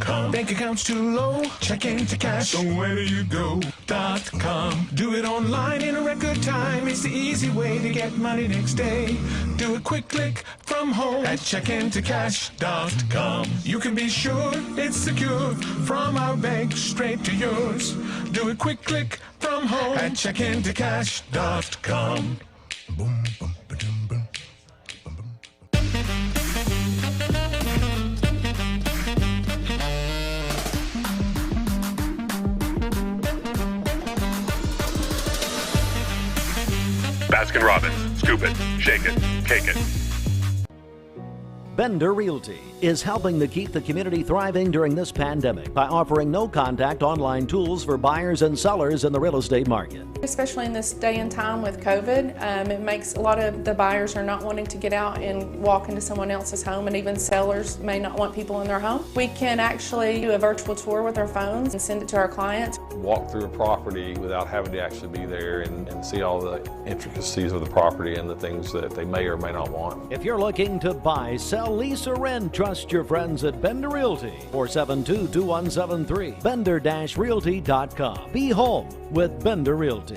.com. Bank account's too low? Check into cash. So where do you go? .com. Do it online in a record time. It's the easy way to get money next day. Do a quick click from home at checkintocash.com. You can be sure it's secure from our bank straight to yours. Do a quick click from home at checkintocash.com. Boom, boom, ba-dum, boom. Baskin-Robbins. Scoop it, shake it, cake it. Bender Realty is helping to keep the community thriving during this pandemic by offering no-contact online tools for buyers and sellers in the real estate market. Especially in this day and time with COVID, it makes a lot of the buyers are not wanting to get out and walk into someone else's home, and even sellers may not want people in their home. We can actually do a virtual tour with our phones and send it to our clients. Walk through a property without having to actually be there and see all the intricacies of the property and the things that they may or may not want. If you're looking to buy, sell, lease, or rent, trust your friends at Bender Realty, 472-2173, bender-realty.com. Be home with Bender Realty.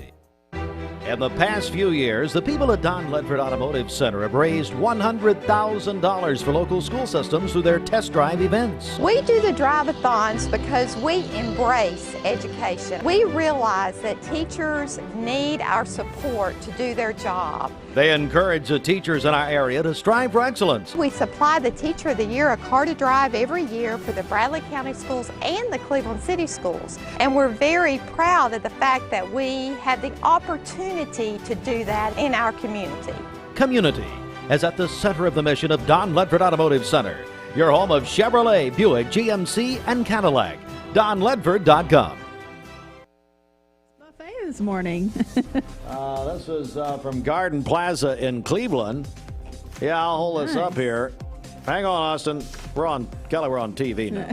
In the past few years, the people at Don Ledford Automotive Center have raised $100,000 for local school systems through their test drive events. We do the drive-a-thons because we embrace education. We realize that teachers need our support to do their job. They encourage the teachers in our area to strive for excellence. We supply the Teacher of the Year a car to drive every year for the Bradley County Schools and the Cleveland City Schools. And we're very proud of the fact that we have the opportunity to do that in our community. Community is at the center of the mission of Don Ledford Automotive Center, your home of Chevrolet, Buick, GMC, and Cadillac. DonLedford.com. This morning. This is from Garden Plaza in Cleveland. Yeah, I'll hold this up here. Hang on, Austin. We're on TV now.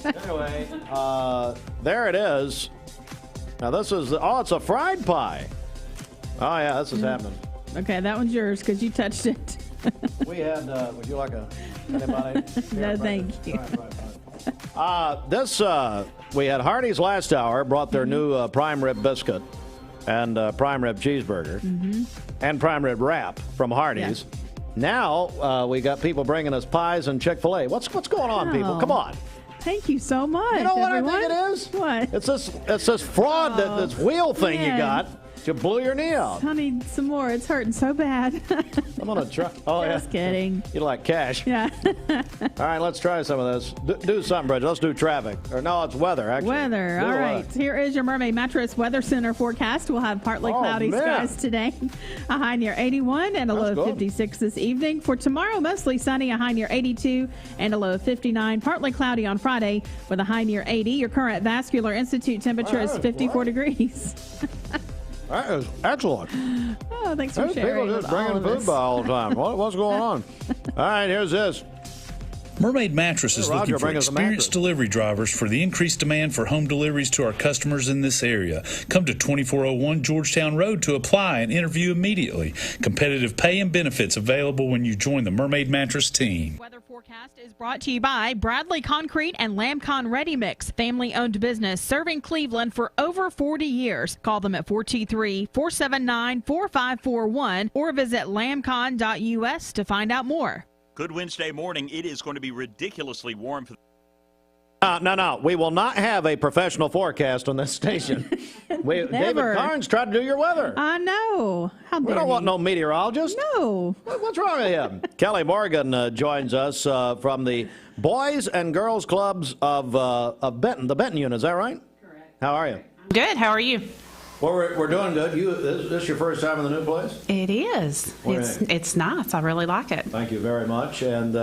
Anyway, there it is. Now this is, it's a fried pie. Oh yeah, this is happening. Okay, that one's yours because you touched it. We had, would you like anybody? No, thank you. We had Hardee's last hour, brought their new prime rib biscuit and prime rib cheeseburger and prime rib wrap from Hardee's. Yeah. Now we got people bringing us pies and Chick-fil-A. What's going on, people? Come on. Thank you so much. You know what everyone? I think it is? What? It's this fraud, this wheel thing you got. You blew your knee out. I need some more. It's hurting so bad. I'm going to try. Oh, yeah. Just kidding. You like cash. Yeah. All right, let's try some of this. Do something, Bridget. Let's do traffic. Or no, it's weather, actually. Weather. All right. Here is your Mermaid Mattress Weather Center forecast. We'll have partly cloudy skies today. A high near 81 and a low of 56 this evening. For tomorrow, mostly sunny, a high near 82 and a low of 59. Partly cloudy on Friday with a high near 80. Your current Vascular Institute temperature is 54 degrees. That is excellent. Oh, thanks for sharing. People just bringing food by all the time. What's going on? All right, here's this. Mermaid Mattress is looking for experienced delivery drivers for the increased demand for home deliveries to our customers in this area. Come to 2401 Georgetown Road to apply and interview immediately. Competitive pay and benefits available when you join the Mermaid Mattress team. Weather forecast is brought to you by Bradley Concrete and Lamcon Ready Mix, family-owned business serving Cleveland for over 40 years. Call them at 423-479-4541 or visit lamcon.us to find out more. Good Wednesday morning. It is going to be ridiculously warm. No. We will not have a professional forecast on this station. David Carnes tried to do your weather. I know. We don't want no meteorologist. No. What's wrong with him? Kelly Morgan joins us from the Boys and Girls Clubs of Benton, the Benton unit. Is that right? Correct. How are you? Good. How are you? Well, we're doing good. Is this your first time in the new place? It is. It's nice. I really like it. Thank you very much. And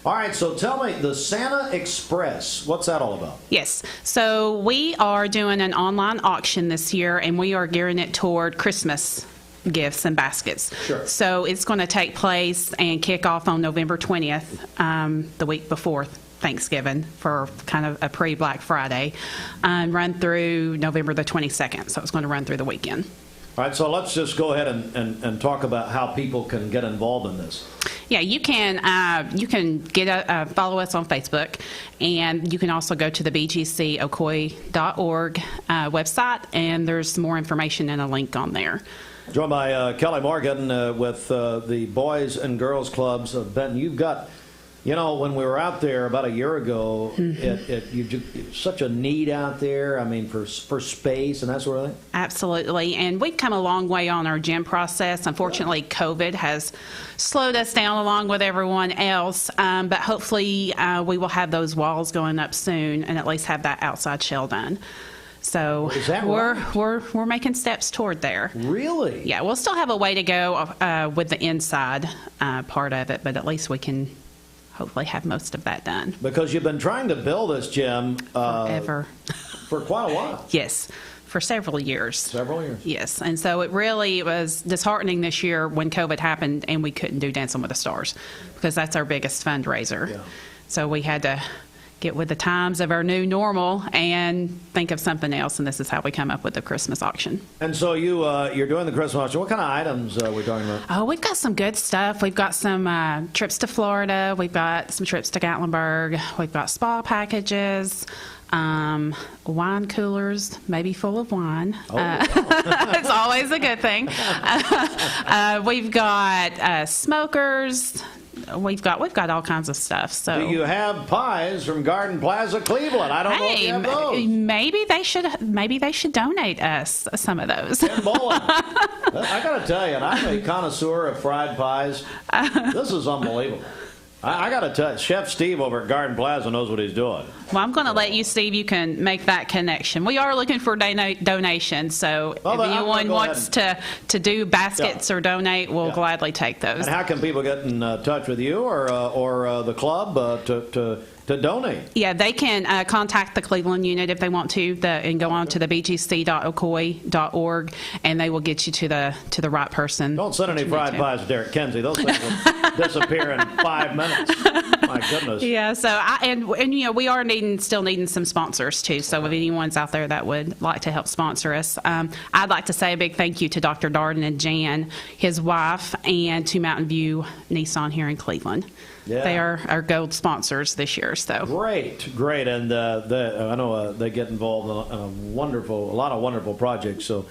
all right, so tell me, the Santa Express, what's that all about? Yes. So we are doing an online auction this year, and we are gearing it toward Christmas gifts and baskets. Sure. So it's going to take place and kick off on November 20th, the week before Thanksgiving, for kind of a pre-Black Friday, and run through November the 22nd. So it's going to run through the weekend. All right, so let's just go ahead and talk about how people can get involved in this. Yeah, you can get follow us on Facebook, and you can also go to the bgcocoy.org website, and there's more information and a link on there. Joined by Kelly Morgan with the Boys and Girls Clubs of Benton. You've got, when we were out there about a year ago, such a need out there, I mean, for space and that sort of thing. Absolutely. And we've come a long way on our gym process. Unfortunately, COVID has slowed us down along with everyone else. But hopefully we will have those walls going up soon and at least have that outside shell done. So we're making steps toward there. Really? Yeah, we'll still have a way to go with the inside part of it, but at least we can hopefully have most of that done. Because you've been trying to build this gym forever. For quite a while. Yes, for several years. Several years. Yes, and so it really was disheartening this year when COVID happened and we couldn't do Dancing with the Stars, because that's our biggest fundraiser. Yeah. So we had to get with the times of our new normal and think of something else, and this is how we come up with the Christmas auction. And so you're doing the Christmas auction. What kind of items are we talking about? Oh, we've got some good stuff. We've got some trips to Florida. We've got some trips to Gatlinburg. We've got spa packages. wine coolers, maybe full of wine. It's always a good thing. We've got smokers. We've got all kinds of stuff. So, do you have pies from Garden Plaza, Cleveland? I don't know if you have those. Maybe they should donate us some of those. I got to tell you, and I'm a connoisseur of fried pies. This is unbelievable. I got to tell you, Chef Steve over at Garden Plaza knows what he's doing. Well, I'm going to let you see if you can make that connection. We are looking for donations, so if anyone wants to do baskets or donate, we'll gladly take those. And how can people get in touch with you or the club to donate? Yeah, they can contact the Cleveland unit if they want to, and go on to the bgc.ocoy.org, and they will get you to the right person. Don't send any fried pies to Derek Kinsey. Those things will disappear in 5 minutes. My goodness. Yeah. So and we are still needing some sponsors too. So if anyone's out there that would like to help sponsor us, I'd like to say a big thank you to Dr. Darden and Jan, his wife, and to Mountain View Nissan here in Cleveland. Yeah. They are our gold sponsors this year. So great, and I know they get involved in a lot of wonderful projects. So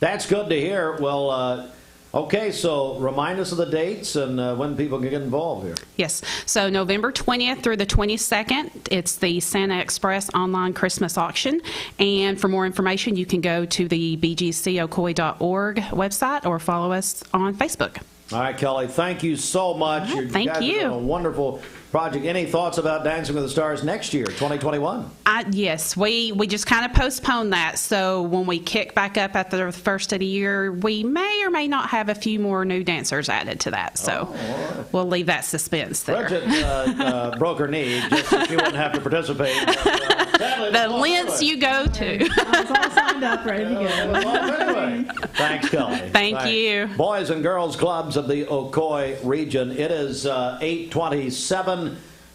that's good to hear. Well, okay, so remind us of the dates and when people can get involved here. Yes, so November 20th through the 22nd, it's the Santa Express online Christmas auction. And for more information, you can go to the bgcocoy.org website or follow us on Facebook. All right, Kelly, thank you so much. Thank you. Are doing a wonderful project. Any thoughts about Dancing with the Stars next year, 2021? Yes, we just kind of postponed that. So when we kick back up at the first of the year, we may or may not have a few more new dancers added to that. So we'll leave that suspense there. Bridget broke her knee just so she wouldn't have to participate. The lengths you go to. I was all signed up, ready to go. Anyway, thanks, Kelly. Thanks. You. Boys and Girls Clubs of the Ocoee region. It is 8:27.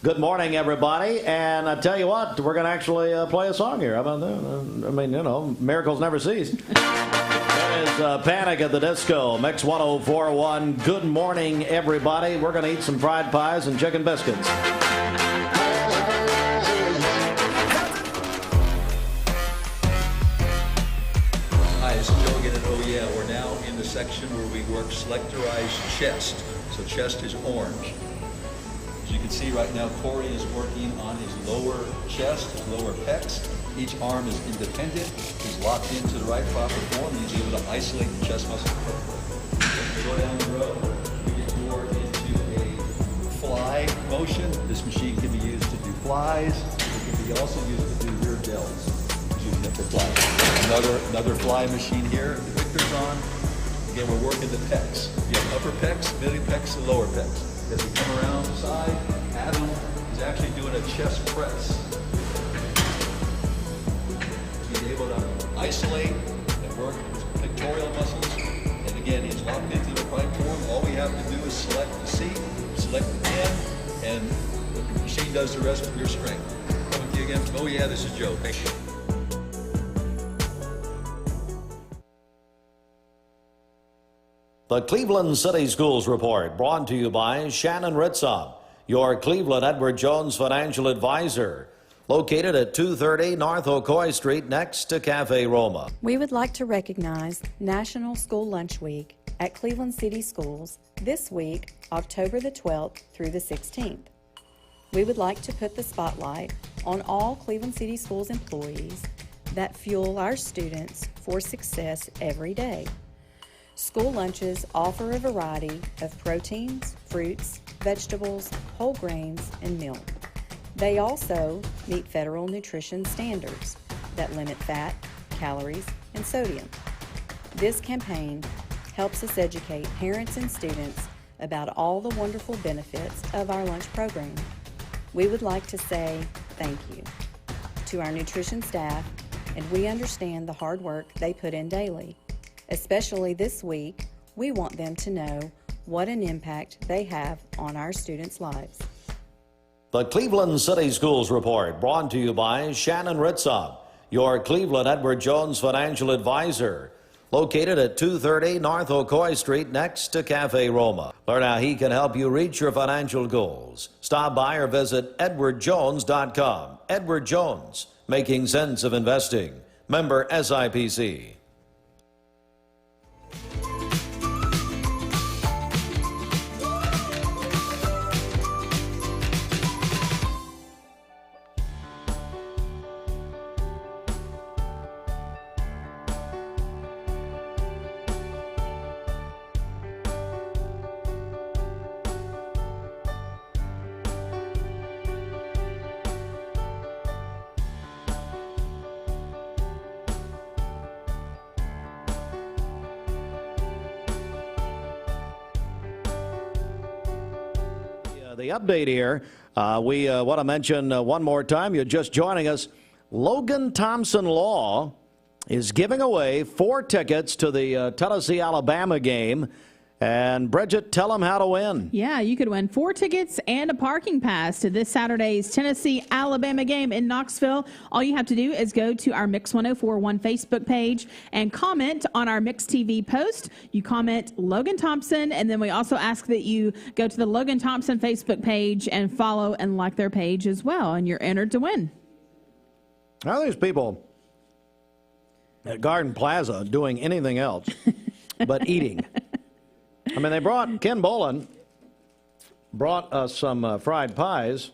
Good morning, everybody. And I tell you what, we're going to actually play a song here. How about that? I mean, miracles never cease. It is Panic at the Disco, Mix 104.1. Good morning, everybody. We're going to eat some fried pies and chicken biscuits. Hi, this is Joe again at Oh Yeah. We're now in the section where we work selectorized chest. So chest is orange. As you can see right now, Corey is working on his lower chest, his lower pecs. Each arm is independent. He's locked into the right proper form. He's able to isolate the chest muscle. Go down the road, we get more into a fly motion. This machine can be used to do flies. It can be also used to do rear delts. Using it for flies. Another fly machine here. The Victor's on. Again, we're working the pecs. You have upper pecs, middle pecs, and lower pecs. As we come around the side, Adam is actually doing a chest press. He's able to isolate and work his pectoral muscles. And again, he's locked into the right form. All we have to do is select the seat, select the pin, and the machine does the rest with your strength. Coming to you again. Oh yeah, this is Joe. Thank you. The Cleveland City Schools Report, brought to you by Shannon Ritzon, your Cleveland Edward Jones financial advisor, located at 230 North Ocoee Street next to Cafe Roma. We would like to recognize National School Lunch Week at Cleveland City Schools this week, October the 12th through the 16th. We would like to put the spotlight on all Cleveland City Schools employees that fuel our students for success every day. School lunches offer a variety of proteins, fruits, vegetables, whole grains, and milk. They also meet federal nutrition standards that limit fat, calories, and sodium. This campaign helps us educate parents and students about all the wonderful benefits of our lunch program. We would like to say thank you to our nutrition staff, and we understand the hard work they put in daily. Especially this week, we want them to know what an impact they have on our students' lives. The Cleveland City Schools Report, brought to you by Shannon Ritzon, your Cleveland Edward Jones financial advisor, located at 230 North Ocoee Street next to Cafe Roma. Learn how he can help you reach your financial goals. Stop by or visit edwardjones.com. Edward Jones, making sense of investing. Member SIPC. The update here, we want to mention one more time, you're just joining us, Logan Thompson Law is giving away 4 tickets to the Tennessee-Alabama game. And Bridget, tell them how to win. Yeah, you could win 4 tickets and a parking pass to this Saturday's Tennessee-Alabama game in Knoxville. All you have to do is go to our Mix 1041 Facebook page and comment on our Mix TV post. You comment Logan Thompson, and then we also ask that you go to the Logan Thompson Facebook page and follow and like their page as well, and you're entered to win. How are these people at Garden Plaza doing anything else but eating? I mean, they brought, Ken Bolin brought us some fried pies,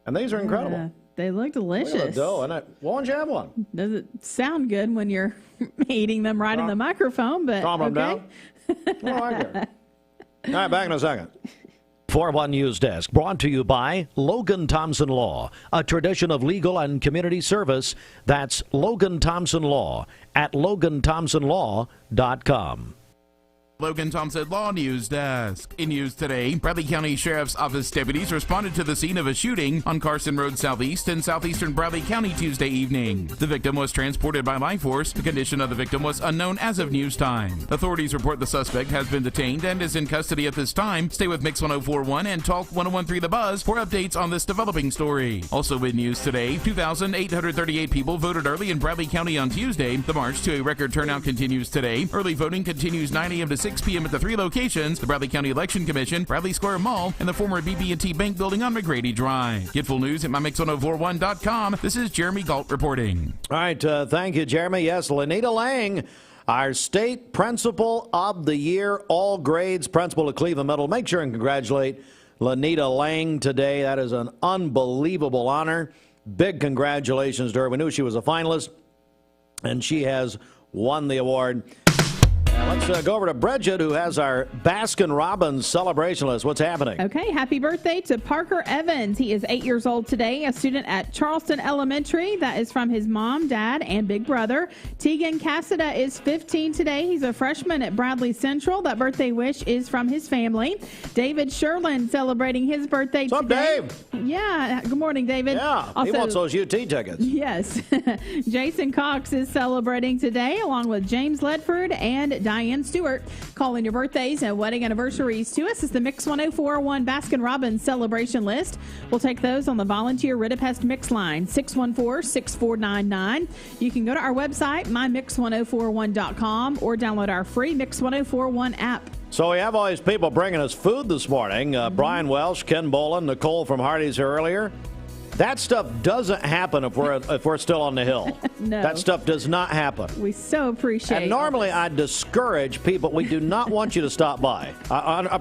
and these are incredible. Yeah, they look delicious. Look at the dough, and why don't you have one? Does it sound good when you're eating them right in the microphone? But calm them down. I like it. All right, back in a second. 4-1 News Desk, brought to you by Logan Thompson Law, a tradition of legal and community service. That's Logan Thompson Law at LoganThompsonLaw.com. Logan Thompson Law News Desk. In news today, Bradley County Sheriff's Office deputies responded to the scene of a shooting on Carson Road Southeast in southeastern Bradley County Tuesday evening. The victim was transported by life force. The condition of the victim was unknown as of news time. Authorities report the suspect has been detained and is in custody at this time. Stay with Mix 1041 and Talk 1013 The Buzz for updates on this developing story. Also in news today, 2,838 people voted early in Bradley County on Tuesday. The march to a record turnout continues today. Early voting continues 9 a.m. to 6 p.m. at the 3 locations, the Bradley County Election Commission, Bradley Square Mall, and the former BB&T Bank building on McGrady Drive. Get full news at mymix1041.com. This is Jeremy Galt reporting. All right, thank you, Jeremy. Yes, Lanita Lang, our state principal of the year, all grades, principal of Cleveland Middle. Make sure and congratulate Lanita Lang today. That is an unbelievable honor. Big congratulations to her. We knew she was a finalist, and she has won the award. Let's go over to Bridget, who has our Baskin-Robbins celebration list. What's happening? Okay, happy birthday to Parker Evans. He is 8 years old today, a student at Charleston Elementary. That is from his mom, dad, and big brother. Tegan Cassida is 15 today. He's a freshman at Bradley Central. That birthday wish is from his family. David Sherlin celebrating his birthday today. What's up, Dave? Yeah, good morning, David. Yeah, also, he wants those UT tickets. Yes. Jason Cox is celebrating today, along with James Ledford and Diane Stewart. Calling your birthdays and wedding anniversaries to us is the Mix 1041 Baskin-Robbins celebration list. We'll take those on the volunteer Ridipest Mix line, 614-6499. You can go to our website, mymix1041.com, or download our free Mix 1041 app. So we have all these people bringing us food this morning. Brian Welsh, Ken Bolin, Nicole from Hardee's earlier. That stuff doesn't happen if we're still on the hill. No. That stuff does not happen. We so appreciate it. And normally I discourage people. We do not want you to stop by.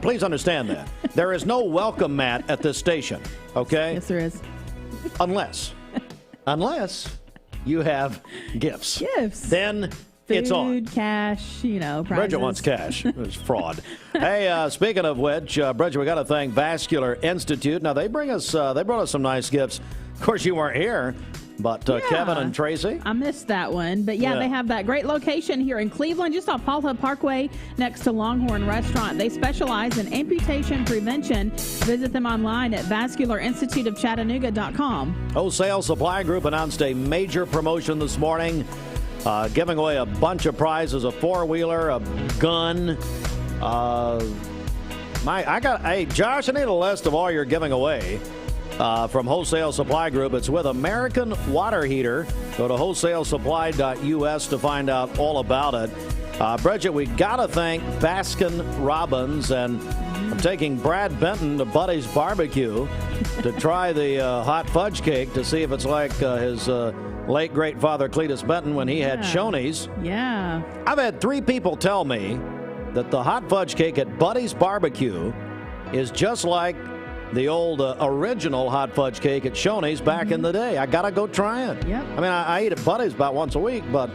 Please understand that. There is no welcome mat at this station, okay? Yes, there is. Unless you have gifts. Gifts. Then food, it's on. Cash, prizes. Bridget wants cash. It's fraud. Hey, speaking of which, Bridget, we got to thank Vascular Institute. Now they brought us some nice gifts. Of course, you weren't here, but Kevin and Tracy. I missed that one, but yeah, they have that great location here in Cleveland, just off Paul Hub Parkway, next to Longhorn Restaurant. They specialize in amputation prevention. Visit them online at vascularinstituteofchattanooga.com. Wholesale Supply Group announced a major promotion this morning. Giving away a bunch of prizes, a four-wheeler, a gun. Hey, Josh, I need a list of all you're giving away from Wholesale Supply Group. It's with American Water Heater. Go to wholesalesupply.us to find out all about it. Bridget, we got to thank Baskin-Robbins, and I'm taking Brad Benton to Buddy's Barbecue to try the hot fudge cake to see if it's like his late great father Cletus Benton when he had Shoney's. Yeah. I've had 3 people tell me that the hot fudge cake at Buddy's Barbecue is just like the old original hot fudge cake at Shoney's back in the day. I gotta go try it. Yep. I mean, I eat at Buddy's about once a week, but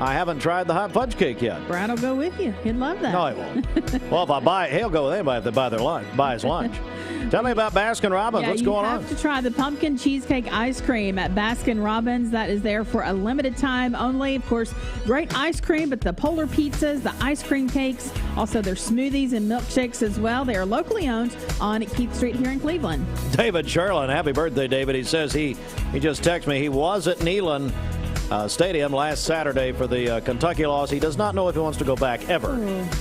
I haven't tried the hot fudge cake yet. Brad will go with you. He'd love that. No, he won't. Well, if I buy it, he'll go with anybody if they buy his lunch. Tell me about Baskin-Robbins. What's going on? You have to try the pumpkin cheesecake ice cream at Baskin-Robbins. That is there for a limited time only. Of course, great ice cream, but the polar pizzas, the ice cream cakes, also their smoothies and milkshakes as well. They are locally owned on Keith Street here in Cleveland. David Sherlin, happy birthday, David. He says he just texted me. He was at Neyland Stadium last Saturday for the Kentucky loss. He does not know if he wants to go back ever.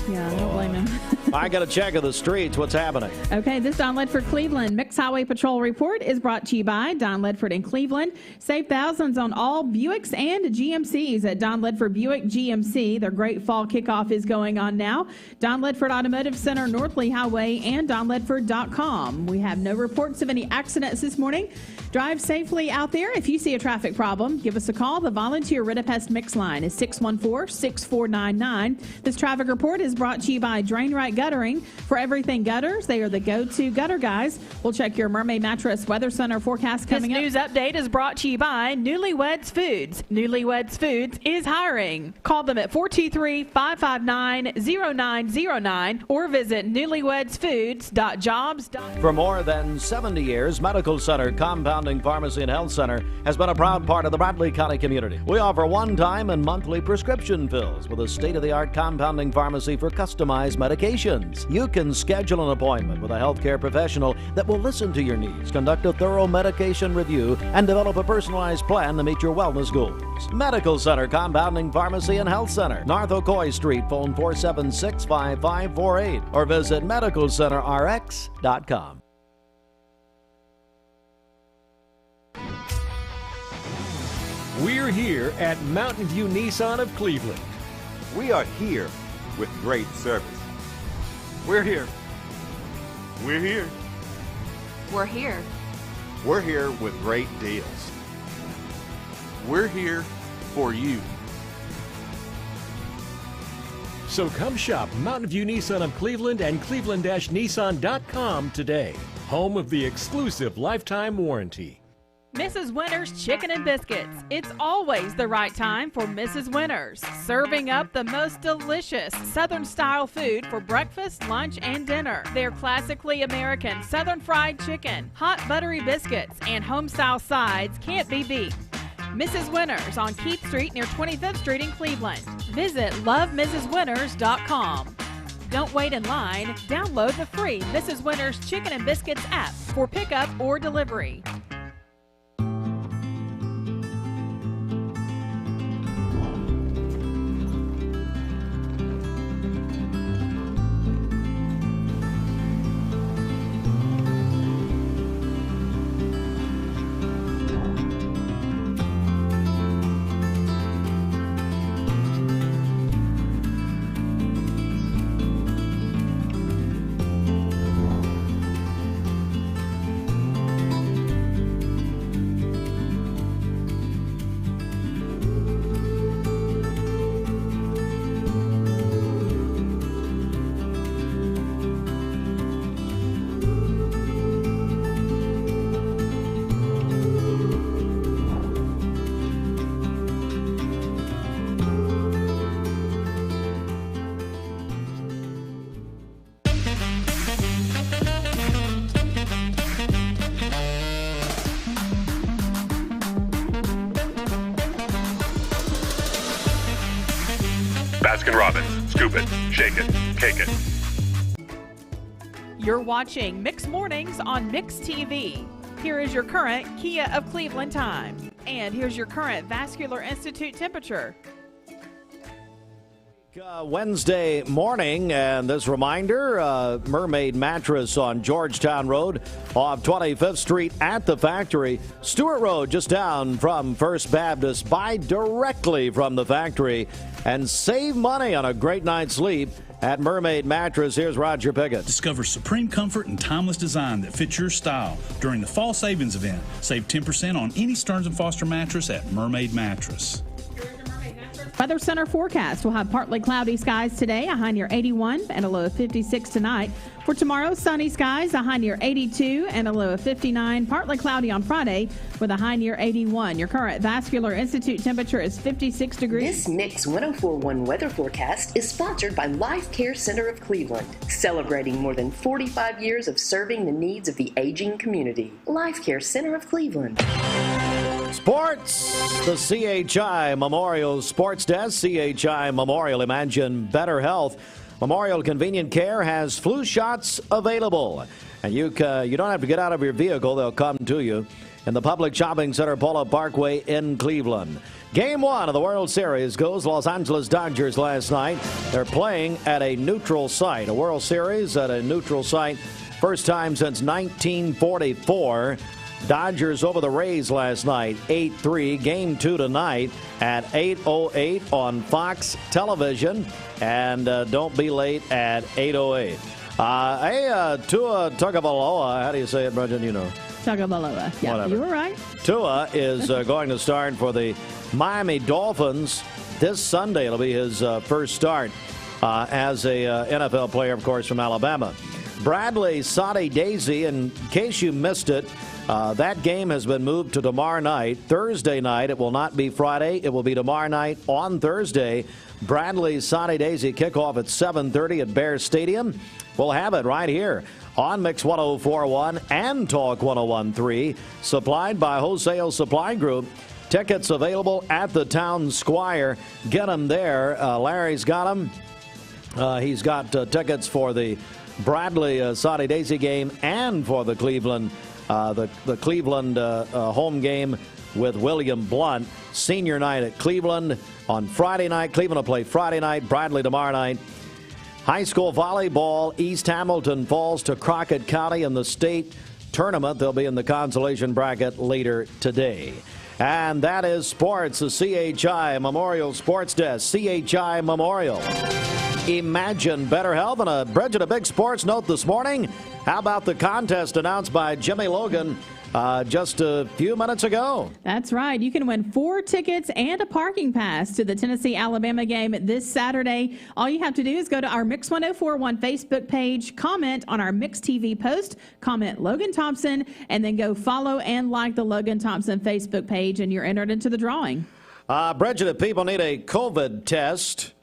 Yeah, I don't blame him. I got a check of the streets. What's happening? Okay, this Don Ledford Cleveland Mixed Highway Patrol report is brought to you by Don Ledford in Cleveland. Save thousands on all Buicks and GMCs at Don Ledford Buick GMC. Their great fall kickoff is going on now. Don Ledford Automotive Center, North Lee Highway, and donledford.com. We have no reports of any accidents this morning. Drive safely out there. If you see a traffic problem, give us a call. The volunteer Ridapest Mix line is 614-6499. This traffic report is brought to you by Drain Right Guttering. For everything gutters, they are the go-to gutter guys. We'll check your Mermaid Mattress Weather Center forecast coming up. This news update is brought to you by Newlyweds Foods. Newlyweds Foods is hiring. Call them at 423-559-0909 or visit newlywedsfoods.jobs. For more than 70 years, Medical Center Compounding Pharmacy and Health Center has been a proud part of the Bradley County community. We offer one-time and monthly prescription fills with a state-of-the-art compounding pharmacy for customized medications. You can schedule an appointment with a healthcare professional that will listen to your needs, conduct a thorough medication review, and develop a personalized plan to meet your wellness goals. Medical Center Compounding Pharmacy and Health Center, North Ocoee Street, phone 476-5548, or visit medicalcenterrx.com. We're here at Mountain View Nissan of Cleveland. We are here with great service. We're here. We're here. We're here. We're here with great deals. We're here for you. So come shop Mountain View Nissan of Cleveland and cleveland-nissan.com today. Home of the exclusive lifetime warranty. Mrs. Winter's Chicken and Biscuits. It's always the right time for Mrs. Winter's. Serving up the most delicious Southern-style food for breakfast, lunch, and dinner. Their classically American Southern fried chicken, hot buttery biscuits, and home-style sides can't be beat. Mrs. Winters on Keith Street near 25th Street in Cleveland. Visit lovemrswinters.com. Don't wait in line. Download the free Mrs. Winters Chicken and Biscuits app for pickup or delivery. Baskin-Robbins. Scoop it, shake it, cake it. You're watching Mix Mornings on Mix TV. Here is your current Kia of Cleveland time. And here's your current Vascular Institute temperature. Wednesday morning, and this reminder, Mermaid Mattress on Georgetown Road off 25th Street at the factory. Stewart Road just down from First Baptist. Buy directly from the factory and save money on a great night's sleep at Mermaid Mattress. Here's Roger Pickett. Discover supreme comfort and timeless design that fits your style during the fall savings event. Save 10% on any Stearns & Foster mattress at Mermaid Mattress. Weather Center forecast will have partly cloudy skies today, a high near 81 and a low of 56 tonight. For tomorrow, sunny skies, a high near 82 and a low of 59. Partly cloudy on Friday with a high near 81. Your current Vascular Institute temperature is 56 degrees. This Mix 104.1 weather forecast is sponsored by Life Care Center of Cleveland, celebrating more than 45 years of serving the needs of the aging community. Life Care Center of Cleveland. Sports, the CHI Memorial Sports Desk. CHI Memorial, imagine better health. Memorial Convenient Care has flu shots available. And you don't have to get out of your vehicle. They'll come to you in the Public Shopping Center, Polo Parkway in Cleveland. Game 1 of the World Series goes Los Angeles Dodgers last night. They're playing at a neutral site. A World Series at a neutral site. First time since 1944. Dodgers over the Rays last night, 8-3. Game 2 tonight at 8:08 on Fox Television. And don't be late at 8:08. Tua Tagovailoa, how do you say it, Brendan? You know. Tagovailoa. Yeah, Whatever. you were right. Tua is going to start for the Miami Dolphins this Sunday. It'll be his first start as a NFL player, of course, from Alabama. Bradley Soddy Daisy, in case you missed it, that game has been moved to tomorrow night, Thursday night. It will not be Friday. It will be tomorrow night on Thursday. Bradley Soddy Daisy kickoff at 7:30 at Bear Stadium. We'll have it right here on Mix 104.1 and Talk 101.3. Supplied by Wholesale Supply Group. Tickets available at the Town Squire. Get them there. Larry's got them. He's got tickets for the Bradley Soddy Daisy game and for the Cleveland home game with William Blunt. Senior night at Cleveland on Friday night. Cleveland will play Friday night, Bradley tomorrow night. High school volleyball, East Hamilton falls to Crockett County in the state tournament. They'll be in the consolation bracket later today. And that is sports, the CHI Memorial Sports Desk. CHI Memorial. Imagine better health. And Bridget, a big sports note this morning. How about the contest announced by Jimmy Logan just a few minutes ago? That's right. You can win 4 tickets and a parking pass to the Tennessee-Alabama game this Saturday. All you have to do is go to our Mix 104.1 Facebook page, comment on our Mix TV post, comment Logan Thompson, and then go follow and like the Logan Thompson Facebook page, and you're entered into the drawing. Bridget, if people need a COVID test,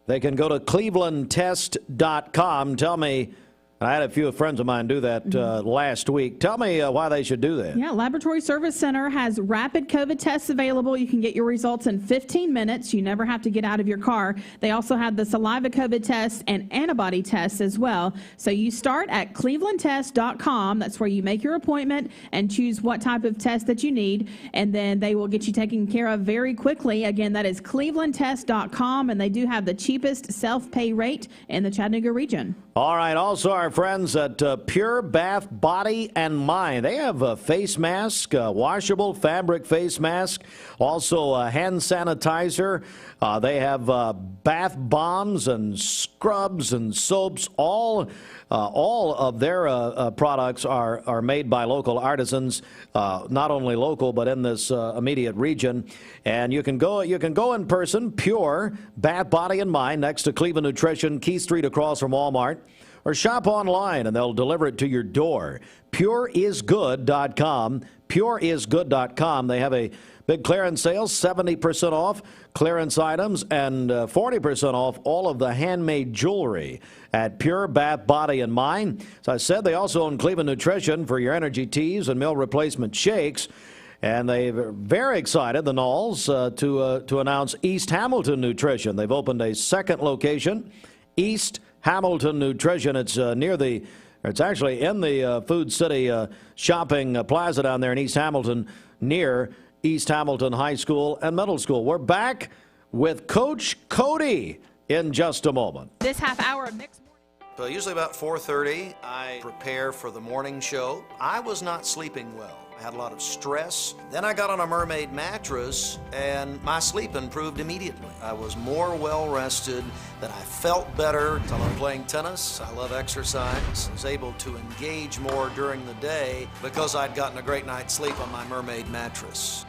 they can go to clevelandtest.com. Tell me, I had a few friends of mine do that last week. Tell me why they should do that. Yeah, Laboratory Service Center has rapid COVID tests available. You can get your results in 15 minutes. You never have to get out of your car. They also have the saliva COVID test and antibody tests as well. So you start at clevelandtest.com. That's where you make your appointment and choose what type of test that you need, and then they will get you taken care of very quickly. Again, that is clevelandtest.com, and they do have the cheapest self-pay rate in the Chattanooga region. All right. Also, our friends at Pure Bath Body and Mind. They have a face mask, a washable fabric face mask, also a hand sanitizer. They have bath bombs and scrubs and soaps. All of their products are made by local artisans, not only local but in this immediate region. And you can go in person. Pure Bath Body and Mind, next to Cleveland Nutrition, Key Street across from Walmart. Or shop online, and they'll deliver it to your door. PureIsGood.com. PureIsGood.com. They have a big clearance sale, 70% off clearance items and 40% off all of the handmade jewelry at Pure Bath Body and Mind. As I said, they also own Cleveland Nutrition for your energy teas and meal replacement shakes. And they're very excited, the Knolls, to announce East Hamilton Nutrition. They've opened a second location, East Hamilton Nutrition. It's it's actually in the Food City shopping plaza down there in East Hamilton, near East Hamilton High School and Middle School. We're back with Coach Kodi in just a moment. This half hour of Mixed Morning. Usually about 4:30, I prepare for the morning show. I was not sleeping well. I had a lot of stress. Then I got on a Mermaid mattress, and my sleep improved immediately. I was more well-rested, that I felt better. I love playing tennis. I love exercise. I was able to engage more during the day because I'd gotten a great night's sleep on my Mermaid mattress.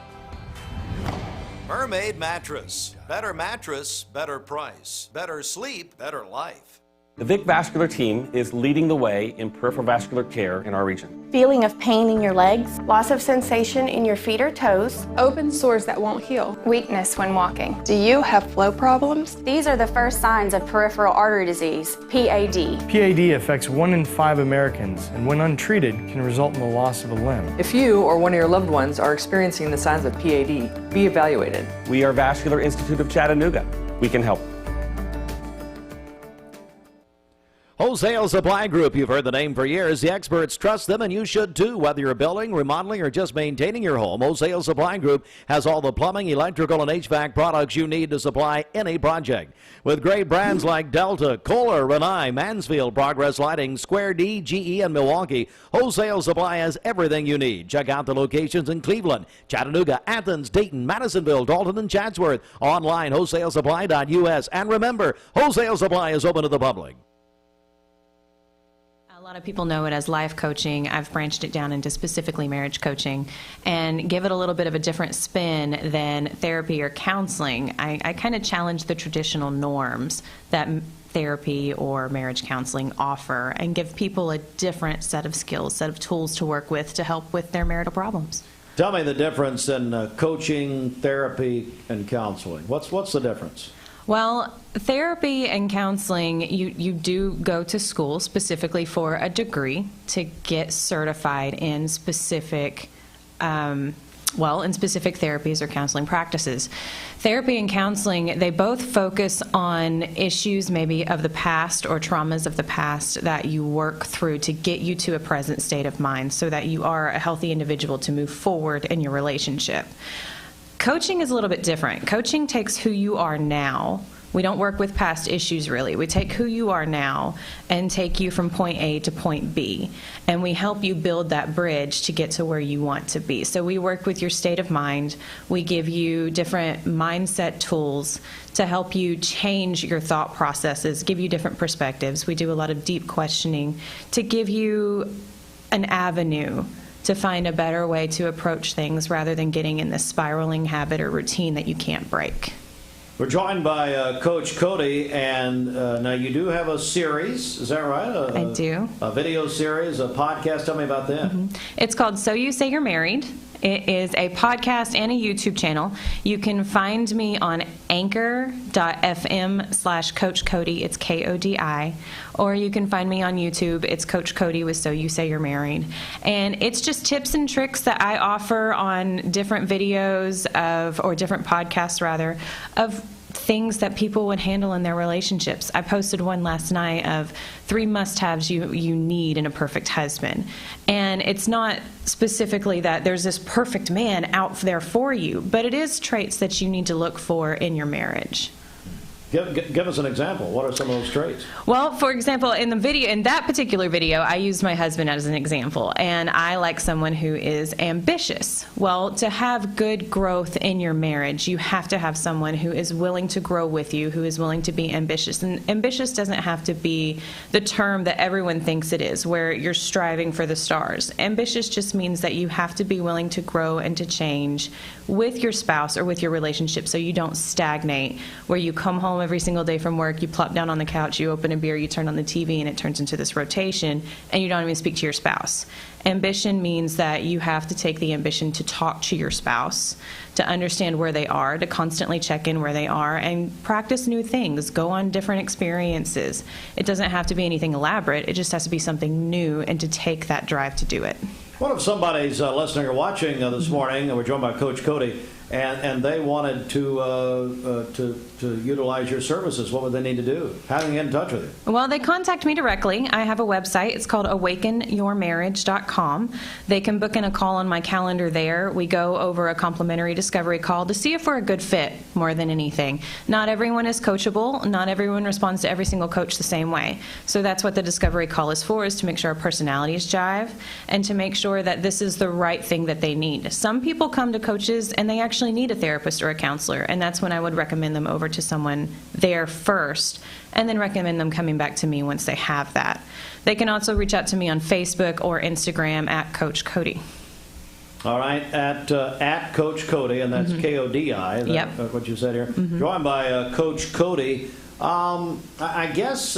Mermaid mattress. Better mattress, better price. Better sleep, better life. The Vic Vascular team is leading the way in peripheral vascular care in our region. Feeling of pain in your legs, loss of sensation in your feet or toes, open sores that won't heal, weakness when walking. Do you have flow problems? These are the first signs of peripheral artery disease, PAD. PAD affects 1 in 5 Americans, and when untreated, can result in the loss of a limb. If you or one of your loved ones are experiencing the signs of PAD, be evaluated. We are Vascular Institute of Chattanooga. We can help. Wholesale Supply Group, you've heard the name for years. The experts trust them, and you should too. Whether you're building, remodeling, or just maintaining your home, Wholesale Supply Group has all the plumbing, electrical, and HVAC products you need to supply any project. With great brands like Delta, Kohler, Rinnai, Mansfield, Progress Lighting, Square D, GE, and Milwaukee, Wholesale Supply has everything you need. Check out the locations in Cleveland, Chattanooga, Athens, Dayton, Madisonville, Dalton, and Chatsworth. Online, wholesalesupply.us. And remember, Wholesale Supply is open to the public. A lot of people know it as life coaching. I've branched it down into specifically marriage coaching and give it a little bit of a different spin than therapy or counseling. I kind of challenge the traditional norms that therapy or marriage counseling offer and give people a different set of skills, set of tools to work with to help with their marital problems. Tell me the difference in coaching, therapy, and counseling. What's the difference? Well, therapy and counseling, you do go to school specifically for a degree to get certified in specific, in specific therapies or counseling practices. Therapy and counseling, they both focus on issues maybe of the past or traumas of the past that you work through to get you to a present state of mind so that you are a healthy individual to move forward in your relationship. Coaching is a little bit different. Coaching takes who you are now. We don't work with past issues, really. We take who you are now and take you from point A to point B, and we help you build that bridge to get to where you want to be. So we work with your state of mind. We give you different mindset tools to help you change your thought processes, give you different perspectives. We do a lot of deep questioning to give you an avenue to find a better way to approach things rather than getting in this spiraling habit or routine that you can't break. We're joined by Coach Kodi, and now you do have a series, is that right? I do. A video series, a podcast. Tell me about that. Mm-hmm. It's called So You Say You're Married. It is a podcast and a YouTube channel. You can find me on anchor.fm/Coach Kodi. It's Kodi. Or you can find me on YouTube. It's Coach Kodi with So You Say You're Married. And it's just tips and tricks that I offer on different videos or different podcasts rather, of things that people would handle in their relationships. I posted one last night of 3 must-haves you need in a perfect husband. And it's not specifically that there's this perfect man out there for you, but it is traits that you need to look for in your marriage. Give us an example. What are some of those traits? Well, for example, in that particular video, I used my husband as an example, and I like someone who is ambitious. Well, to have good growth in your marriage, you have to have someone who is willing to grow with you, who is willing to be ambitious. And ambitious doesn't have to be the term that everyone thinks it is, where you're striving for the stars. Ambitious just means that you have to be willing to grow and to change with your spouse or with your relationship so you don't stagnate, where you come home every single day from work, you plop down on the couch, you open a beer, you turn on the TV, and it turns into this rotation, and you don't even speak to your spouse. Ambition means that you have to take the ambition to talk to your spouse, to understand where they are, to constantly check in where they are, and practice new things, go on different experiences. It doesn't have to be anything elaborate, it just has to be something new, and to take that drive to do it. What if somebody's listening or watching this morning, and we're joined by Coach Kodi, and they wanted to utilize your services, what would they need to do? How do they get in touch with you? Well, they contact me directly. I have a website. It's called awakenyourmarriage.com. They can book in a call on my calendar there. We go over a complimentary discovery call to see if we're a good fit more than anything. Not everyone is coachable. Not everyone responds to every single coach the same way. So that's what the discovery call is for, is to make sure our personalities jive and to make sure that this is the right thing that they need. Some people come to coaches and they actually need a therapist or a counselor, and that's when I would recommend them over to someone there first, and then recommend them coming back to me once they have that. They can also reach out to me on Facebook or Instagram at Coach Kodi. All right, at Coach Kodi, and that's K-O-D-I. Yep. What you said here. Joined by Coach Kodi. I guess,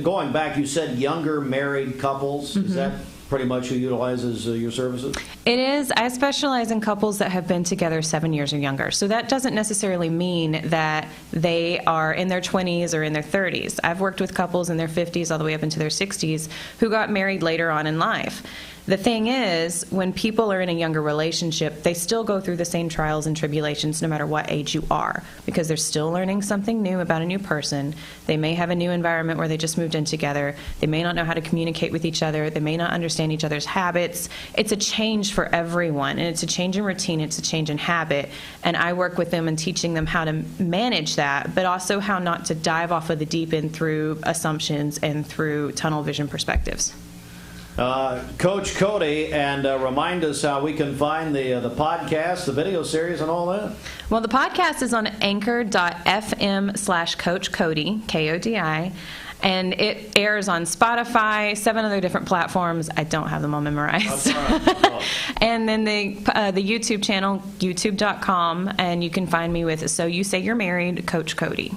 going back, you said younger married couples. Is that pretty much who utilizes your services? It is. I specialize in couples that have been together 7 years or younger. So that doesn't necessarily mean that they are in their 20s or in their 30s. I've worked with couples in their 50s all the way up into their 60s who got married later on in life. The thing is, when people are in a younger relationship, they still go through the same trials and tribulations no matter what age you are, because they're still learning something new about a new person. They may have a new environment where they just moved in together. They may not know how to communicate with each other. They may not understand each other's habits. It's a change for everyone, and it's a change in routine. It's a change in habit, and I work with them in teaching them how to manage that, but also how not to dive off of the deep end through assumptions and through tunnel vision perspectives. Coach Kodi, and remind us how we can find the podcast, the video series, and all that. Well, the podcast is on anchor.fm/Coach Kodi, K-O-D-I, and it airs on Spotify, 7 other different platforms. I don't have them all memorized. And then the YouTube channel, youtube.com, and you can find me with So You Say You're Married, Coach Kodi.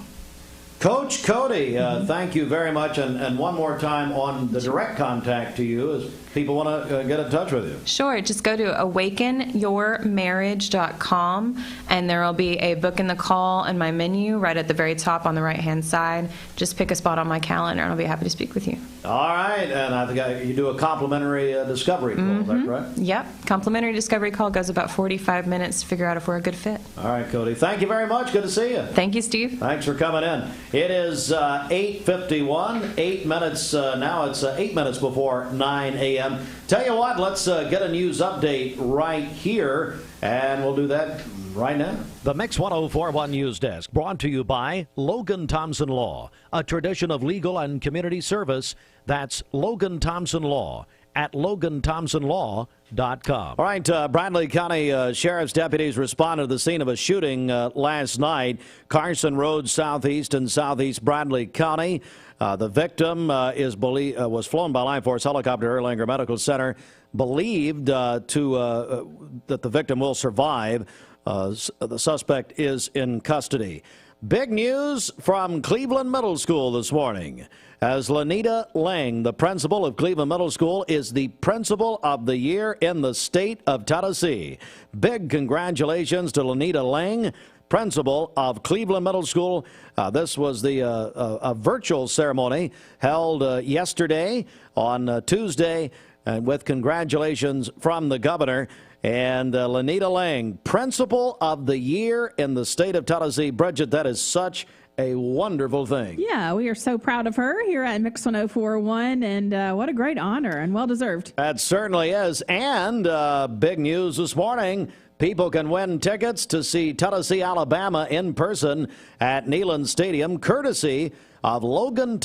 Coach Kodi, thank you very much. And one more time on the direct contact to you, as people want to get in touch with you. Sure. Just go to awakenyourmarriage.com, and there will be a book in the call in my menu right at the very top on the right-hand side. Just pick a spot on my calendar, and I'll be happy to speak with you. All right. And I think you do a complimentary discovery call, is that correct? Yep. Complimentary discovery call goes about 45 minutes to figure out if we're a good fit. All right, Kodi. Thank you very much. Good to see you. Thank you, Steve. Thanks for coming in. It is 8:51, 8 minutes now. It's 8 minutes before 9 a.m. Tell you what, let's get a news update right here, and we'll do that right now. The Mix 1041 News Desk, brought to you by Logan Thompson Law, a tradition of legal and community service. That's Logan Thompson Law at LoganThompsonLaw.com. All right, Bradley County Sheriff's deputies responded to the scene of a shooting last night, Carson Road, southeast and southeast Bradley County. The victim was flown by Life Force helicopter to Erlanger Medical Center, believed that the victim will survive. The suspect is in custody. Big news from Cleveland Middle School this morning, as Lanita Lang, the principal of Cleveland Middle School, is the Principal of the Year in the state of Tennessee. Big congratulations to Lanita Lang, principal of Cleveland Middle School. This was a virtual ceremony held yesterday on Tuesday, and with congratulations from the governor. And Lanita Lang, Principal of the Year in the state of Tennessee. Bridget, that is such a wonderful thing. Yeah, we are so proud of her here at Mix 1041, and what a great honor, and well-deserved. That certainly is. And big news this morning. People can win tickets to see Tennessee, Alabama in person at Neyland Stadium, courtesy of the Logan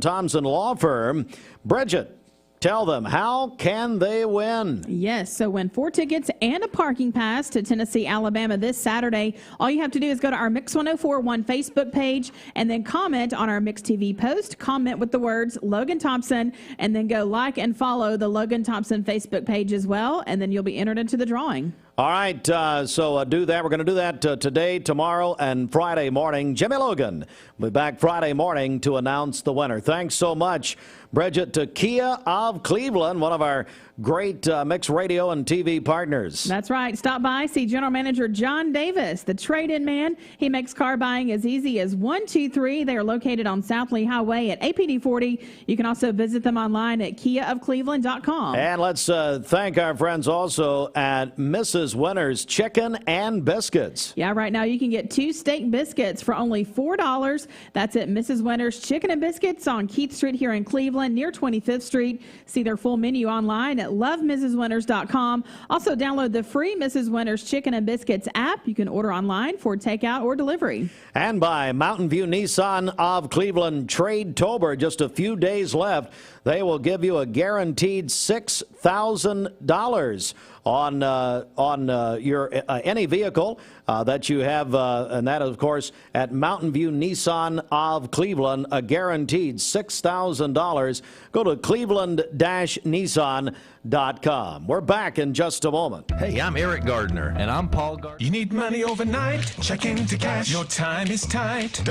Thompson Law Firm. Bridget, tell them, how can they win? Yes, so win 4 tickets and a parking pass to Tennessee, Alabama this Saturday. All you have to do is go to our Mix 1041 Facebook page and then comment on our Mix TV post. Comment with the words Logan Thompson, and then go like and follow the Logan Thompson Facebook page as well, and then you'll be entered into the drawing. All right, so do that. We're going to do that today, tomorrow, and Friday morning. Jimmy Logan will be back Friday morning to announce the winner. Thanks so much, Bridget. To Kia of Cleveland, one of our great mixed radio and TV partners. That's right. Stop by, see General Manager John Davis, the trade-in man. He makes car buying as easy as 123. They are located on South Lee Highway at APD 40. You can also visit them online at kiaofcleveland.com. And let's thank our friends also at Mrs. Winter's Chicken and Biscuits. Yeah, right now you can get 2 steak biscuits for only $4. That's at Mrs. Winter's Chicken and Biscuits on Keith Street here in Cleveland near 25th Street. See their full menu online at lovemrswinters.com. Also download the free Mrs. Winter's Chicken and Biscuits app. You can order online for takeout or delivery. And by Mountain View Nissan of Cleveland, Trade-tober, just a few days left. They will give you a guaranteed $6,000 on your any vehicle that you have, and that, of course, at Mountain View Nissan of Cleveland, a guaranteed $6,000. Go to cleveland-nissan.com. We're back in just a moment. Hey, I'm Eric Gardner. And I'm Paul Gardner. You need money overnight? Check into cash. Your time is tight.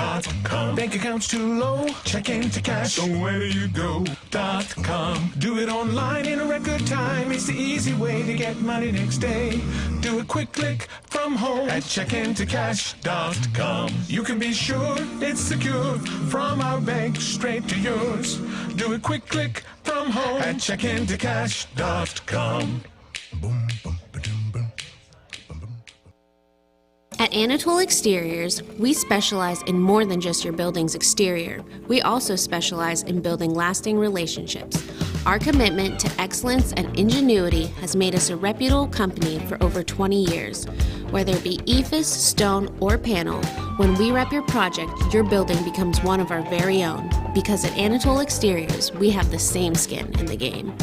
.com. Bank accounts too low? Check into cash. So where do you go? .com. Do it online in a record time. It's the easy way to get money next day. Do a quick click from home at checkintocash.com. You can be sure it's secure from our bank straight to yours. Do a quick click from home at checkintocash.com. At Anatole Exteriors, we specialize in more than just your building's exterior. We also specialize in building lasting relationships. Our commitment to excellence and ingenuity has made us a reputable company for over 20 years. Whether it be EIFS, stone, or panel, when we rep your project, your building becomes one of our very own. Because at Anatole Exteriors, we have the same skin in the game.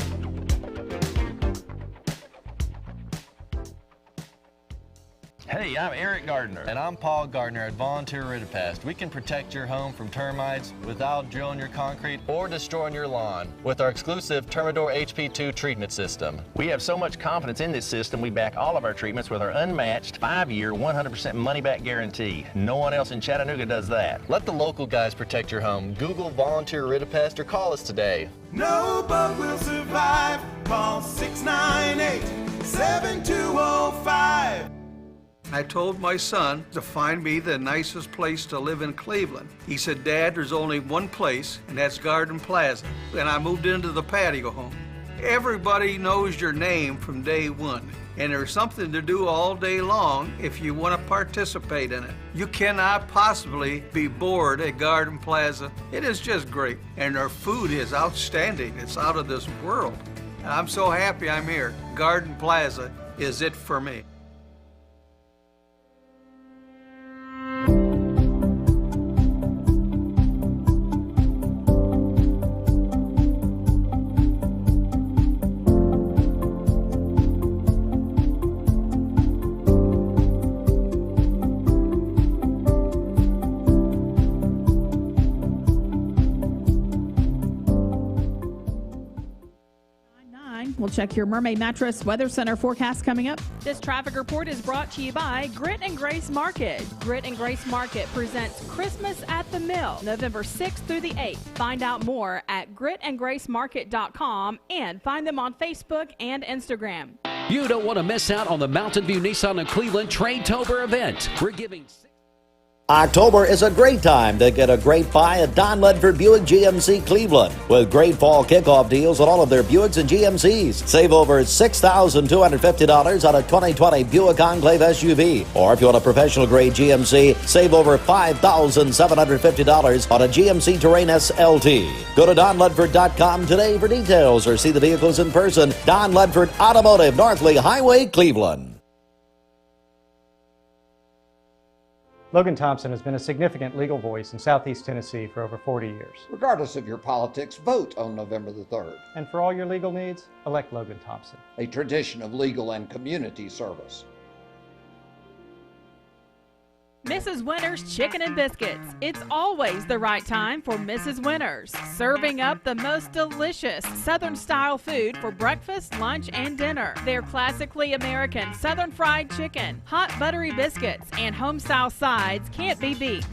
Hey, I'm Eric Gardner. And I'm Paul Gardner at Volunteer Ridipast. We can protect your home from termites without drilling your concrete or destroying your lawn with our exclusive Termador HP2 treatment system. We have so much confidence in this system, we back all of our treatments with our unmatched 5-year, 100% money-back guarantee. No one else in Chattanooga does that. Let the local guys protect your home. Google Volunteer Ridipast or call us today. No bug will survive. Call 698-7205. I told my son to find me the nicest place to live in Cleveland. He said, Dad, there's only one place, and that's Garden Plaza. And I moved into the patio home. Everybody knows your name from day one, and there's something to do all day long if you want to participate in it. You cannot possibly be bored at Garden Plaza. It is just great, and their food is outstanding. It's out of this world. And I'm so happy I'm here. Garden Plaza is it for me. We'll check your Mermaid Mattress Weather Center forecast coming up. This traffic report is brought to you by Grit and Grace Market. Grit and Grace Market presents Christmas at the Mill, November 6th through the 8th. Find out more at gritandgracemarket.com and find them on Facebook and Instagram. You don't want to miss out on the Mountain View Nissan of Cleveland Trade-tober event. We're giving October is a great time to get a great buy at Don Ledford Buick GMC Cleveland with great fall kickoff deals on all of their Buicks and GMCs. Save over $6,250 on a 2020 Buick Enclave SUV. Or if you want a professional grade GMC, save over $5,750 on a GMC Terrain SLT. Go to DonLedford.com today for details or see the vehicles in person. Don Ledford Automotive, North Lee Highway, Cleveland. Logan Thompson has been a significant legal voice in Southeast Tennessee for over 40 years. Regardless of your politics, vote on November the 3rd. And for all your legal needs, elect Logan Thompson. A tradition of legal and community service. Mrs. Winter's Chicken and Biscuits. It's always the right time for Mrs. Winter's. Serving up the most delicious Southern-style food for breakfast, lunch, and dinner. Their classically American Southern fried chicken, hot buttery biscuits, and home-style sides can't be beat.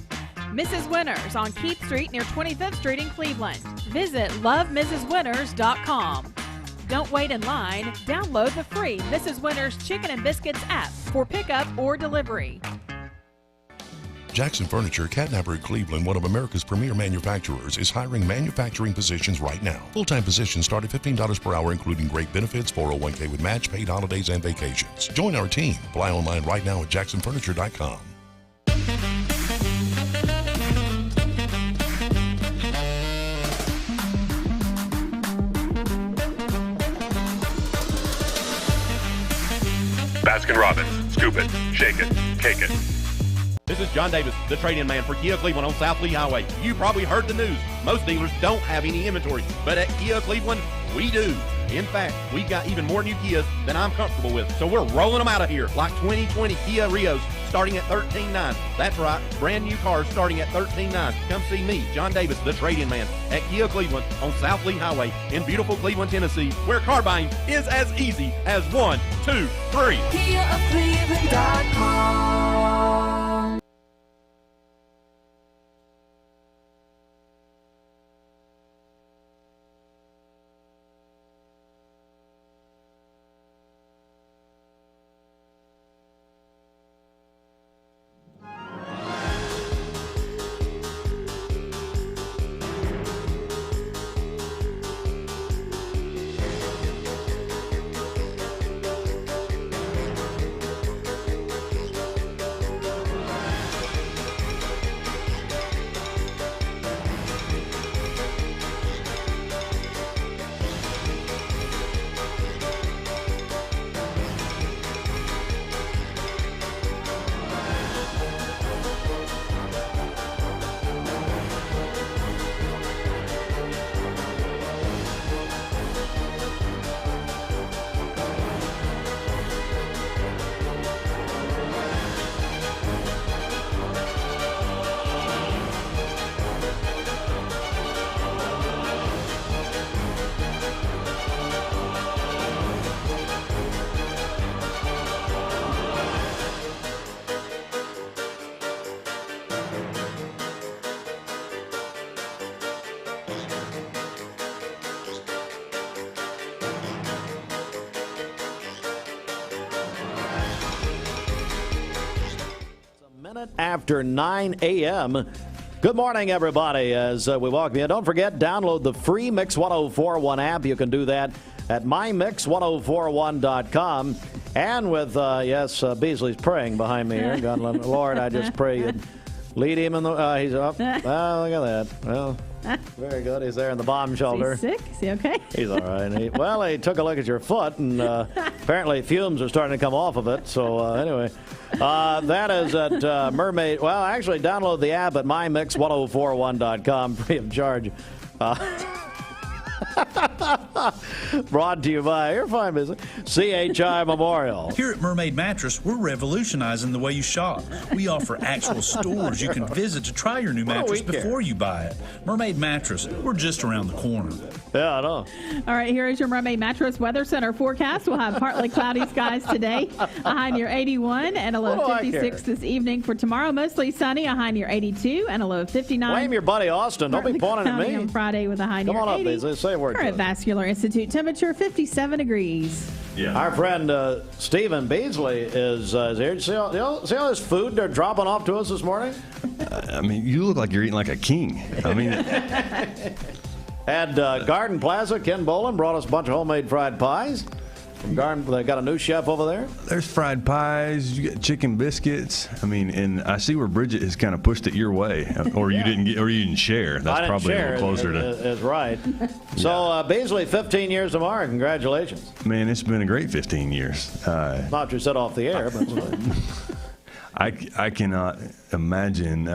Mrs. Winter's on Keith Street near 25th Street in Cleveland. Visit lovemrswinters.com. Don't wait in line. Download the free Mrs. Winter's Chicken and Biscuits app for pickup or delivery. Jackson Furniture, Catnapper, Cleveland, one of America's premier manufacturers, is hiring manufacturing positions right now. Full-time positions start at $15 per hour, including great benefits, 401k with match, paid holidays, and vacations. Join our team. Apply online right now at jacksonfurniture.com. Baskin-Robbins. Scoop it, shake it, cake it. This is John Davis, the trade-in man for Kia Cleveland on South Lee Highway. You probably heard the news. Most dealers don't have any inventory, but at Kia Cleveland, we do. In fact, we've got even more new Kias than I'm comfortable with, so we're rolling them out of here, like 2020 Kia Rios starting at $13,900. That's right, brand new cars starting at $13,900. Come see me, John Davis, the trade-in man, at Kia Cleveland on South Lee Highway in beautiful Cleveland, Tennessee, where car buying is as easy as 1, 2, 3. KiaofCleveland.com. After 9 a.m. Good morning, everybody. As we welcome you, don't forget, download the free Mix 1041 app. You can do that at mymix1041.com. And with, Beasley's praying behind me here. God, Lord, I just pray you'd lead him in the, he's up. Oh, look at that. Well, very good. He's there in the bomb shelter. Is he sick? Is he okay? He's all right. He took a look at your foot, and apparently fumes are starting to come off of it. So, anyway. That is at Mermaid. Well, actually, download the app at mymix1041.com, free of charge. Brought to you by, you're fine, busy, CHI Memorial. Here at Mermaid Mattress, we're revolutionizing the way you shop. We offer actual stores you can visit to try your new mattress before you buy it. Mermaid Mattress, we're just around the corner. Yeah, I know. All right, here is your Mermaid Mattress Weather Center forecast. We'll have partly cloudy skies today, a high near 81 and a low of 56 this evening. For tomorrow, mostly sunny, a high near 82 and a low of 59. Blame your buddy Austin. Don't be pointing at me. On Friday with a high near 80. Come on up, Beasley. Say a word. Current Vascular Institute temperature 57 degrees. Yeah. Our friend Stephen Beasley is here. See all this food they're dropping off to us this morning? I mean, you look like you're eating like a king. I mean, At Garden Plaza, Ken Boland brought us a bunch of homemade fried pies. From Garden, they got a new chef over there. There's fried pies. You got chicken biscuits. I mean, and I see where Bridget has kind of pushed it your way, or you didn't get, or you didn't share. That's probably a little closer to. Is right. So Beasley, 15 years tomorrow. Congratulations. Man, it's been a great 15 years. Not you said off the air, but. I cannot imagine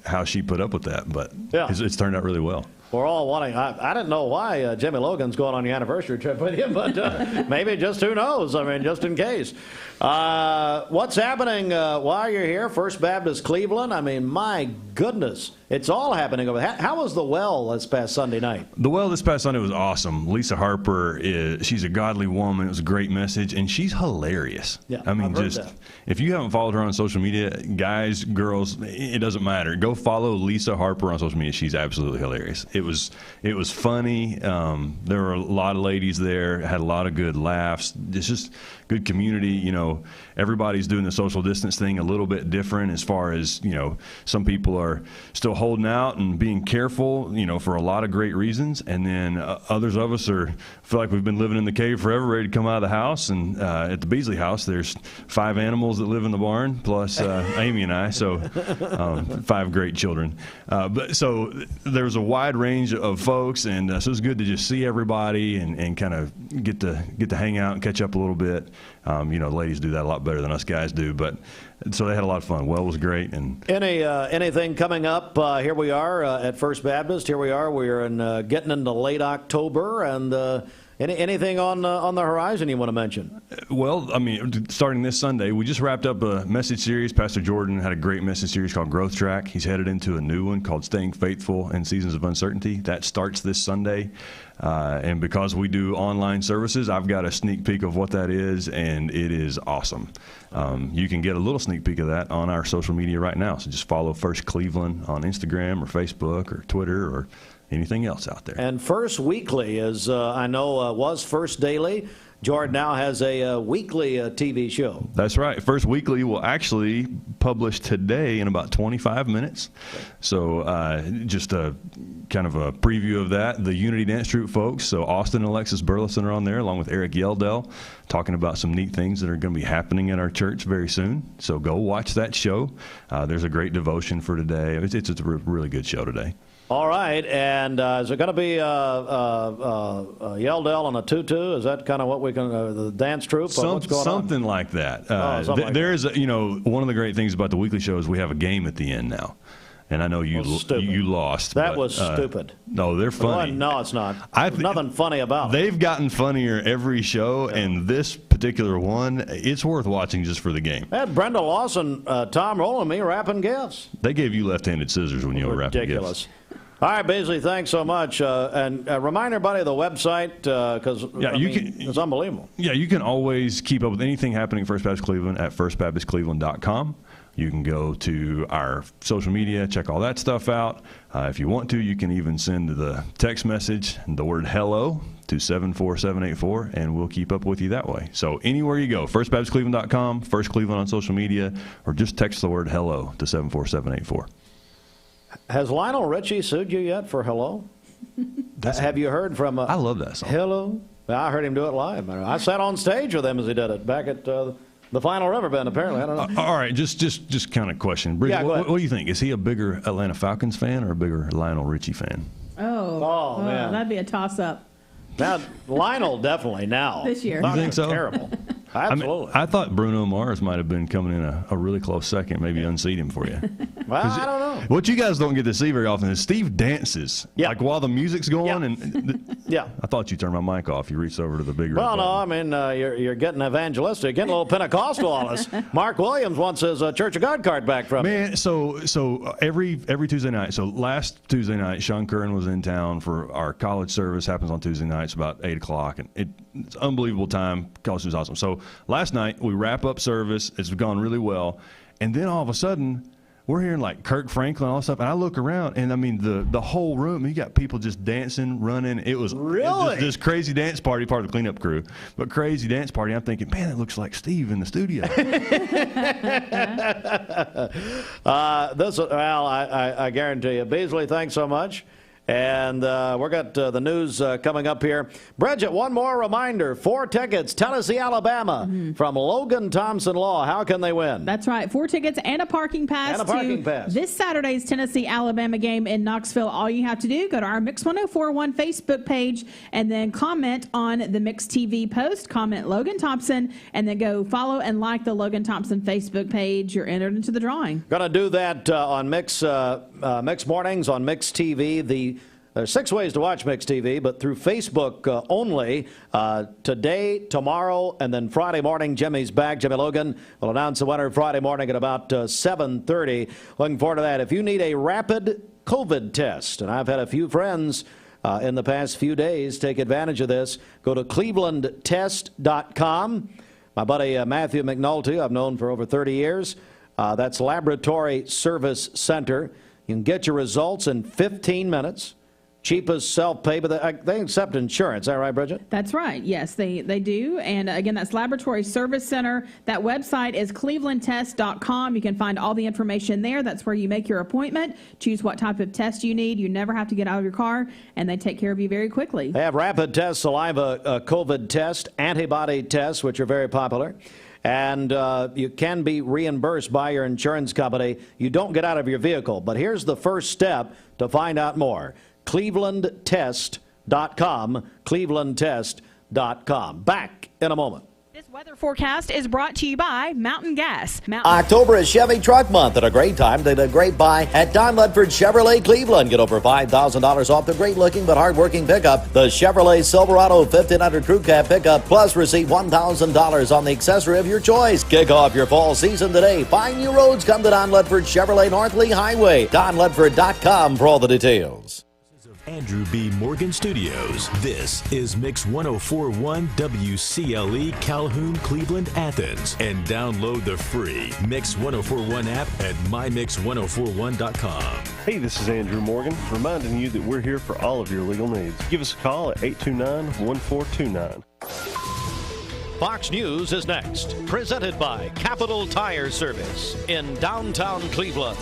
how she put up with that, but it's turned out really well. We're all wanting. I didn't know why Jimmy Logan's going on the anniversary trip with you, but maybe just who knows? I mean, just in case. What's happening while you're here? First Baptist Cleveland. I mean, my goodness, it's all happening over there. How was the well this past Sunday night? The well this past Sunday was awesome. Lisa Harper she's a godly woman. It was a great message, and she's hilarious. Yeah, I mean, I've heard just that. if you haven't followed her on social media, guys, girls, it doesn't matter. Go follow Lisa Harper on social media. She's absolutely hilarious. It was funny. There were a lot of ladies there, had a lot of good laughs. It's just good community. You know, everybody's doing the social distance thing a little bit different as far as, you know, some people are still holding out and being careful, you know, for a lot of great reasons. And then others of us feel like we've been living in the cave forever, ready to come out of the house. And at the Beasley house, there's 5 animals that live in the barn, plus Amy and I, so 5 great children. But so there's a wide range of folks, and so it's good to just see everybody and kind of get to hang out and catch up a little bit. You know, ladies do that a lot better than us guys do, but so they had a lot of fun. Well was great. And anything coming up? Here we are at First Baptist. Here we are. We're getting into late October, and anything on the horizon you want to mention? Well, I mean, starting this Sunday, we just wrapped up a message series. Pastor Jordan had a great message series called Growth Track. He's headed into a new one called Staying Faithful in Seasons of Uncertainty. That starts this Sunday. And because we do online services, I've got a sneak peek of what that is, and it is awesome. You can get a little sneak peek of that on our social media right now. So just follow First Cleveland on Instagram or Facebook or Twitter or anything else out there. And First Weekly is, I know, was First Daily. Jordan now has a weekly TV show. That's right. First Weekly will actually publish today in about 25 minutes. So just a kind of a preview of that. The Unity Dance Troupe folks, so Austin and Alexis Burleson are on there, along with Eric Yeldell, talking about some neat things that are going to be happening at our church very soon. So go watch that show. There's a great devotion for today. It's a really good show today. All right, and is it going to be Yeldell and a tutu? Is that kind of what we can, the dance troupe? What's going something on? Like that. There's, you know, one of the great things about the weekly show is we have a game at the end now. And I know you lost. That was stupid. No, they're funny. No, it's not. Nothing funny about it. They've gotten funnier every show, and this particular one, it's worth watching just for the game. Had Brenda Lawson, Tom Roll, and me wrapping gifts. They gave you left-handed scissors when you were wrapping gifts. Ridiculous. All right, Beasley, thanks so much. And remind everybody of the website, because it's unbelievable. Yeah, you can always keep up with anything happening at First Baptist Cleveland at firstbaptistcleveland.com. You can go to our social media, check all that stuff out. If you want to, you can even send the text message, the word hello, to 74784, and we'll keep up with you that way. So anywhere you go, firstbaptistcleveland.com, First Cleveland on social media, or just text the word hello to 74784. Has Lionel Richie sued you yet for hello? Have you heard from... I love that song. Hello? I heard him do it live. I sat on stage with him as he did it back at... the Final River Band, apparently. I don't know. All right, just kind of question. Bridget, what do you think? Is he a bigger Atlanta Falcons fan or a bigger Lionel Richie fan? Oh man. That'd be a toss-up. Now, Lionel definitely now. This year. You think so? Terrible. Absolutely. I thought Bruno Mars might have been coming in a really close second, maybe unseat him for you. Well, I don't know. What you guys don't get to see very often is Steve dances. Yeah. Like while the music's going. Yeah. And yeah. I thought you turned my mic off. You reached over to the big red Well, button. no, I mean, you're getting evangelistic, getting a little Pentecostal on us. Mark Williams wants his Church of God card back from Man, so every Tuesday night. So last Tuesday night, Sean Curran was in town for our college service. Happens on Tuesday nights about 8 o'clock, and it's an unbelievable time. College was awesome. So last night we wrap up service. It's gone really well, and then all of a sudden we're hearing like Kirk Franklin and all that stuff, and I look around, and I mean the whole room, you got people just dancing, running. It was really this crazy dance party, part of the cleanup crew, but crazy dance party. I'm thinking, man, it looks like Steve in the studio. I guarantee you. Beasley, thanks so much. And we've got the news coming up here. Bridget, one more reminder. 4 tickets, Tennessee, Alabama, from Logan Thompson Law. How can they win? That's right. 4 tickets and a parking pass this Saturday's Tennessee-Alabama game in Knoxville. All you have to do, go to our Mix 1041 Facebook page and then comment on the Mix TV post. Comment Logan Thompson, and then go follow and like the Logan Thompson Facebook page. You're entered into the drawing. Going to do that on Mix Mornings on Mix TV. There's 6 ways to watch Mix TV, but through Facebook only. Today, tomorrow, and then Friday morning, Jimmy's back. Jimmy Logan will announce the winner Friday morning at about 7:30. Looking forward to that. If you need a rapid COVID test, and I've had a few friends in the past few days take advantage of this, go to clevelandtest.com. My buddy Matthew McNulty, I've known for over 30 years. That's Laboratory Service Center. You can get your results in 15 minutes. cheapest self-pay, but they accept insurance. Is that right, Bridget? That's right. Yes, they do. And again, that's Laboratory Service Center. That website is clevelandtest.com. You can find all the information there. That's where you make your appointment, choose what type of test you need. You never have to get out of your car, and they take care of you very quickly. They have rapid tests, saliva COVID test, antibody tests, which are very popular. And you can be reimbursed by your insurance company. You don't get out of your vehicle. But here's the first step to find out more. clevelandtest.com, clevelandtest.com. Back in a moment. This weather forecast is brought to you by Mountain Gas. October is Chevy Truck Month, and a great time to a great buy at Don Ledford Chevrolet Cleveland. Get over $5,000 off the great-looking but hard-working pickup, the Chevrolet Silverado 1500 Crew Cab pickup, plus receive $1,000 on the accessory of your choice. Kick off your fall season today. Find new roads. Come to Don Ledford Chevrolet North Lee Highway. DonLedford.com for all the details. Andrew B. Morgan Studios. This is Mix 104.1 WCLE Calhoun, Cleveland, Athens. And download the free Mix 104.1 app at mymix1041.com. Hey, this is Andrew Morgan, reminding you that we're here for all of your legal needs. Give us a call at 829-1429. Fox News is next, presented by Capital Tire Service in downtown Cleveland.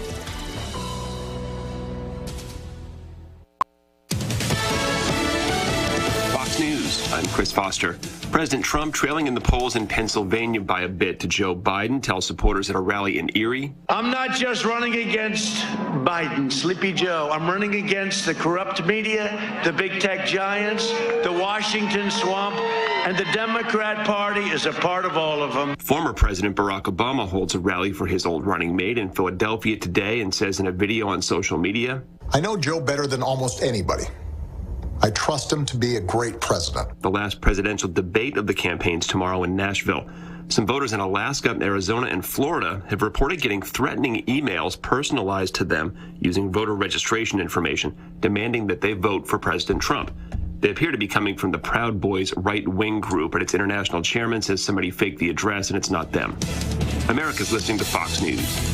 News. I'm Chris Foster. President Trump trailing in the polls in Pennsylvania by a bit to Joe Biden tells supporters at a rally in Erie. I'm not just running against Biden, Sleepy Joe. I'm running against the corrupt media, the big tech giants, the Washington swamp, and the Democrat Party is a part of all of them. Former President Barack Obama holds a rally for his old running mate in Philadelphia today and says in a video on social media, I know Joe better than almost anybody. I trust him to be a great president. The last presidential debate of the campaign's tomorrow in Nashville. Some voters in Alaska, Arizona, and Florida have reported getting threatening emails personalized to them using voter registration information, demanding that they vote for President Trump. They appear to be coming from the Proud Boys right-wing group, but its international chairman says somebody faked the address and it's not them. America's listening to Fox News.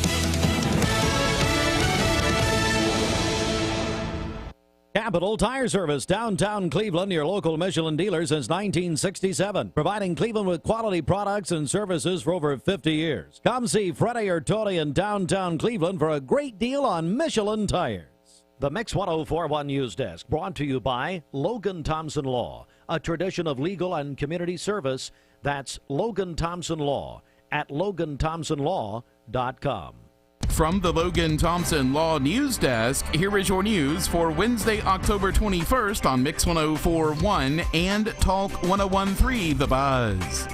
Capital Tire Service, downtown Cleveland, your local Michelin dealer since 1967. Providing Cleveland with quality products and services for over 50 years. Come see Freddie or Tony in downtown Cleveland for a great deal on Michelin tires. The Mix 104.1 News Desk brought to you by Logan Thompson Law, a tradition of legal and community service. That's Logan Thompson Law at LoganThompsonLaw.com. From the Logan Thompson Law News Desk, here is your news for Wednesday, October 21st on Mix 104.1 and Talk 101.3 The Buzz.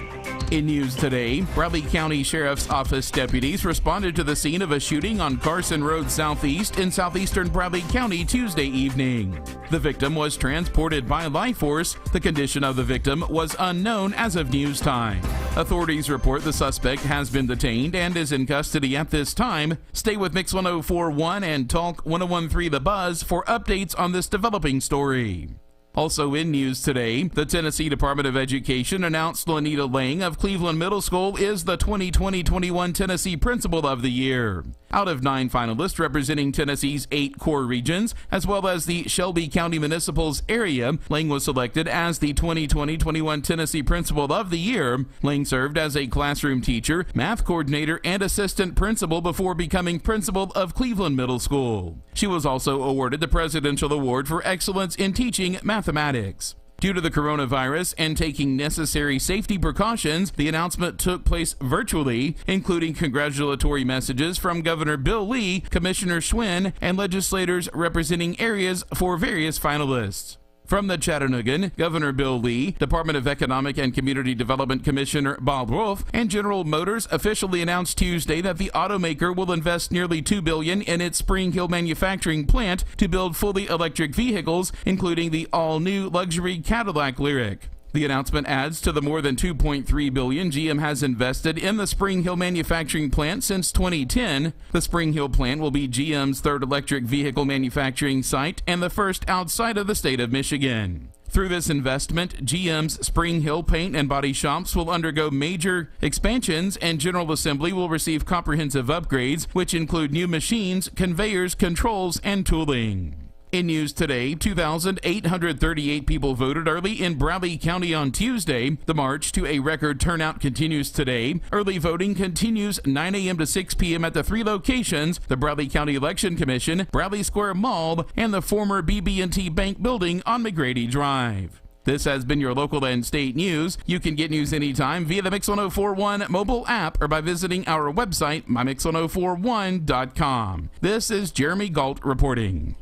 In news today, Bradley County Sheriff's Office deputies responded to the scene of a shooting on Carson Road Southeast in southeastern Bradley County Tuesday evening. The victim was transported by Life Force. The condition of the victim was unknown as of news time. Authorities report the suspect has been detained and is in custody at this time. Stay with Mix 104.1 and Talk 101.3 The Buzz for updates on this developing story. Also in news today, the Tennessee Department of Education announced Lanita Lang of Cleveland Middle School is the 2020-21 Tennessee Principal of the Year. Out of 9 finalists representing Tennessee's 8 core regions, as well as the Shelby County Municipal's area, Lang was selected as the 2020-21 Tennessee Principal of the Year. Lang served as a classroom teacher, math coordinator, and assistant principal before becoming principal of Cleveland Middle School. She was also awarded the Presidential Award for Excellence in Teaching Mathematics. Due to the coronavirus and taking necessary safety precautions, the announcement took place virtually, including congratulatory messages from Governor Bill Lee, Commissioner Schwinn, and legislators representing areas for various finalists. From the Chattanoogan, Governor Bill Lee, Department of Economic and Community Development Commissioner Bob Wolf, and General Motors officially announced Tuesday that the automaker will invest nearly $2 billion in its Spring Hill manufacturing plant to build fully electric vehicles, including the all-new luxury Cadillac Lyriq. The announcement adds to the more than $2.3 billion GM has invested in the Spring Hill manufacturing plant since 2010. The Spring Hill plant will be GM's third electric vehicle manufacturing site and the first outside of the state of Michigan. Through this investment, GM's Spring Hill paint and body shops will undergo major expansions, and General Assembly will receive comprehensive upgrades, which include new machines, conveyors, controls, and tooling. In news today, 2,838 people voted early in Bradley County on Tuesday. The march to a record turnout continues today. Early voting continues 9 a.m. to 6 p.m. at the three locations: the Bradley County Election Commission, Bradley Square Mall, and the former BB&T Bank building on McGrady Drive. This has been your local and state news. You can get news anytime via the Mix 1041 mobile app or by visiting our website, mymix1041.com. This is Jeremy Galt reporting.